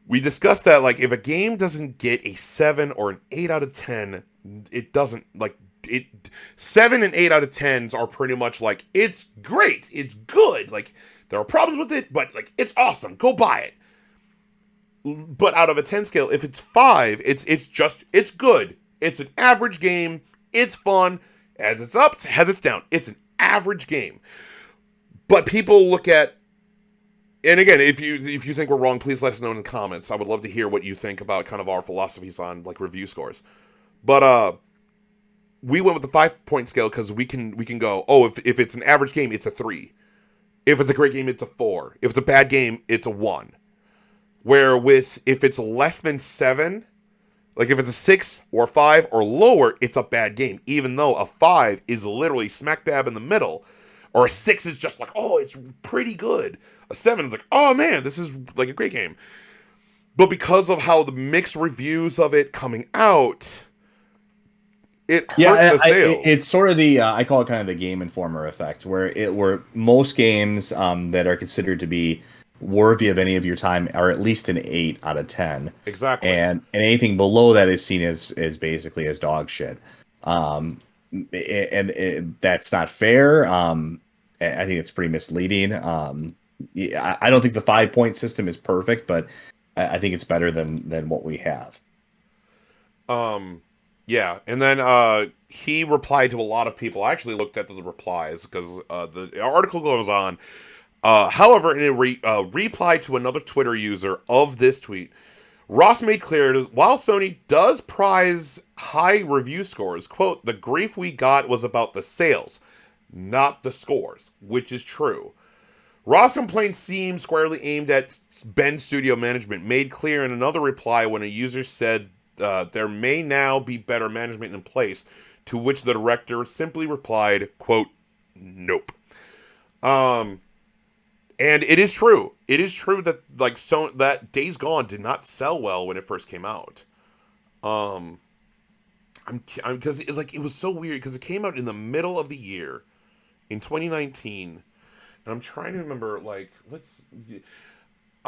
we discussed that, like, if a game doesn't get a 7 or an 8 out of 10, it doesn't, like, 7 and 8 out of 10s are pretty much like, it's great, it's good, like, there are problems with it, but, like, it's awesome, go buy it. But out of a 10 scale, if it's 5, it's good. It's an average game, it's fun, as it's up, as it's down. It's an average game. But people look at, and again, if you think we're wrong, please let us know in the comments. I would love to hear what you think about kind of our philosophies on, like, review scores. But we went with the 5-point scale because we can go, oh, if it's an average game, it's a 3. If it's a great game, it's a 4. If it's a bad game, it's a 1. Where if it's less than 7, like if it's a 6 or 5 or lower, it's a bad game. Even though a 5 is literally smack dab in the middle Or a 6 is just like, oh, it's pretty good. A 7 is like, oh man, this is like a great game. But because of how the mixed reviews of it coming out, it hurt the sales. It's sort of the I call it kind of the Game Informer effect, where most games that are considered to be worthy of any of your time are at least an 8 out of 10. Exactly. And anything below that is seen as basically as dog shit. That's not fair. I think it's pretty misleading. Yeah, I don't think the 5-point system is perfect, but I think it's better than what we have. Yeah, and then he replied to a lot of people. I actually looked at the replies because the article goes on. However, in a reply to another Twitter user of this tweet, Ross made clear that while Sony does prize high review scores, quote, the grief we got was about the sales, not the scores, which is true. Ross' complaints seem squarely aimed at Bend Studio management, made clear in another reply when a user said there may now be better management in place, to which the director simply replied, quote, nope. And it is true. It is true that that Days Gone did not sell well when it first came out. I'm because it was so weird because it came out in the middle of the year in 2019, and I'm trying to remember I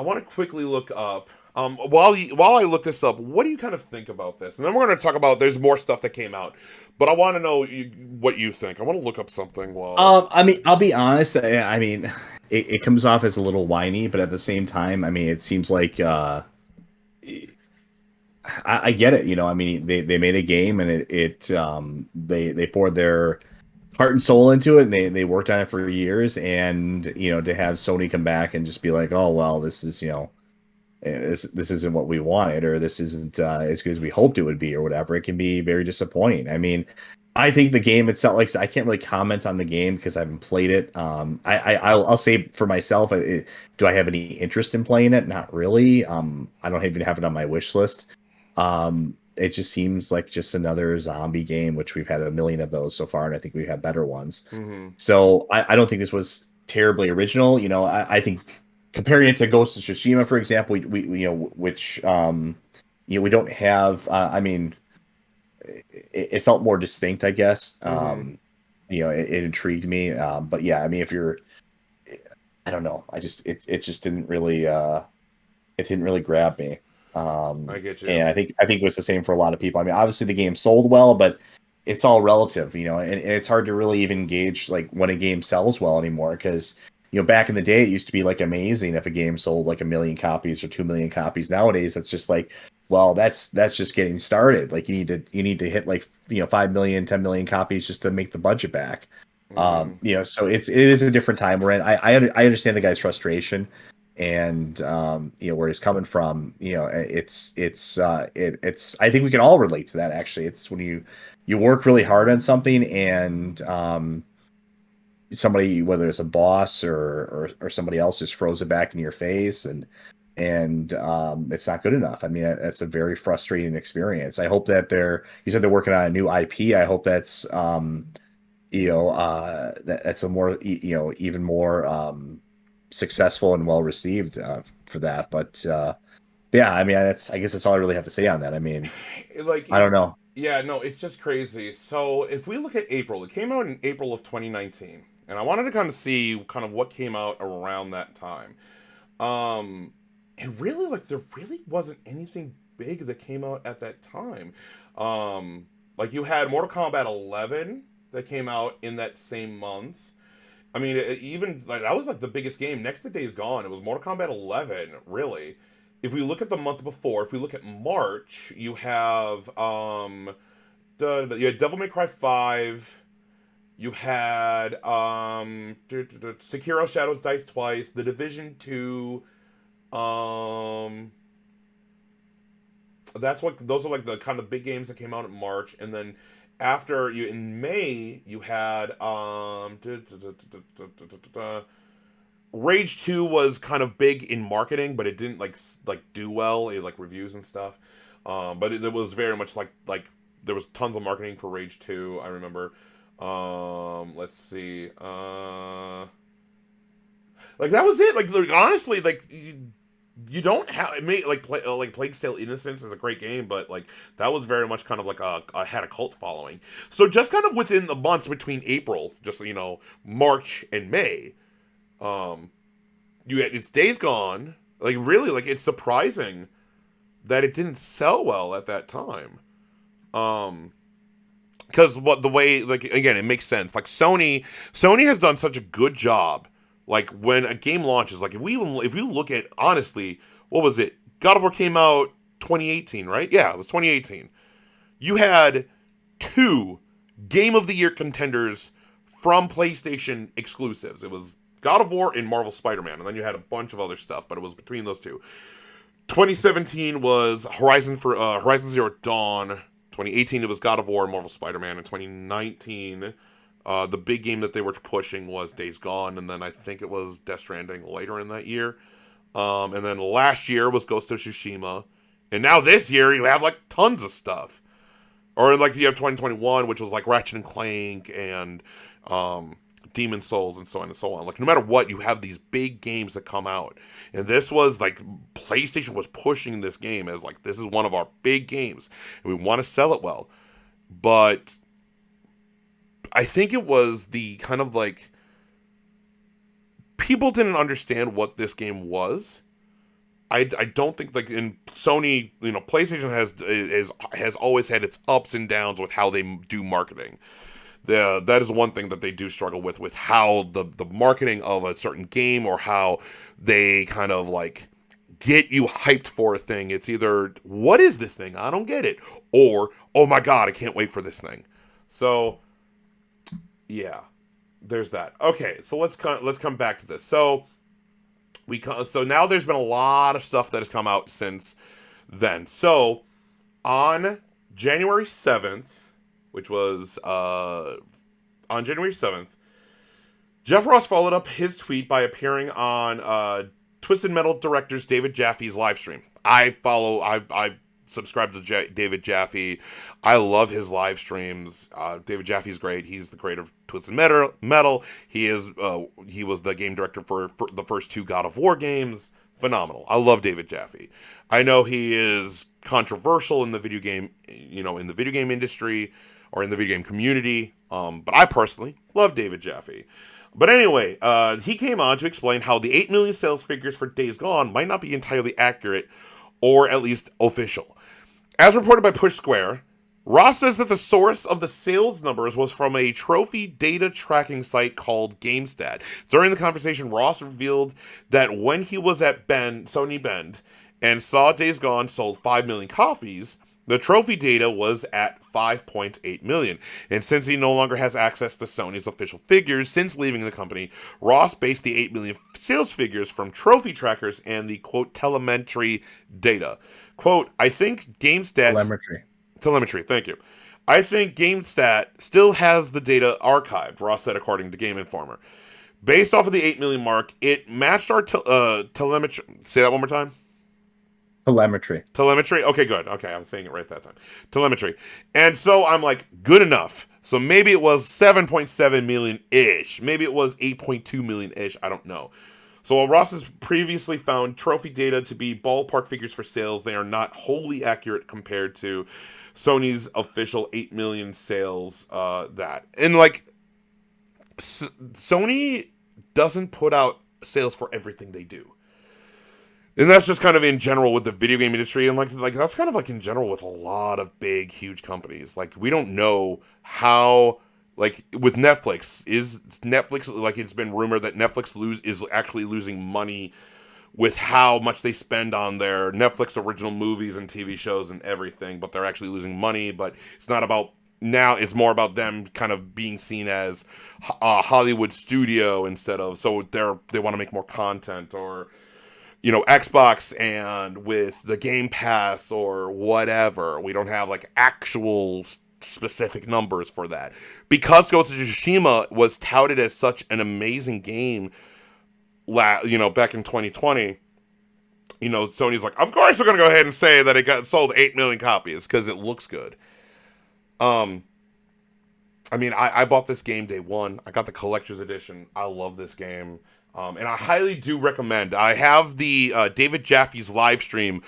want to quickly look up. While I look this up, what do you kind of think about this? And then we're going to talk about there's more stuff that came out, but I want to know what you think. I want to look up something. I mean, I'll be honest. I mean, it comes off as a little whiny, but at the same time, I mean, it seems like I get it. I mean, they made a game and they poured their heart and soul into it, and they worked on it for years. And to have Sony come back and just be like, oh well, this is this isn't what we wanted, or this isn't as good as we hoped it would be, or whatever, it can be very disappointing. I mean, I think the game itself, like I can't really comment on the game because I haven't played it. I'll say for myself, do I have any interest in playing it? Not really. I don't even have it on my wish list. It just seems like just another zombie game, which we've had a million of those so far, and I think we've had better ones. Mm-hmm. So I don't think this was terribly original. I think comparing it to Ghost of Tsushima, for example, we which we don't have. I mean, it felt more distinct, I guess. Mm-hmm. It intrigued me. But yeah, I mean, if you're, I don't know, it just didn't really grab me. I get you. And I think it was the same for a lot of people. I mean, obviously the game sold well, but it's all relative, and it's hard to really even gauge like when a game sells well anymore, because back in the day it used to be like amazing if a game sold like 1 million copies or 2 million copies. Nowadays it's just like, well, that's just getting started. Like you need to hit like 5 million, 10 million copies just to make the budget back. Mm-hmm. So it is a different time we're in. I understand the guy's frustration, and where he's coming from. It's I think we can all relate to that. Actually, it's when you work really hard on something, and somebody, whether it's a boss or somebody else, just throws it back in your face, and it's not good enough. I mean, that's a very frustrating experience. I hope that you said they're working on a new IP. I hope that's that's a more even more successful and well received for that. But yeah, I mean, I guess that's all I really have to say on that. I mean, I don't know. Yeah, no, it's just crazy. So if we look at April, it came out in April of 2019, and I wanted to kind of see kind of what came out around that time. And really, there really wasn't anything big that came out at that time. Like you had Mortal Kombat 11 that came out in that same month. I mean, even like that was like the biggest game next to Days Gone. It was Mortal Kombat 11, really. If we look at the month before, if we look at March, you have you had Devil May Cry 5. You had Sekiro Shadows Die Twice, The Division 2. Those are like the kind of big games that came out in March, and then after you in May you had Rage 2 was kind of big in marketing, but it didn't like do well in like reviews and stuff. But it was very much like there was tons of marketing for Rage 2, I remember. Let's see. Like that was it. Like honestly, like you don't have it may like Plague Tale Innocence is a great game, but like that was very much kind of like a had a cult following. So just kind of within the months between April, just March and May, um, you had it's Days Gone. Like really, like it's surprising that it didn't sell well at that time. Um, because what the way like again it makes sense. Like Sony has done such a good job. Like when a game launches, like if we look at honestly, what was it? God of War came out 2018, right? Yeah, it was 2018. You had two Game of the Year contenders from PlayStation exclusives. It was God of War and Marvel Spider-Man, and then you had a bunch of other stuff, but it was between those two. 2017 was Horizon Zero Dawn. 2018 it was God of War and Marvel Spider-Man. In 2019, the big game that they were pushing was Days Gone, and then I think it was Death Stranding later in that year. And then last year was Ghost of Tsushima, and now this year you have like tons of stuff. Or like you have 2021, which was like Ratchet and Clank and Demon Souls and so on and so on. Like no matter what, you have these big games that come out. And this was like PlayStation was pushing this game as like this is one of our big games and we want to sell it well. But I think it was the kind of like people didn't understand what this game was. I don't think like in Sony, PlayStation has always had its ups and downs with how they do marketing. That is one thing that they do struggle with how the marketing of a certain game or how they kind of like get you hyped for a thing. It's either what is this thing? I don't get it, or oh my god, I can't wait for this thing. So yeah, there's that. Okay, so let's come back to this. So now there's been a lot of stuff that has come out since then. So on January 7th, which was on January 7th, Jeff Ross followed up his tweet by appearing on Twisted Metal director's David Jaffe's live stream. I subscribe to David Jaffe. I love his live streams. David Jaffe's great. He's the creator of Twisted Metal. He was the game director for the first two God of War games. Phenomenal. I love David Jaffe. I know he is controversial in the video game, in the video game industry or in the video game community. But I personally love David Jaffe. But anyway, he came on to explain how the 8 million sales figures for Days Gone might not be entirely accurate, or at least official. As reported by Push Square, Ross says that the source of the sales numbers was from a trophy data tracking site called GameStat. During the conversation, Ross revealed that when he was at Sony Bend and saw Days Gone sold 5 million copies, the trophy data was at 5.8 million. And since he no longer has access to Sony's official figures since leaving the company, Ross based the 8 million sales figures from trophy trackers and the, quote, telemetry data. Quote, I think GameStat... Telemetry, thank you. I think GameStat still has the data archived, Ross said according to Game Informer. Based off of the 8 million mark, it matched our telemetry... Say that one more time? Telemetry. Okay, good. Okay, I was saying it right that time. Telemetry. And so I'm like, good enough. So maybe it was 7.7 million-ish. Maybe it was 8.2 million-ish. I don't know. So while Ross has previously found trophy data to be ballpark figures for sales, they are not wholly accurate compared to Sony's official 8 million sales. And like, Sony doesn't put out sales for everything they do. And that's just kind of in general with the video game industry, and like that's kind of like in general with a lot of big, huge companies. Like we don't know how, like with Netflix, is Netflix, like it's been rumored that Netflix is actually losing money with how much they spend on their Netflix original movies and TV shows and everything, but they're actually losing money. But it's not about now; it's more about them kind of being seen as a Hollywood studio instead of they want to make more content or. Xbox and with the Game Pass or whatever, we don't have like actual specific numbers for that. Because Ghost of Tsushima was touted as such an amazing game, back in 2020, Sony's like, of course we're going to go ahead and say that it got sold 8 million copies because it looks good. I mean, I bought this game day one. I got the collector's edition. I love this game. And I highly do recommend. I have the David Jaffe's live stream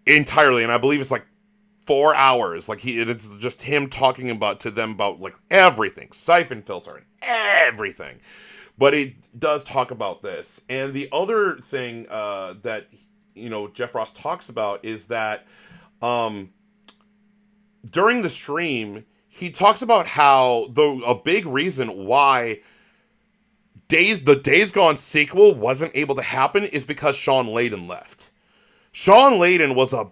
entirely, and I believe it's like 4 hours. Like it's just him talking to them about like everything, siphon filter, and everything. But it does talk about this. And the other thing that Jeff Ross talks about is that during the stream he talks about how a big reason why the Days Gone sequel wasn't able to happen is because Sean Layden left. Sean Layden was a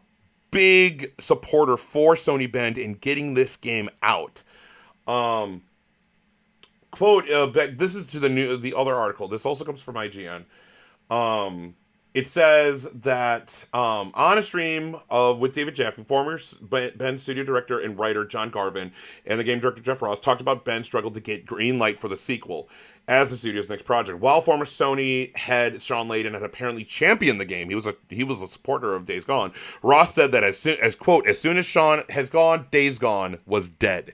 big supporter for Sony Bend in getting this game out. Quote, this is to the other article. This also comes from IGN. It says that on a stream with David Jaffe, former Ben studio director and writer John Garvin, and the game director Jeff Ross talked about Ben's struggle to get green light for the sequel as the studio's next project. While former Sony head Sean Layden had apparently championed the game, he was a supporter of Days Gone. Ross said that as soon as Sean has gone, Days Gone was dead.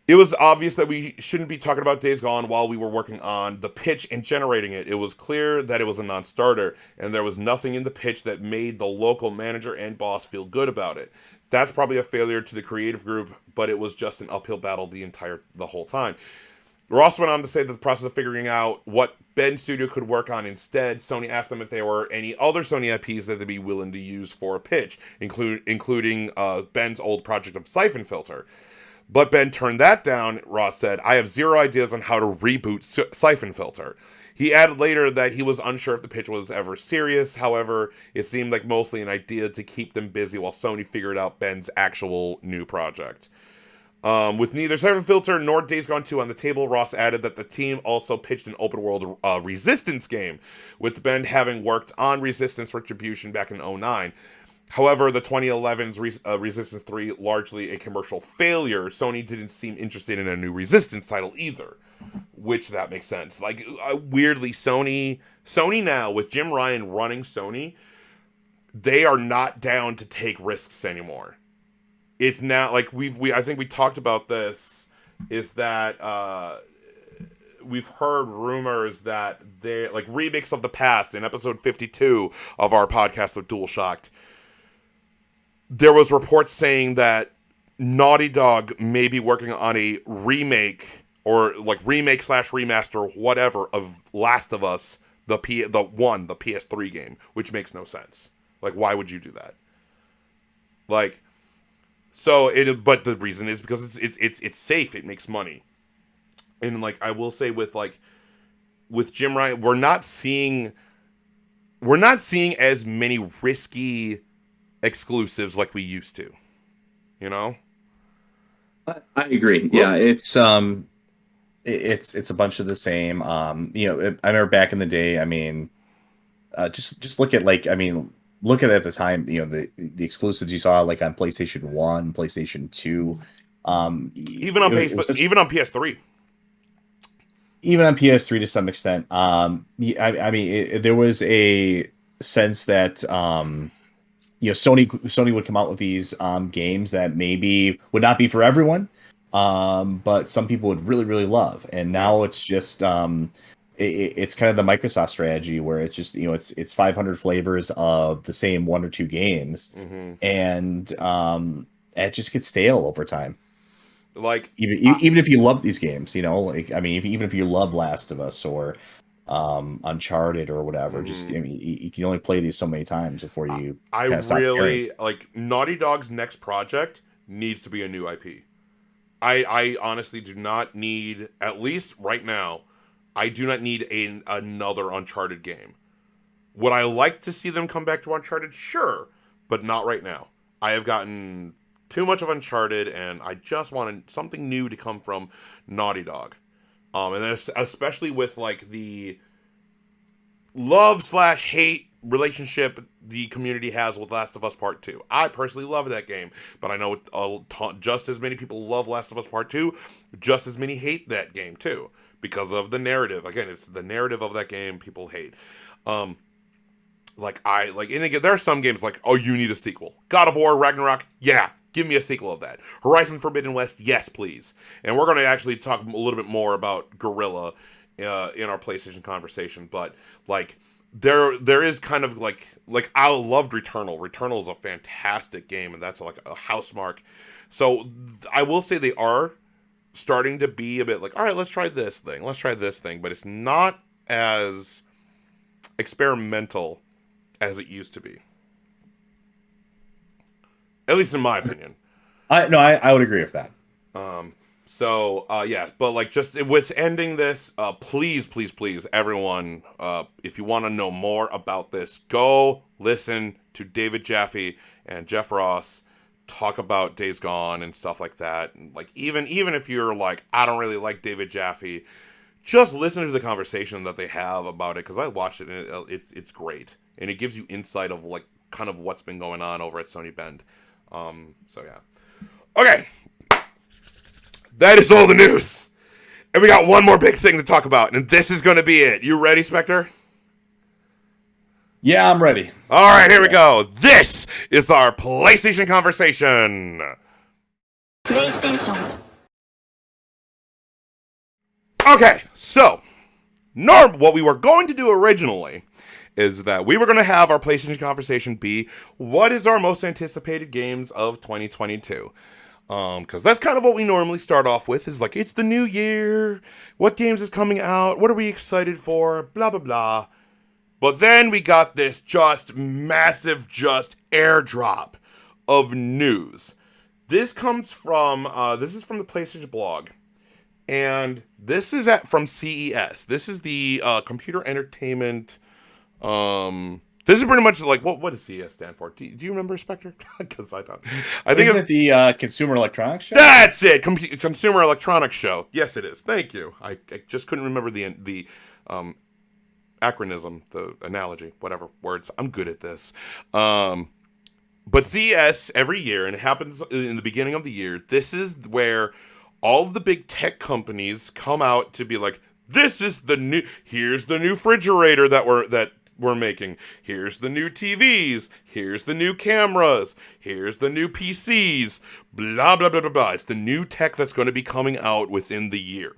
It was obvious that we shouldn't be talking about Days Gone while we were working on the pitch and generating it. It was clear that it was a non-starter, and there was nothing in the pitch that made the local manager and boss feel good about it. That's probably a failure to the creative group, but it was just an uphill battle the whole time. Ross went on to say that the process of figuring out what Ben Studio could work on instead, Sony asked them if there were any other Sony IPs that they'd be willing to use for a pitch, including Ben's old project of Siphon Filter. But Ben turned that down, Ross said. I have zero ideas on how to reboot Siphon Filter. He added later that he was unsure if the pitch was ever serious. However, it seemed like mostly an idea to keep them busy while Sony figured out Ben's actual new project. With neither Siphon Filter nor Days Gone 2 on the table, Ross added that the team also pitched an open-world Resistance game, with Ben having worked on Resistance Retribution back in 2009. However, the 2011's Resistance 3, largely a commercial failure, Sony didn't seem interested in a new Resistance title either, which that makes sense. Like, weirdly, Sony now, with Jim Ryan running Sony, they are not down to take risks anymore. It's now, like, I think we talked about this, is that, we've heard rumors that they, like, remakes of the past, in episode 52 of our podcast of Dualshock'd, there was reports saying that Naughty Dog may be working on a remake or like remake/remaster, whatever, of Last of Us, the PS3 game, which makes no sense. Like, why would you do that? Like, but the reason is because it's safe. It makes money, and like I will say with Jim Ryan, we're not seeing as many risky exclusives like we used to, I agree. Yeah, it's a bunch of the same. I remember back in the day, I mean, just look at look at the time, the exclusives you saw like on PlayStation 1, PlayStation 2, even on PS3. Even on PS3 to some extent. I mean, there was a sense that Sony would come out with these games that maybe would not be for everyone, but some people would really, really love. And now it's just it's kind of the Microsoft strategy where it's just it's 500 flavors of the same one or two games, and it just gets stale over time. Like even if you love these games, like I mean, even if you love Last of Us or Uncharted or whatever, just you can only play these so many times before you stop caring. Like Naughty Dog's next project needs to be a new IP. I honestly do not need, at least right now, I do not need another Uncharted game. Would I like to see them come back to Uncharted? Sure, but not right now. I have gotten too much of Uncharted, and I just wanted something new to come from Naughty Dog. And then especially with like the love/hate relationship the community has with Last of Us Part 2. I personally love that game, but I know just as many people love Last of Us Part 2, just as many hate that game too, because of the narrative. Again, it's the narrative of that game people hate. And again, there are some games like, oh, you need a sequel. God of War, Ragnarok, yeah, Give me a sequel of that. Horizon Forbidden West, yes, please. And we're going to actually talk a little bit more about Guerrilla in our PlayStation conversation. But like, there is kind of like I loved Returnal. Returnal is a fantastic game, and that's like a house mark. So I will say they are starting to be a bit like, all right, let's try this thing, but it's not as experimental as it used to be. At least in my opinion. I would agree with that. Yeah, but like just with ending this, please, everyone, if you want to know more about this, go listen to David Jaffe and Jeff Ross talk about Days Gone and stuff like that. And like even if you're like, I don't really like David Jaffe, just listen to the conversation that they have about it, because I watched it and it's great, and it gives you insight of like kind of what's been going on over at Sony Bend. So yeah. Okay. That is all the news. And we got one more big thing to talk about, and this is going to be it. You ready, Spectre? Yeah, I'm ready. All right, here we go. This is our PlayStation conversation. PlayStation. Okay, so what we were going to do originally is that we were going to have our PlayStation conversation be, what is our most anticipated games of 2022? Because that's kind of what we normally start off with, is like, it's the new year, what games is coming out, what are we excited for, blah, blah, blah. But then we got this just massive airdrop of news. This comes from, this is from the PlayStation blog. And this is from CES. This is the Computer Entertainment. This is pretty much like, what does CES stand for? Do you remember, Spectre? Because I don't. I think it's the Consumer Electronics Show. That's it. Consumer Electronics Show. Yes, it is. Thank you. I just couldn't remember the acronym, the analogy, whatever words. I'm good at this. But CES every year, and it happens in the beginning of the year. This is where all of the big tech companies come out to be like, this is here's the new refrigerator that we're making. Here's the new TVs. Here's the new cameras. Here's the new PCs. Blah, blah, blah, blah, blah. It's the new tech that's going to be coming out within the year.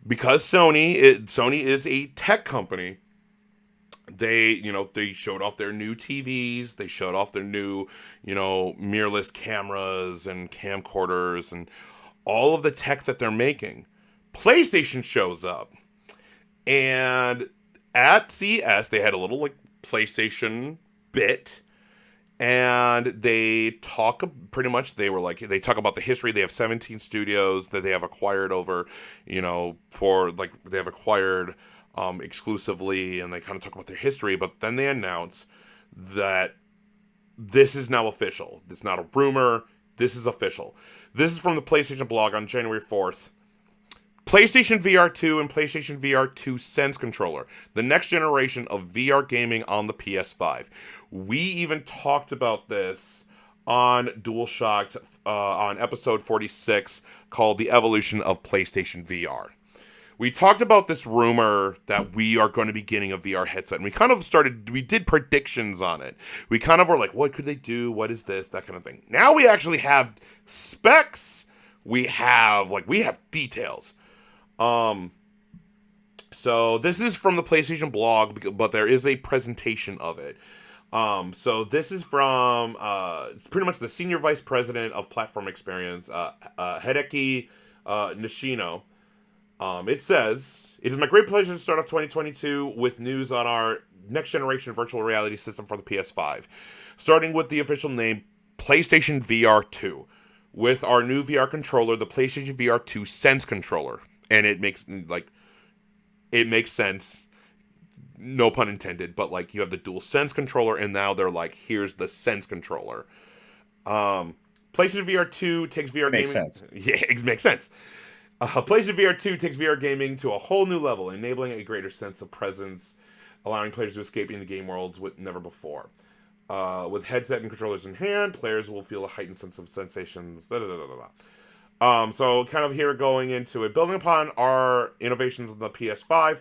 Because Sony is a tech company, they showed off their new TVs. They showed off their new, mirrorless cameras and camcorders and all of the tech that they're making. PlayStation shows up, and at CES they had a little like PlayStation bit, and they talk pretty much. They talk about the history. They have 17 studios that they have acquired over, for like they have acquired exclusively, and they kind of talk about their history. But then they announce that this is now official. It's not a rumor. This is official. This is from the PlayStation blog on January 4th. PlayStation VR2 and PlayStation VR2 Sense controller, the next generation of VR gaming on the PS5. We even talked about this on Dualshock'd on episode 46, called The Evolution of PlayStation VR. We talked about this rumor that we are going to be getting a VR headset, and we did predictions on it. We kind of were like, what could they do? What is this? That kind of thing. Now we actually have specs. We have details. So this is from the PlayStation blog, but there is a presentation of it. So this is from, it's pretty much the Senior Vice President of Platform Experience, Hidetaka Nishino. It says, it is my great pleasure to start off 2022 with news on our next generation virtual reality system for the PS5. Starting with the official name, PlayStation VR2. With our new VR controller, the PlayStation VR2 Sense controller. And it makes sense. No pun intended, but like you have the dual Sense controller, and now they're like, here's the Sense controller. PlayStation VR2 takes VR gaming. Makes sense. Yeah, it makes sense. PlayStation VR2 takes VR gaming to a whole new level, enabling a greater sense of presence, allowing players to escape into game worlds with never before. With headset and controllers in hand, players will feel a heightened sense of sensations. So kind of here going into it, building upon our innovations on the PS5,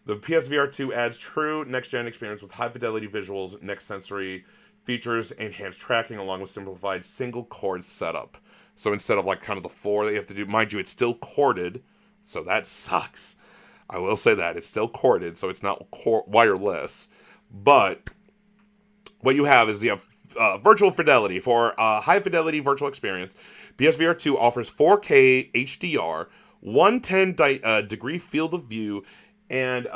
the PSVR 2 adds true next-gen experience with high-fidelity visuals, next sensory features enhanced tracking along with simplified single cord setup. So instead of like kind of the 4 that you have to do, mind you, it's still corded, so that sucks. I will say that it's still corded, so it's not wireless. But what you have is the virtual fidelity. For high fidelity virtual experience, PSVR 2 offers 4K HDR, 110 degree field of view, and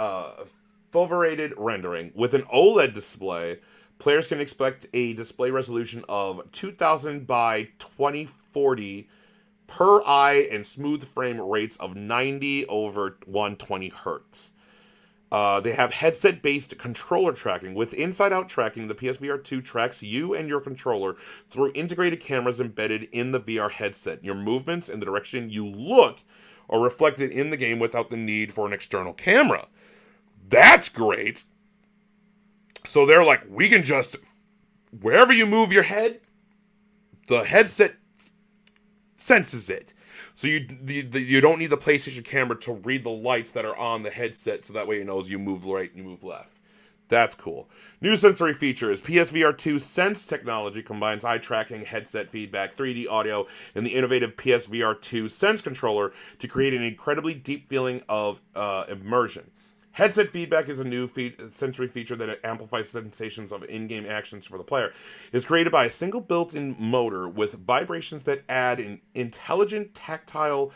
fulverated rendering. With an OLED display, players can expect a display resolution of 2000 by 2040 per eye and smooth frame rates of 90 over 120 hertz. They have headset-based controller tracking. With inside-out tracking, the PSVR 2 tracks you and your controller through integrated cameras embedded in the VR headset. Your movements and the direction you look are reflected in the game without the need for an external camera. That's great. So they're like, we can just, wherever you move your head, the headset senses it. So you don't need the PlayStation camera to read the lights that are on the headset, so that way it knows you move right and you move left. That's cool. New sensory features. PSVR 2 Sense technology combines eye tracking, headset feedback, 3D audio, and the innovative PSVR 2 Sense controller to create an incredibly deep feeling of immersion. Headset feedback is a new sensory feature that amplifies sensations of in-game actions for the player. It's created by a single built-in motor with vibrations that add an intelligent tactile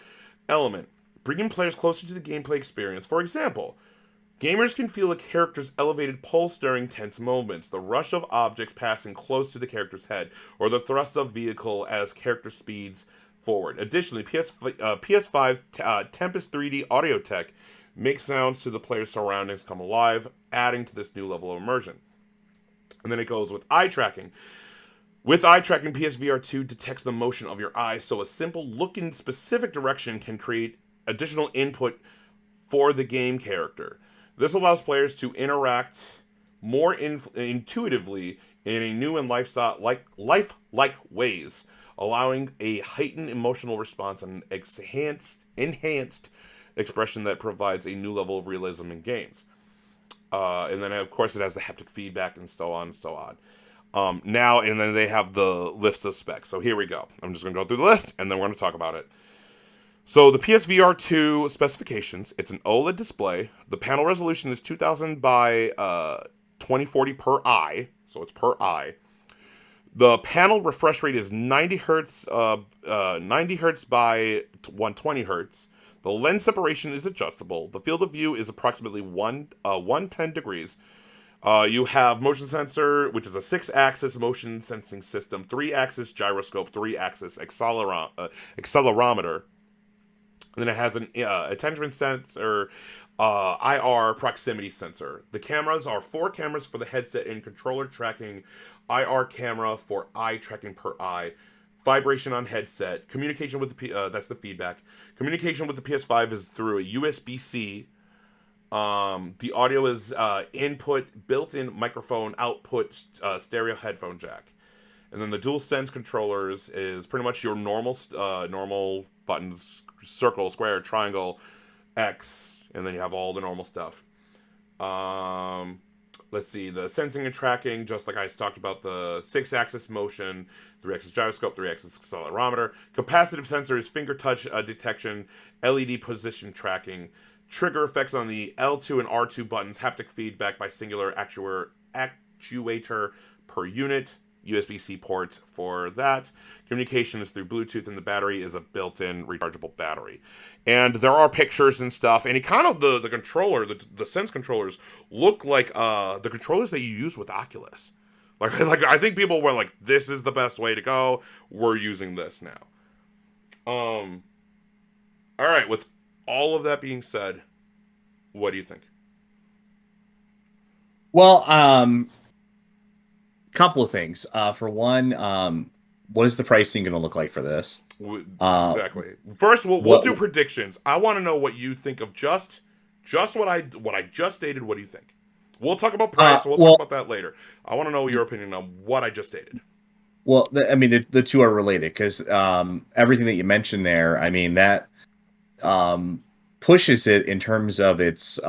element, bringing players closer to the gameplay experience. For example, gamers can feel a character's elevated pulse during tense moments, the rush of objects passing close to the character's head, or the thrust of vehicle as character speeds forward. Additionally, PS5 Tempest 3D audio tech makes sounds to the player's surroundings come alive, adding to this new level of immersion. And then it goes with eye tracking. With eye tracking, PSVR 2 detects the motion of your eyes, so a simple look in specific direction can create additional input for the game character. This allows players to interact more intuitively in a new and lifelike ways, allowing a heightened emotional response and enhanced expression that provides a new level of realism in games. And then, of course, it has the haptic feedback and so on and so on. And then they have the list of specs. So here we go. I'm just going to go through the list, and then we're going to talk about it. So the PSVR 2 specifications, it's an OLED display. The panel resolution is 2000 by 2040 per eye. So it's per eye. The panel refresh rate is 90 hertz by 120 hertz. The lens separation is adjustable. The field of view is approximately 110 degrees. You have motion sensor, which is a 6-axis motion sensing system, 3-axis gyroscope, 3-axis accelerometer. And then it has an attention sensor, IR proximity sensor. The cameras are 4 cameras for the headset and controller tracking, IR camera for eye tracking per eye. Vibration on headset, communication with the that's the feedback. Communication with the PS5 is through a USB-C. The audio is input, built-in microphone, output, stereo headphone jack. And then the DualSense controllers is pretty much your normal buttons: circle, square, triangle, X, and then you have all the normal stuff. Let's see, the sensing and tracking, just like I talked about, the 6-axis motion, 3-axis gyroscope, 3-axis accelerometer. Capacitive sensors, finger touch detection, LED position tracking, trigger effects on the L2 and R2 buttons, haptic feedback by singular actuator per unit, USB-C port for that. Communication is through Bluetooth, and the battery is a built-in rechargeable battery. And there are pictures and stuff, and it kind of, the controller, the Sense controllers look like the controllers that you use with Oculus. Like I think people were like, this is the best way to go. We're using this now. All right, with all of that being said, what do you think? Well, couple of things. For one, what is the pricing going to look like for this? Exactly. First, we'll do predictions. I want to know what you think of just what I just stated. What do you think? We'll talk about price. We'll talk about that later. I want to know your opinion on what I just stated. Well, I mean, the two are related because everything that you mentioned there, I mean, that pushes it in terms of its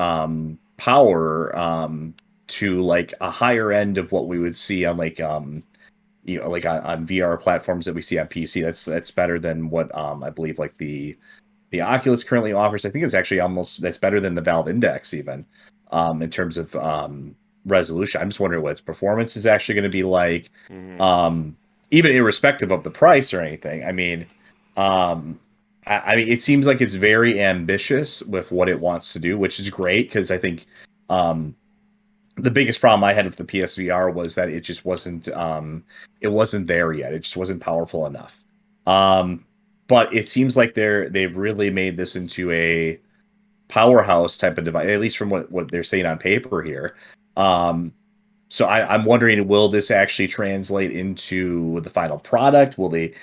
power to like a higher end of what we would see on like like on VR platforms that we see on PC. That's better than what I believe like the Oculus currently offers. I think it's actually that's better than the Valve Index even in terms of resolution. I'm just wondering what its performance is actually going to be like, even irrespective of the price or anything. I mean, I mean, it seems like it's very ambitious with what it wants to do, which is great because I think the biggest problem I had with the PSVR was that it just wasn't it wasn't there yet. It just wasn't powerful enough. But it seems like they've really made this into a powerhouse type of device, at least from what they're saying on paper here. So I'm wondering, will this actually translate into the final product? Will they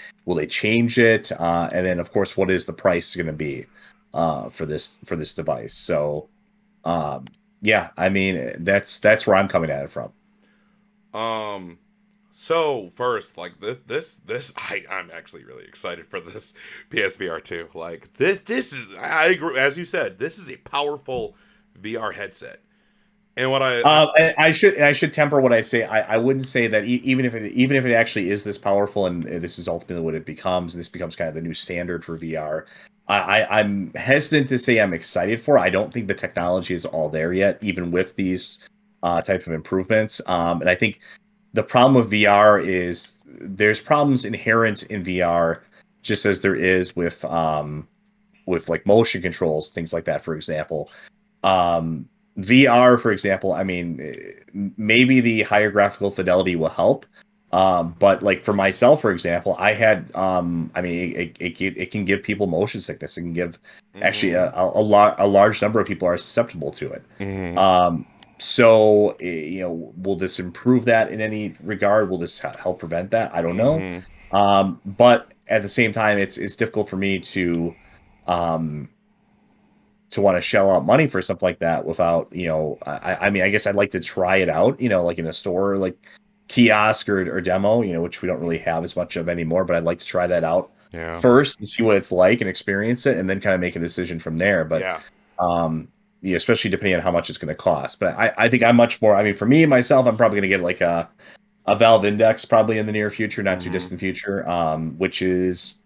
change it? And then, of course, what is the price going to be for this device? So, yeah, I mean, that's where I'm coming at it from. So first, like this, I'm actually really excited for this PSVR2. Like this is, I agree, as you said, this is a powerful VR headset. And what I should temper what I say. I wouldn't say that even if it actually is this powerful and this is ultimately what it becomes, and this becomes kind of the new standard for VR. I'm hesitant to say I'm excited for it. I don't think the technology is all there yet, even with these type of improvements. And I think the problem with VR is there's problems inherent in VR, just as there is with like motion controls, things like that. For example, VR, for example, I mean, maybe the higher graphical fidelity will help. But like for myself, for example, I had, I mean, it can give people motion sickness. It can give actually a large number of people are susceptible to it. So, will this improve that in any regard? Will this help prevent that? I don't know. But at the same time, it's difficult for me um, to want to shell out money for something like that without, I mean, I guess I'd like to try it out, like in a store, like kiosk or demo, which we don't really have as much of anymore, but I'd like to try that out first and see what it's like and experience it and then kind of make a decision from there. But, especially depending on how much it's going to cost. But I think I'm much more, I mean, for me, myself, I'm probably going to get like a Valve Index probably in the near future, not too distant future, which is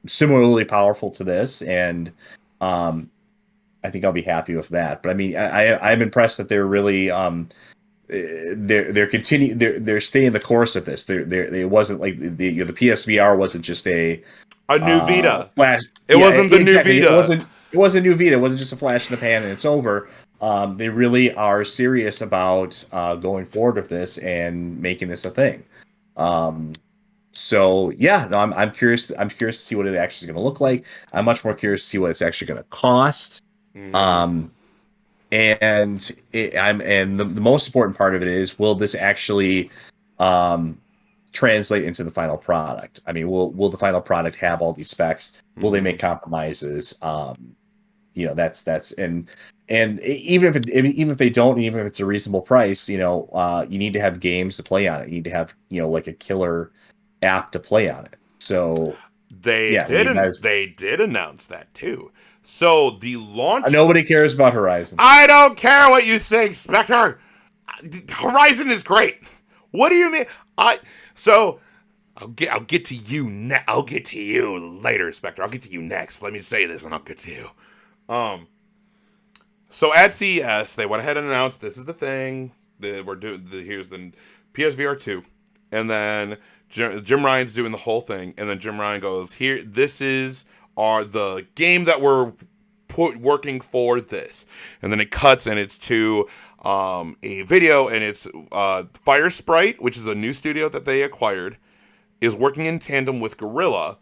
similarly powerful to this. And, I think I'll be happy with that. But I mean, I'm impressed that they're really they're staying the course of this. It wasn't like the PSVR wasn't just a new Vita flash. It wasn't the new Vita. It wasn't new Vita. It wasn't just a flash in the pan and it's over. They really are serious about going forward with this and making this a thing. So yeah, no, I'm curious. I'm curious to see what it actually is going to look like. I'm much more curious to see what it's actually going to cost. And the most important part of it is, will this actually translate into the final product? I mean, will the final product have all these specs? Will they make compromises? That's and even if they don't, even if it's a reasonable price, you need to have games to play on it. You need to have like a killer app to play on it. So they did announce that too. So the launch. Nobody cares about Horizon. I don't care what you think, Spectre. Horizon is great. What do you mean? I'll get to you now. I'll get to you later, Spectre. I'll get to you next. Let me say this, and I'll get to you. So at CES, they went ahead and announced this is the thing that we're doing. Here's the PSVR 2, and then Jim Ryan's doing the whole thing, and then Jim Ryan goes, "Here, this is the game that we're working for this," and then it cuts and it's to a video, and it's Fire Sprite, which is a new studio that they acquired, is working in tandem with Guerrilla,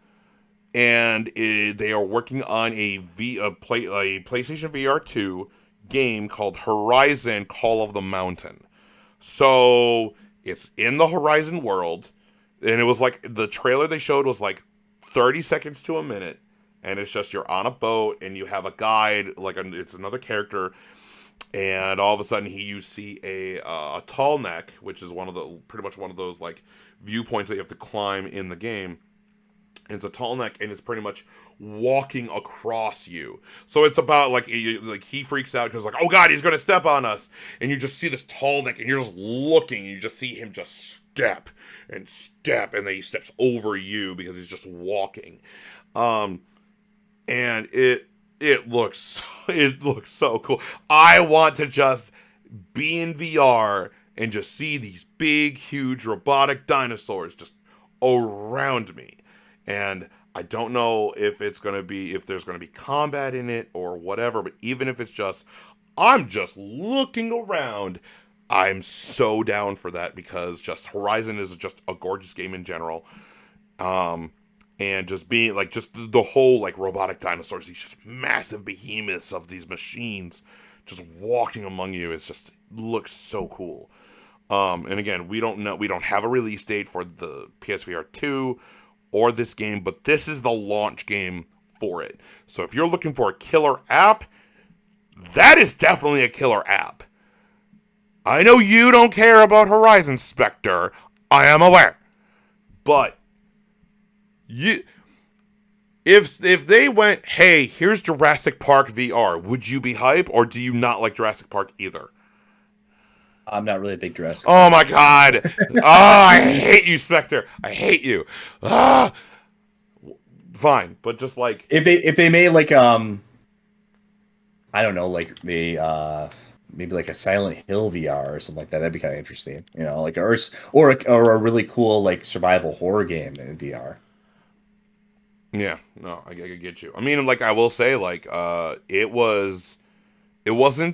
and they are working on a PlayStation VR2 game called Horizon Call of the Mountain. So it's in the Horizon world, and it was like the trailer they showed was like 30 seconds to a minute, and it's just you're on a boat and you have a guide, it's another character, and all of a sudden you see a tall neck, which is pretty much one of those like viewpoints that you have to climb in the game, And it's a tall neck, and it's pretty much walking across you. So it's about like he freaks out because like, oh god, he's gonna step on us, and you just see this tall neck, and you're just looking, and you just see him just step and step, and then he steps over you because he's just walking. And it looks so cool. I want to just be in VR and just see these big, huge robotic dinosaurs just around me. And I don't know if there's gonna be combat in it or whatever, but even if it's just I'm just looking around, I'm so down for that because just Horizon is just a gorgeous game in general. And just being like just the whole like robotic dinosaurs, these just massive behemoths of these machines just walking among you, is just looks so cool. And again, we don't have a release date for the PSVR 2 or this game, but this is the launch game for it. So if you're looking for a killer app, that is definitely a killer app. I know you don't care about Horizon, Spectre. I am aware. But if they went, hey, here's Jurassic Park VR, would you be hype, or do you not like Jurassic Park either? I'm not really a big Jurassic Park. Oh my god! I hate you, Spectre. I hate you. Fine, but just like if they made like I don't know, like maybe like a Silent Hill VR or something like that. That'd be kind of interesting, you know, like or a really cool like survival horror game in VR. Yeah, no, I get you. I mean, like I will say, like it wasn't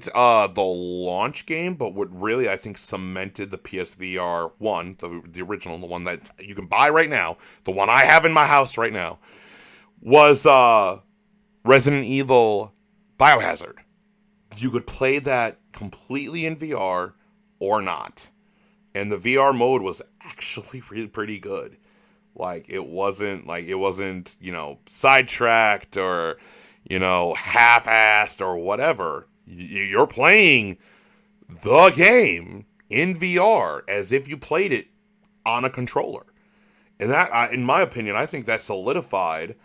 the launch game, but what really I think cemented the PSVR 1, the original, the one that you can buy right now, the one I have in my house right now, was Resident Evil Biohazard. You could play that completely in VR or not. And the VR mode was actually really pretty good. Like it wasn't, you know, sidetracked or, you know, half-assed or whatever. You're playing the game in VR as if you played it on a controller. And that, in my opinion, I think that solidified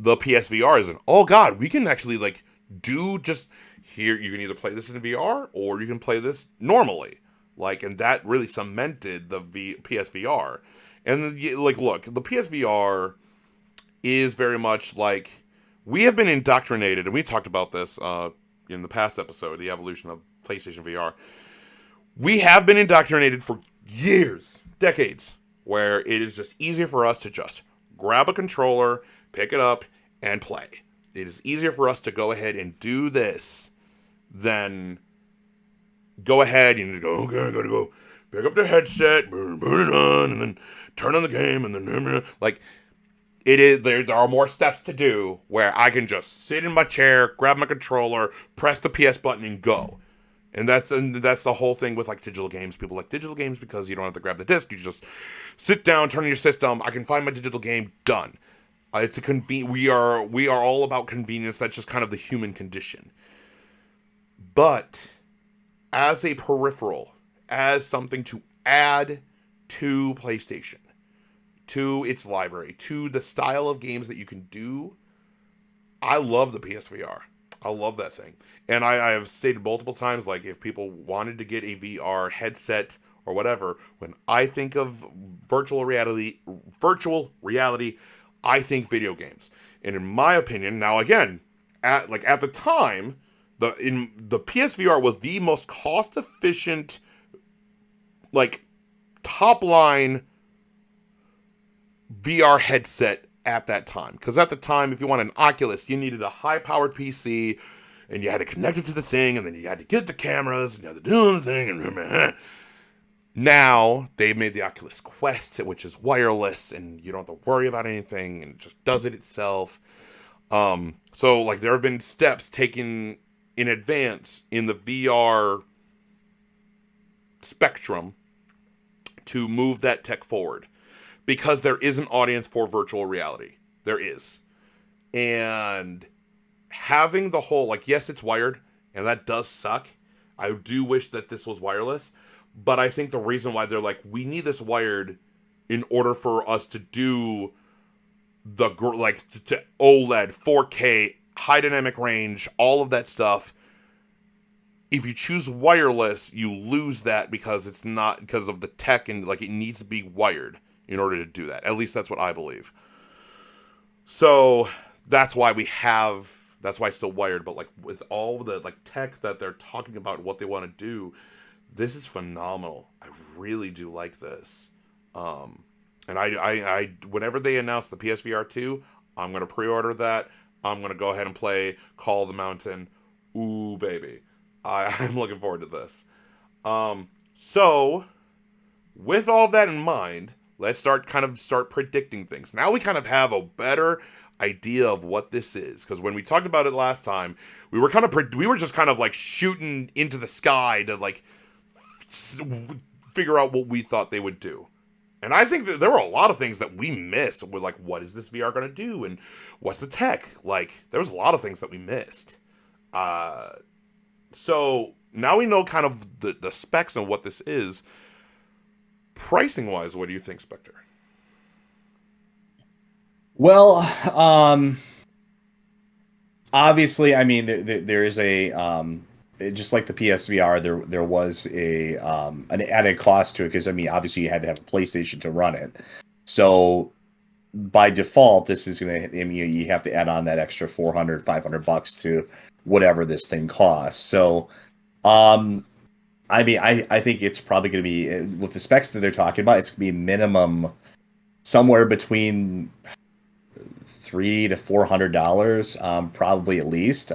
the PSVR as oh god, we can actually like do just here. You can either play this in VR or you can play this normally. Like, and that really cemented the PSVR. And like, look, the PSVR is very much like we have been indoctrinated, and we talked about this in the past episode, the evolution of PlayStation VR. We have been indoctrinated for years, decades, where it is just easier for us to just grab a controller, pick it up, and play. It is easier for us to go ahead and do this than go ahead. You need to go, okay, I gotta go pick up the headset, burn it on, and then turn on the game, and then like it is. There are more steps to do where I can just sit in my chair, grab my controller, press the PS button, and go. And that's the whole thing with like digital games. People like digital games because you don't have to grab the disc. You just sit down, turn on your system. I can find my digital game, done. It's a we are all about convenience. That's just kind of the human condition. But as a peripheral, as something to add to PlayStation, to its library, to the style of games that you can do, I love the PSVR. I love that thing. And I have stated multiple times, like, if people wanted to get a VR headset or whatever, when I think of virtual reality, I think video games. And in my opinion, now again, at the time, the PSVR was the most cost efficient, like, top line VR headset at that time. Because at the time, if you wanted an Oculus, you needed a high powered PC, and you had to connect it to the thing, and then you had to get the cameras, and you had to do the thing, and now they've made the Oculus Quest, which is wireless, and you don't have to worry about anything, and it just does it itself. So like there have been steps taken in advance in the VR spectrum to move that tech forward, because there is an audience for virtual reality. There is. And having the whole, like, yes, it's wired, and that does suck. I do wish that this was wireless. But I think the reason why they're like, we need this wired in order for us to do to OLED, 4K, high dynamic range, all of that stuff. If you choose wireless, you lose that because it's not because of the tech and like it needs to be wired in order to do that. At least that's what I believe. So that's why it's still wired. But like with all the like tech that they're talking about, what they want to do, this is phenomenal. I really do like this. And I whenever they announce the PSVR2, I'm gonna pre-order that. I'm gonna go ahead and play Call of the Mountain. Ooh, baby. I'm looking forward to this. So, with all that in mind, let's start predicting things. Now we kind of have a better idea of what this is, because when we talked about it last time, we were just kind of like shooting into the sky to like figure out what we thought they would do. And I think that there were a lot of things that we missed. We're like, what is this VR going to do? And what's the tech? Like, there was a lot of things that we missed. So now we know kind of the specs and what this is. Pricing wise, what do you think, Spectre? Well, obviously, I mean, there is a just like the PSVR, there was an added cost to it because I mean, obviously, you had to have a PlayStation to run it. So by default, this is going to, I mean, you have to add on that extra $400-$500 to whatever this thing costs. So, I mean, I think it's probably going to be, with the specs that they're talking about, it's going to be minimum somewhere between $300 to $400, probably at least.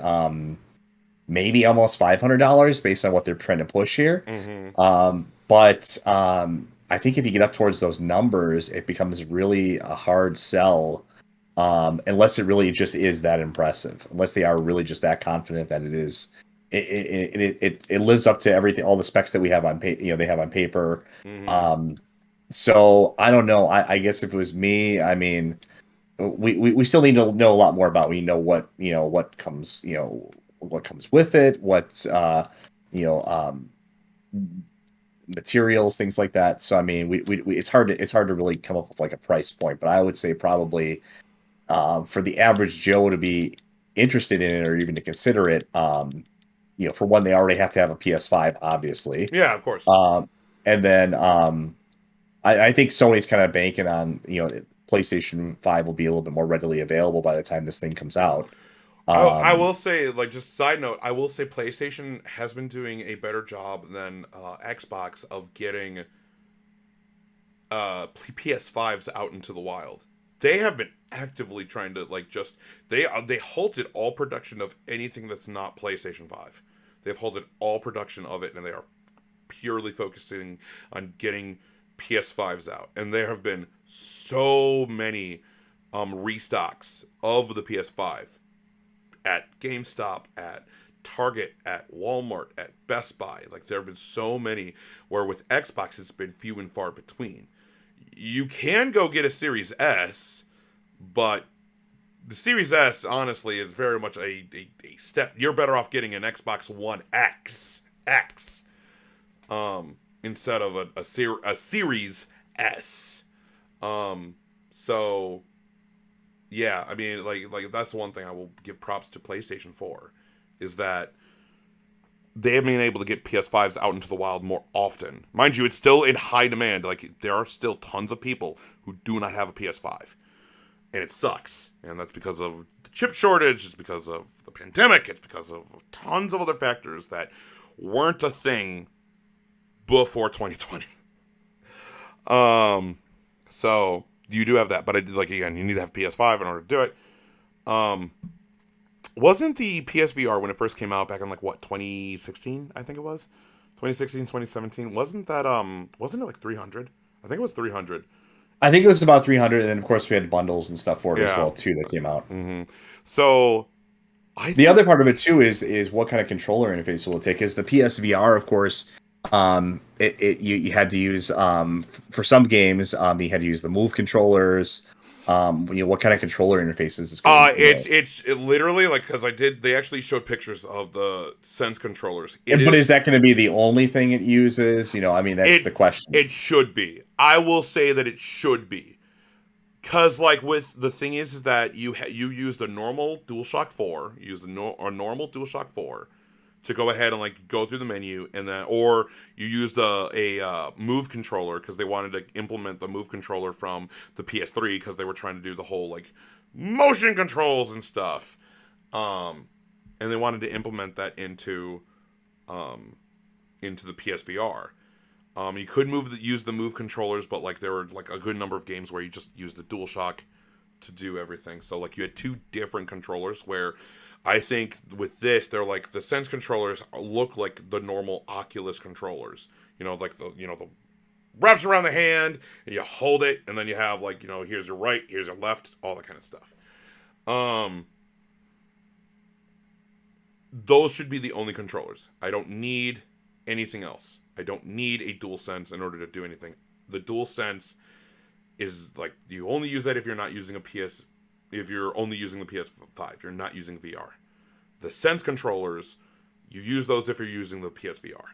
Maybe almost $500 based on what they're trying to push here. Mm-hmm. But I think if you get up towards those numbers, it becomes really a hard sell, unless it really just is that impressive. Unless they are really just that confident that it is, it lives up to everything, all the specs that we have on paper. They have on paper. Mm-hmm. So I don't know. I guess if it was me, I mean, we still need to know a lot more about. We know what comes what comes with it, what's materials, things like that. So I mean, we it's hard to really come up with like a price point, but I would say probably for the average Joe to be interested in it or even to consider it, for one, they already have to have a PS5, obviously. Yeah, of course. And then I think Sony's kind of banking on PlayStation 5 will be a little bit more readily available by the time this thing comes out. I will say, like, just side note, I will say PlayStation has been doing a better job than Xbox of getting PS5s out into the wild. They have been actively trying to they halted all production of anything that's not PlayStation 5. They've halted all production of it, and they are purely focusing on getting PS5s out. And there have been so many restocks of the PS5 at GameStop, at Target, at Walmart, at Best Buy. Like, there have been so many, where with Xbox it's been few and far between. You can go get a Series S, but the Series S, honestly, is very much a step. You're better off getting an Xbox One X instead of a Series S. So yeah, I mean, like that's the one thing I will give props to PlayStation for, is that they have been able to get PS5s out into the wild more often. Mind you, it's still in high demand. Like, there are still tons of people who do not have a PS5. And it sucks. And that's because of the chip shortage, it's because of the pandemic, it's because of tons of other factors that weren't a thing before 2020. So you do have that, but again, you need to have PS5 in order to do it. Wasn't the PSVR, when it first came out back in 2016, I think it was 2016, 2017, wasn't it like 300? I think it was 300. I think it was about 300, and then of course we had bundles and stuff for it as well too that came out. Mm-hmm. So the other part of it too is what kind of controller interface will it take? Because the PSVR, of course, you had to use for some games you had to use the Move controllers. What kind of controller interfaces is it's literally, like, because they actually showed pictures of the Sense controllers. But is that going to be the only thing it uses? I mean, that's the question. It should be. I will say that it should be, Because like with the thing is that you use the normal DualShock 4, you use a normal DualShock 4 to go ahead and like go through the menu, and then or you used a move controller because they wanted to implement the move controller from the PS3 because they were trying to do the whole like motion controls and stuff, and they wanted to implement that into the PSVR. You could use the move controllers, but like there were like a good number of games where you just used the DualShock to do everything. So like you had two different controllers where I think with this, they're like the Sense controllers look like the normal Oculus controllers. Like the wraps around the hand and you hold it, and then you have like, here's your right, here's your left, all that kind of stuff. Those should be the only controllers. I don't need anything else. I don't need a DualSense in order to do anything. The DualSense is like, you only use that if you're not using if you're only using the PS5, you're not using VR. The Sense controllers, you use those if you're using the PSVR.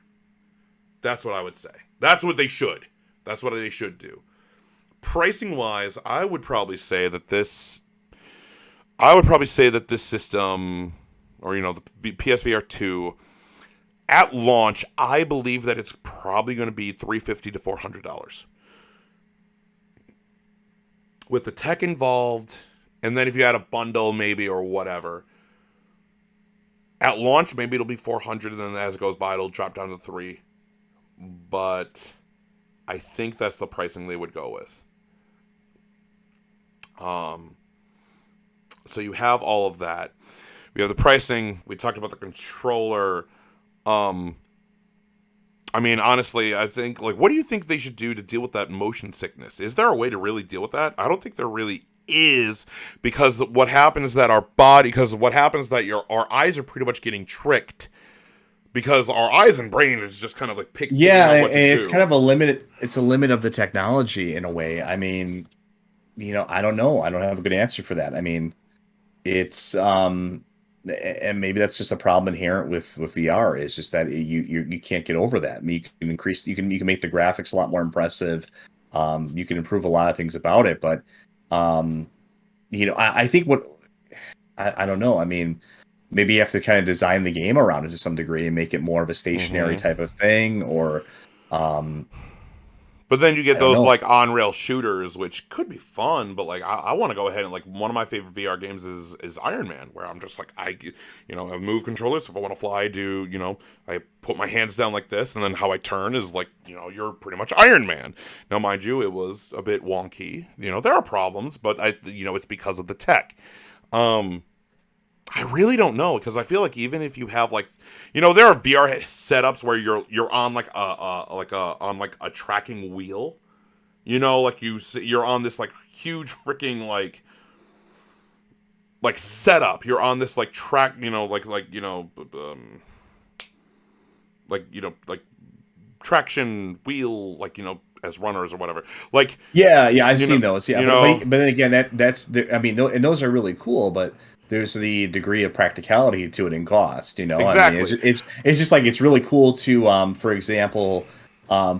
That's what I would say. That's what they should. That's what they should do. Pricing wise, I would probably say that this system, or the PSVR 2, at launch, I believe that it's probably going to be $350 to $400 with the tech involved. And then if you had a bundle, maybe, or whatever, at launch, maybe it'll be 400, and then as it goes by, it'll drop down to 3. But I think that's the pricing they would go with. So you have all of that. We have the pricing. We talked about the controller. I mean, honestly, I think, like, what do you think they should do to deal with that motion sickness? Is there a way to really deal with that? I don't think there really is, because what happens is that our eyes are pretty much getting tricked, because our eyes and brain is just kind of like picking out what to it's do. kind of a limit of the technology in a way. I mean, I don't know. I don't have a good answer for that. I mean, it's and maybe that's just a problem inherent with VR. Is just that you can't get over that. I mean, you can make the graphics a lot more impressive. You can improve a lot of things about it, but I think I don't know. I mean, maybe you have to kind of design the game around it to some degree and make it more of a stationary type of thing, or but then you get those like on-rail shooters, which could be fun, but like I want to go ahead and, like, one of my favorite VR games is Iron Man, where I'm just like, I have move controllers. If I want to fly, I put my hands down like this, and then how I turn is like, you're pretty much Iron Man. Now, mind you, it was a bit wonky. There are problems, but it's because of the tech. I really don't know, because I feel like even if you have like, there are VR setups where you're on like a tracking wheel, like you're on this like huge freaking like setup. You're on this like track, like traction wheel, like as runners or whatever. Like I've seen those. Yeah, but then again, I mean, and those are really cool, but there's the degree of practicality to it and cost, Exactly. I mean, it's just like, it's really cool to, for example,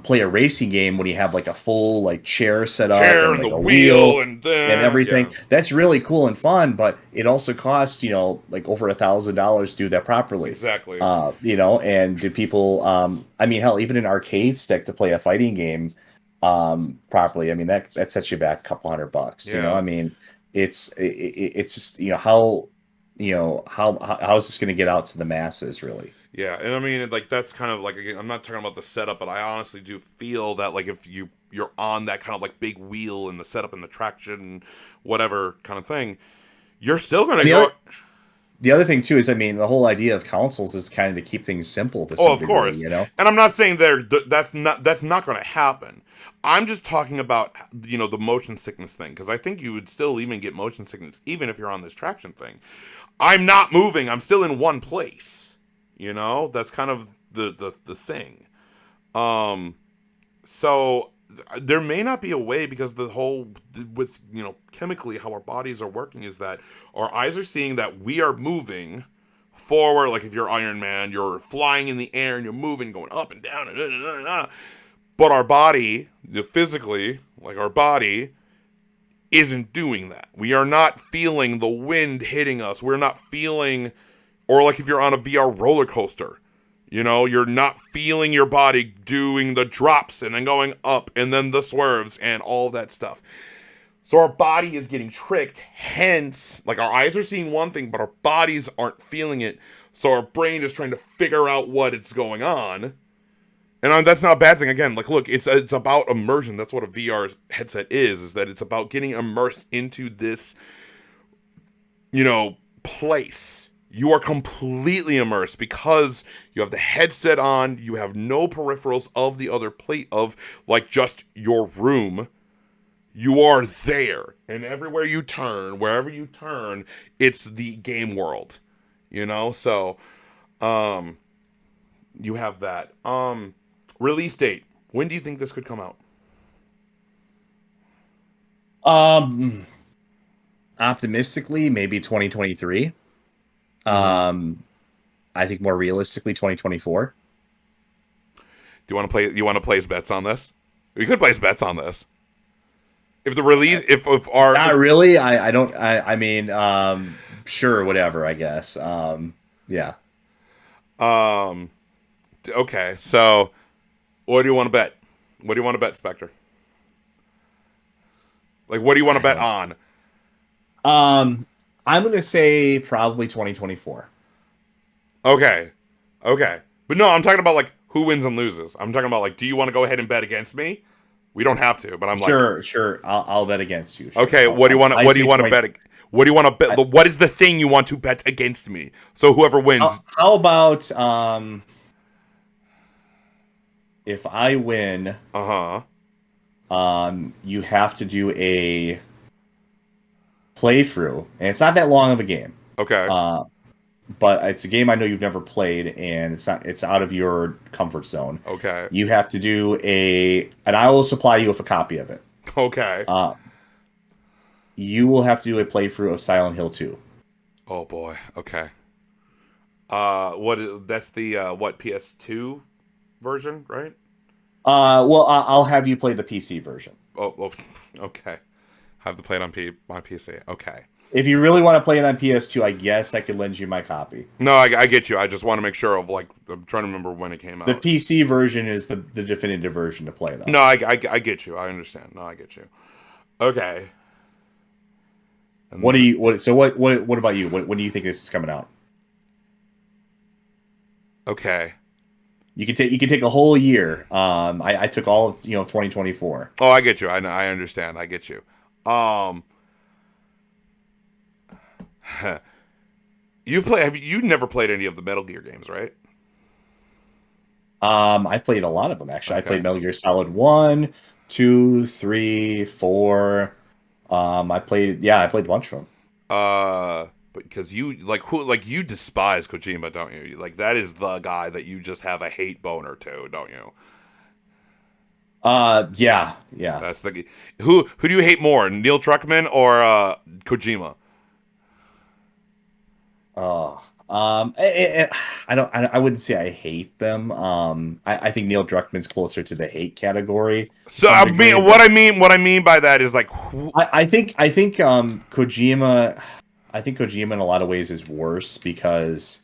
play a racing game when you have like a full like chair set up and like the a wheel and everything. Yeah. That's really cool and fun, but it also costs, like over $1,000 to do that properly. Exactly. And do people, I mean, hell, even an arcade stick to play a fighting game properly, I mean, that sets you back a couple $100, I mean, it's just, how is this going to get out to the masses, really? Yeah, and I mean, like, that's kind of like, again, I'm not talking about the setup, but I honestly do feel that, like, if you're on that kind of like big wheel and the setup and the traction, whatever kind of thing, you're still going to go. The other thing too is, I mean, the whole idea of consoles is kind of to keep things simple to some degree, course. And I'm not saying that's not going to happen. I'm just talking about, the motion sickness thing, because I think you would still even get motion sickness even if you're on this traction thing. I'm not moving. I'm still in one place. That's kind of the thing. So there may not be a way, because the whole with chemically how our bodies are working is that our eyes are seeing that we are moving forward. Like if you're Iron Man, you're flying in the air and you're moving, going up and down, but our body, physically, like our body isn't doing that. We are not feeling the wind hitting us. We're not feeling, or like if you're on a VR roller coaster, you know, you're not feeling your body doing the drops and then going up and then the swerves and all that stuff. So our body is getting tricked. Hence, like our eyes are seeing one thing, but our bodies aren't feeling it. So our brain is trying to figure out what it's going on. And that's not a bad thing. Again, like, look, it's about immersion. That's what a VR headset is that it's about getting immersed into this, you know, place. You are completely immersed because you have the headset on. You have no peripherals of the other plate of, like, just your room. You are there. And everywhere you turn, wherever you turn, it's the game world. You know? So, you have that. Release date. When do you think this could come out? Optimistically, maybe 2023. I think more realistically 2024. Do you want to play? You want to place bets on this? We could place bets on this. If the release, if our not really, I don't. I mean, sure, whatever. I guess. Yeah. Okay, so what do you want to bet? What do you want to bet, Spectre? Like, what do you want to bet on? I'm gonna say probably 2024. Okay, but no, I'm talking about like who wins and loses. I'm talking about like, do you want to go ahead and bet against me? We don't have to, but I'm sure. I'll bet against you. Sure. Okay, what do you want to? What do you want to bet? What do you want to bet? What is the thing you want to bet against me? So whoever wins. How about if I win? You have to do a playthrough, and it's not that long of a game. Okay. But it's a game I know you've never played, and it's out of your comfort zone. Okay. You have to do and I will supply you with a copy of it. Okay. You will have to do a playthrough of Silent Hill 2. Oh boy. Okay. That's the what PS2 version, right? Well, I'll have you play the PC version. Oh, okay. I have to play it on my PC. Okay. If you really want to play it on PS2, I guess I could lend you my copy. No, I get you. I just want to make sure of, like, I'm trying to remember when it came out. The PC version is the definitive version to play, though. No, I get you. I understand. No, I get you. Okay. And what about you? When do you think this is coming out? Okay. You can take a whole year. I took all of 2024. Oh, I get you. I know. I understand. I get you. You've never played any of the Metal Gear games, right? I played a lot of them, actually. Okay. I played Metal Gear Solid 1, 2, 3, 4. I played a bunch of them. Because you you despise Kojima, don't you? Like, that is the guy that you just have a hate boner to, don't you? Yeah. That's the who do you hate more, Neil Druckmann or Kojima? I wouldn't say I hate them. I think Neil Druckmann's closer to the hate category. So what I mean by that is, like, I think Kojima. I think Kojima in a lot of ways is worse because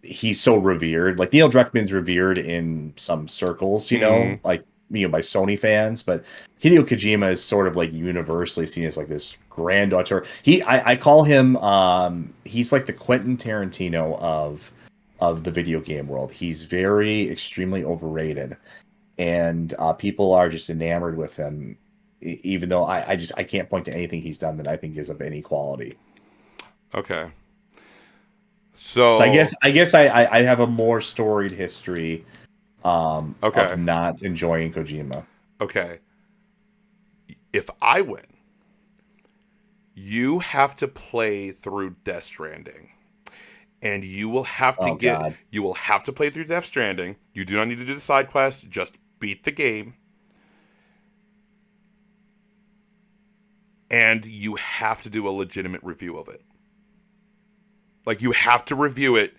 he's so revered. Like, Neil Druckmann's revered in some circles, like by Sony fans, but Hideo Kojima is sort of like universally seen as like this grand auteur. I call him he's like the Quentin Tarantino of the video game world. He's very extremely overrated, and people are just enamored with him, even though I can't point to anything he's done that I think is of any quality. Okay. So I guess I have a more storied history of not enjoying Kojima. Okay. If I win, you have to play through Death Stranding. And you will have to play through Death Stranding. You do not need to do the side quests, just beat the game. And you have to do a legitimate review of it. Like, you have to review it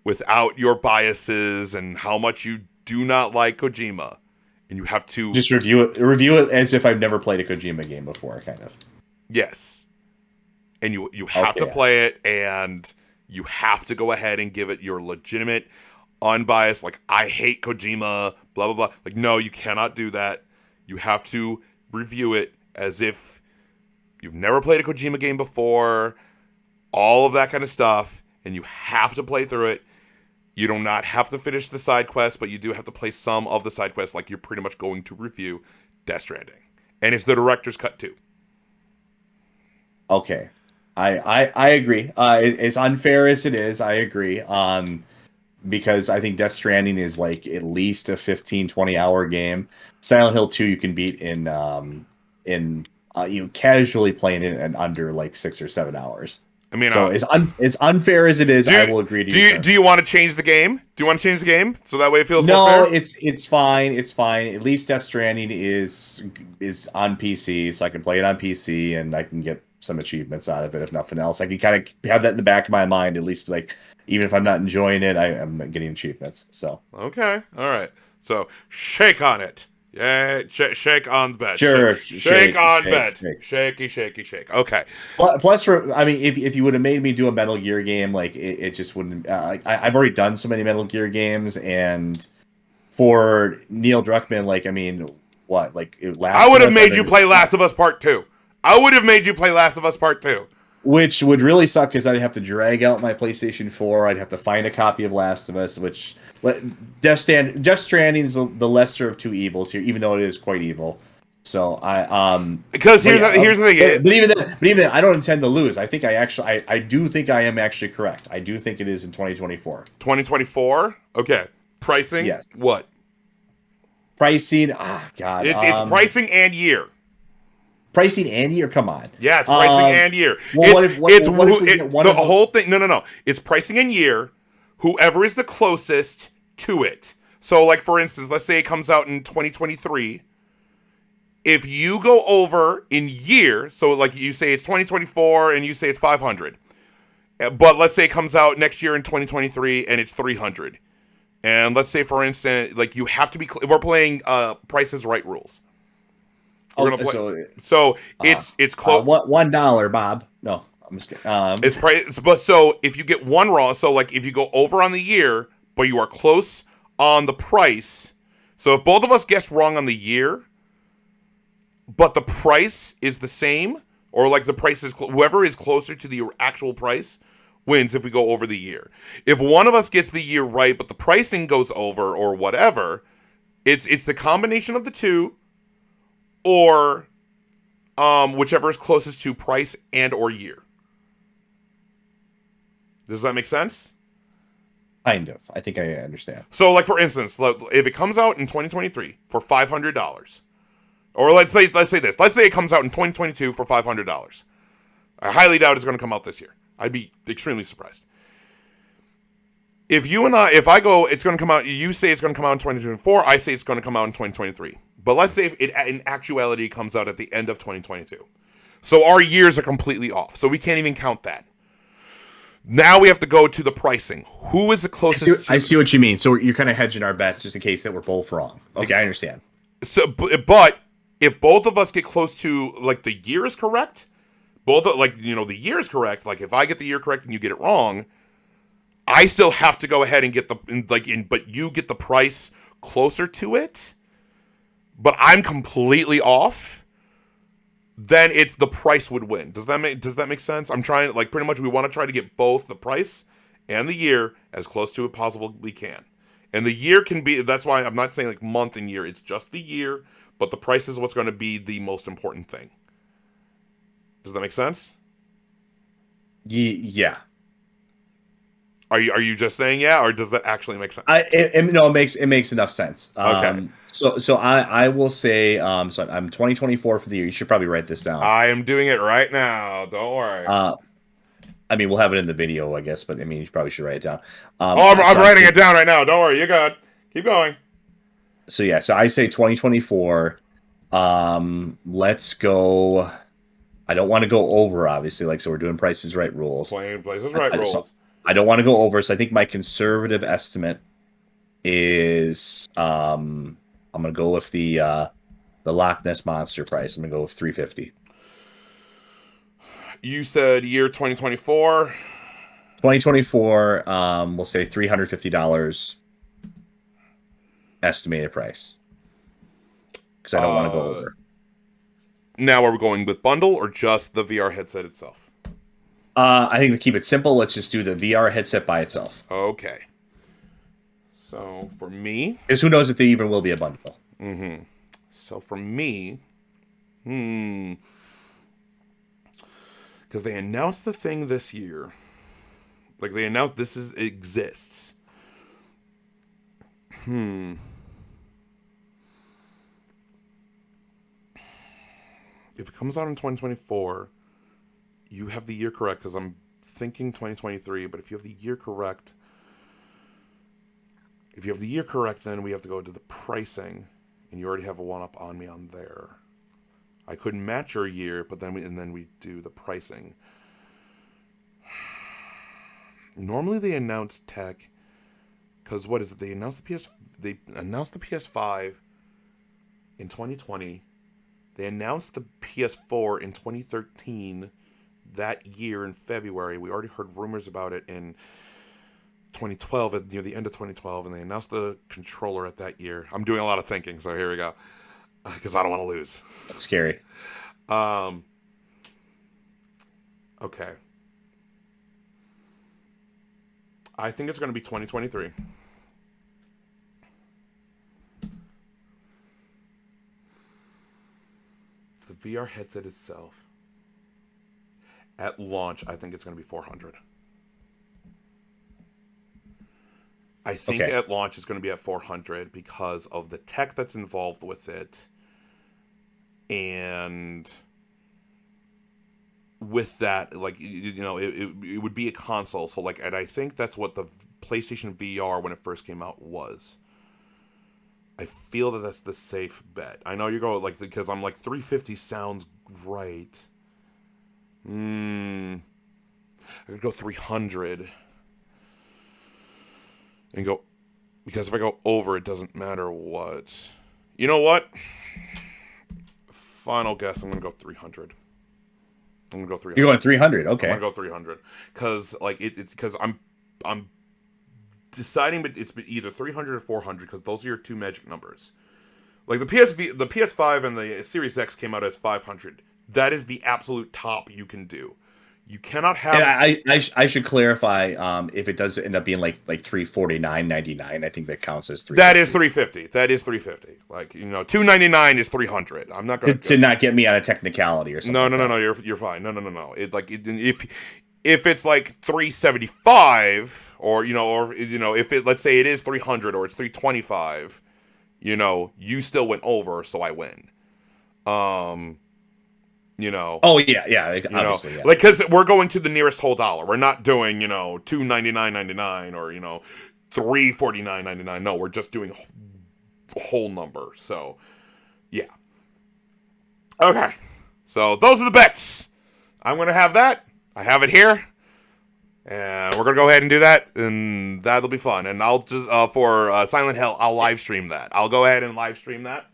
without your biases and how much you do not like Kojima. and you have to just review it as if I've never played a Kojima game before, kind of. Yes, and you have to play it, and you have to go ahead and give it your legitimate, unbiased, like, I hate Kojima, blah blah blah. Like, no, you cannot do that. You have to review it as if you've never played a Kojima game before, all of that kind of stuff, and you have to play through it. You do not have to finish the side quest, but you do have to play some of the side quests, like you're pretty much going to review Death Stranding. And it's the director's cut too. Okay. I agree. As unfair as it is, I agree. Because I think Death Stranding is like at least a 15, 20-hour game. Silent Hill 2 you can beat in casually playing it in under like 6 or 7 hours. I mean, so as unfair as it is, I will agree to you. Do you want to change the game? Do you want to change the game so that way it feels more fair? No, it's fine. It's fine. At least Death Stranding is on PC, so I can play it on PC and I can get some achievements out of it. If nothing else, I can kind of have that in the back of my mind. At least, like, even if I'm not enjoying it, I'm getting achievements. So okay, all right. So shake on it. Yeah, shake on the bed. Sure, shake on bed. Shaky, shaky, shake. Okay. Plus, if you would have made me do a Metal Gear game, like it just wouldn't. I've already done so many Metal Gear games, and for Neil Druckmann, like, I mean, what, like, I would have made you play Last of Us Part 2. I would have made you play Last of Us Part 2. Which would really suck because I'd have to drag out my PlayStation 4. I'd have to find a copy of Last of Us, which Death Stranding is the lesser of two evils here, even though it is quite evil. So because here's the thing. But even then, I don't intend to lose. I think I do think I am actually correct. I do think it is in 2024. 2024. Okay. Pricing. Yes. What? Pricing. God. It's pricing and year. Pricing and year? Come on. Yeah, it's pricing and year. Well, the whole thing. No. It's pricing and year. Whoever is the closest to it. So, like, for instance, let's say it comes out in 2023. If you go over in year, so like you say it's 2024 and you say it's 500. But let's say it comes out next year in 2023 and it's 300. And let's say, for instance, like, you have to be. We're playing Price is Right rules. We're gonna play. So it's close. $1, Bob. No, I'm just kidding. It's price, but so if you get one wrong, so like if you go over on the year, but you are close on the price. So if both of us guess wrong on the year, but the price is the same, or like the price is whoever is closer to the actual price wins. If we go over the year, if one of us gets the year right, but the pricing goes over or whatever, it's the combination of the two. Or whichever is closest to price and or year. Does that make sense? Kind of. I think I understand. So, like, for instance, if it comes out in 2023 for $500, or let's say this. Let's say it comes out in 2022 for $500. I highly doubt it's going to come out this year. I'd be extremely surprised. If I go, it's going to come out, you say it's going to come out in 2024, I say it's going to come out in 2023. But let's say if it in actuality comes out at the end of 2022. So our years are completely off. So we can't even count that. Now we have to go to the pricing. Who is the closest? I see what you mean. So you're kind of hedging our bets just in case that we're both wrong. Okay, I understand. So, but if both of us get close to, like, the year is correct, the year is correct. Like, if I get the year correct and you get it wrong, I still have to go ahead and get but you get the price closer to it. But I'm completely off, then it's the price would win. Does that make sense? I'm trying, like, pretty much we want to try to get both the price and the year as close to it possibly can. And the year can be, that's why I'm not saying like month and year, it's just the year, but the price is what's going to be the most important thing. Does that make sense? Yeah. Are you just saying yeah, or does that actually make sense? No, it makes enough sense. Okay. So I will say so I'm 2024 for the year. You should probably write this down. I am doing it right now. Don't worry. I mean, we'll have it in the video, I guess, but I mean, you probably should write it down. I'm writing it down right now. Don't worry. You're good. Keep going. So yeah, so I say 2024. Let's go. I don't want to go over, obviously. Like, so we're doing Price is Right rules. Playing Price is Right rules. I don't want to go over, so I think my conservative estimate is I'm gonna go with the Loch Ness Monster price. I'm gonna go with $350. You said year 2024. 2024. We'll say $350 estimated price because I don't want to go over. Now, are we going with bundle or just the VR headset itself? I think to keep it simple, let's just do the VR headset by itself. Okay. So for me, because who knows if there even will be a bundle. Mm-hmm. So for me, because they announced the thing this year, like they announced it exists. If it comes out in 2024, you have the year correct, because I'm thinking 2023, but if you have the year correct, then we have to go to the pricing, and you already have a one-up on me on there. I couldn't match your year, but then we do the pricing. Normally they announce tech, because what is it? They announced the PS5 in 2020. They announced the PS4 in 2013. That year in February, we already heard rumors about it in 2012, near the end of 2012, and they announced the controller at that year. I'm doing a lot of thinking, so here we go, because I don't want to lose. That's scary. Okay. I think it's going to be 2023. The VR headset itself, at launch, I think it's going to be $400. I think at launch it's going to be at $400 because of the tech that's involved with it, and with that, like, it would be a console. So like, and I think that's what the PlayStation VR when it first came out was. I feel that that's the safe bet. I know you're going like, because I'm like $350 sounds right. I could go $300 and go, because if I go over, it doesn't matter what. You know what? Final guess, I'm gonna go $300. I'm gonna go $300. You're going $300, okay. I'm gonna go $300 because like it's because I'm deciding, but it's either $300 or $400 because those are your two magic numbers. Like the PS5 and the Series X came out as $500. That is the absolute top you can do. You cannot have. And I should clarify, if it does end up being like $349.99, I think that counts as $350. That is $350. That is $350. Like, $299 is $300. I'm not going to not get me on a technicality or something. No. You're fine. No. If it's like $375 or if it, let's say it is $300 or it's $325, you still went over, so I win. Oh yeah, obviously, yeah. Like, because we're going to the nearest whole dollar. We're not doing $299.99 or $349.99. No, we're just doing whole number. So yeah. Okay, so those are the bets. I'm gonna have that. I have it here, and we're gonna go ahead and do that, and that'll be fun. And I'll just for Silent Hill, I'll live stream that. I'll go ahead and live stream that.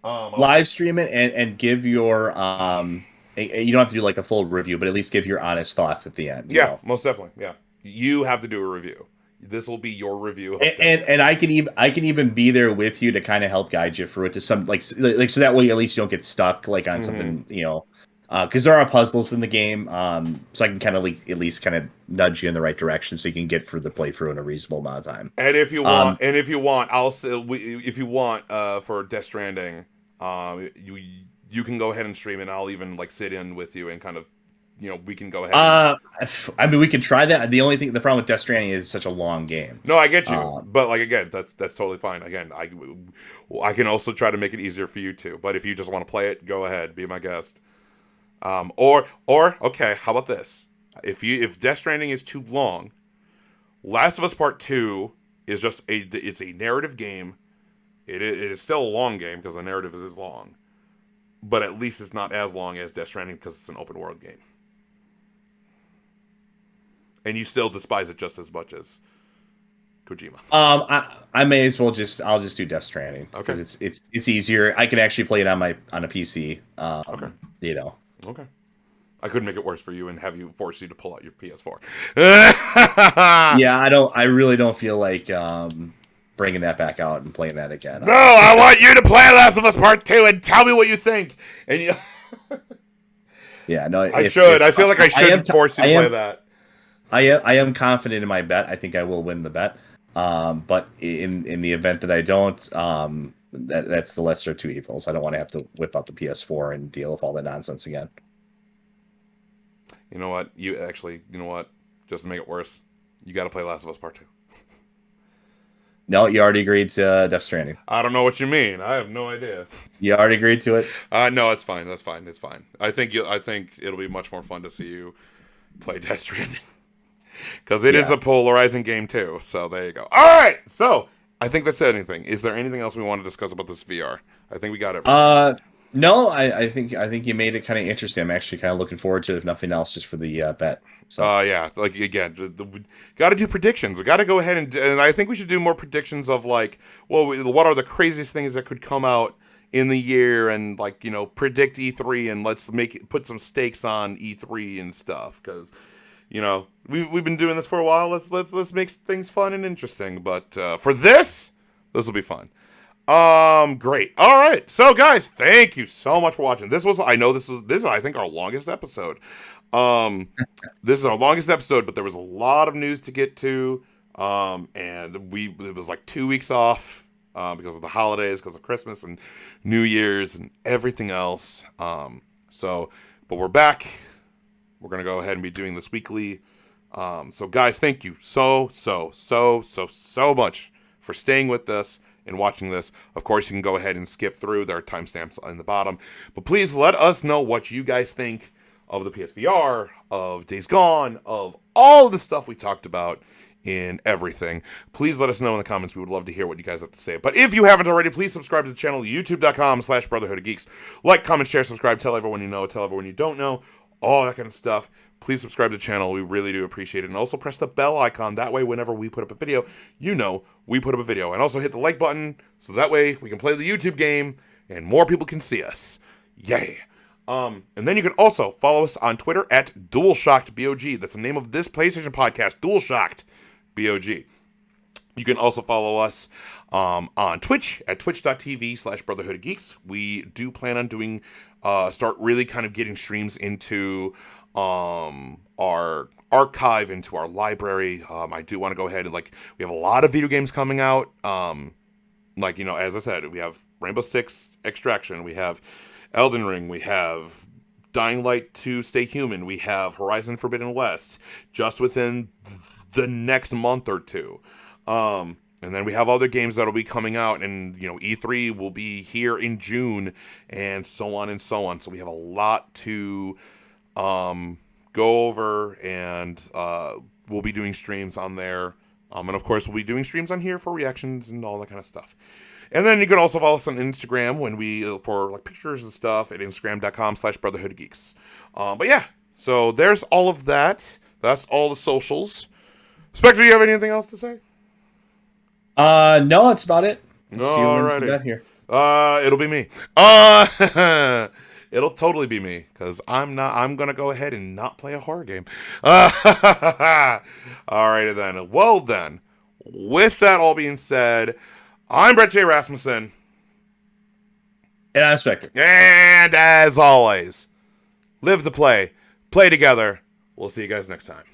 Live stream it and give your you don't have to do like a full review, but at least give your honest thoughts at the end. Yeah, most definitely. Yeah, you have to do a review. This will be your review. And I can even be there with you to kind of help guide you through it to some like so that way at least you don't get stuck like on something, because there are puzzles in the game, so I can kind of like at least kind of nudge you in the right direction so you can get through the playthrough in a reasonable amount of time. And if you want, if you want for Death Stranding, you can go ahead and stream it. I'll even like sit in with you and kind of, we can go ahead. I mean, we can try that. The problem with Death Stranding is it's such a long game. No, I get you, but like again, that's totally fine. Again, I can also try to make it easier for you too. But if you just want to play it, go ahead, be my guest. Or okay, how about this? If Death Stranding is too long, Last of Us Part 2 is just it's a narrative game. It is still a long game because the narrative is long, but at least it's not as long as Death Stranding because it's an open world game, and you still despise it just as much as Kojima? I may as well I'll just do Death Stranding because it's easier. I can actually play it on a PC. Okay. You know. Okay. I couldn't make it worse for you and have you force you to pull out your PS4. Yeah, I really don't feel like bringing that back out and playing that again. No, I want you to play Last of Us Part 2 and tell me what you think. And you. Yeah, no, I feel like I should force you to play that. I am confident in my bet. I think I will win the bet. But in the event that I don't, that's the lesser of two evils. I don't want to have to whip out the PS4 and deal with all that nonsense again. You know what? Just to make it worse, you got to play Last of Us Part 2. No, you already agreed to Death Stranding. I don't know what you mean. I have no idea. You already agreed to it? No, it's fine. That's fine. It's fine. I think it'll be much more fun to see you play Death Stranding. Because it is a polarizing game too. So there you go. All right. So I think that's anything. Is there anything else we want to discuss about this VR? I think we got everything. No, I think you made it kind of interesting. I'm actually kind of looking forward to it, if nothing else, just for the bet. So yeah, like again, we got to do predictions. We got to go ahead and I think we should do more predictions of like, well, what are the craziest things that could come out in the year, and like, you know, predict E3, and let's put some stakes on E3 and stuff, because you know we've been doing this for a while. Let's make things fun and interesting. But for this will be fun. Great. All right. So guys, thank you so much for watching. This is I think our longest episode. This is our longest episode, but there was a lot of news to get to. And it was like 2 weeks off, because of the holidays, because of Christmas and New Year's and everything else. But we're back. We're going to go ahead and be doing this weekly. So guys, thank you so much for staying with us and watching this. Of course, you can go ahead and skip through. There are timestamps in the bottom. But please let us know what you guys think of the PSVR, of Days Gone, of all the stuff we talked about in everything. Please let us know in the comments. We would love to hear what you guys have to say. But if you haven't already, please subscribe to the channel, youtube.com/Brotherhood of Geeks. Like, comment, share, subscribe, tell everyone you know, tell everyone you don't know, all that kind of stuff. Please subscribe to the channel. We really do appreciate it. And also press the bell icon. That way, whenever we put up a video, you know we put up a video. And also hit the like button, so that way we can play the YouTube game and more people can see us. Yay! And then you can also follow us on Twitter at Dualshock'd BOG. That's the name of this PlayStation podcast, Dualshock'd BOG. You can also follow us on Twitch at twitch.tv/Brotherhood of Geeks. We do plan on doing, start really kind of getting streams into our archive, into our library. I do want to go ahead and, like, we have a lot of video games coming out. Like, you know, as I said, we have Rainbow Six Extraction, we have Elden Ring, we have Dying Light 2 Stay Human, we have Horizon Forbidden West, just within the next month or two. And then we have other games that'll be coming out, and, you know, E3 will be here in June, and so on and so on. So we have a lot to go over, and we'll be doing streams on there. And of course, we'll be doing streams on here for reactions and all that kind of stuff. And then you can also follow us on Instagram for like pictures and stuff at instagram.com/Brotherhood of Geeks. But yeah, so there's all of that. That's all the socials. Spectre, do you have anything else to say? No, that's about it. Alrighty. Here. It'll be me. It'll totally be me, because I'm gonna go ahead and not play a horror game. Alrighty then. Well then, with that all being said, I'm Brett J. Rasmussen. And I'm Spectre. And as always, live to play together. We'll see you guys next time.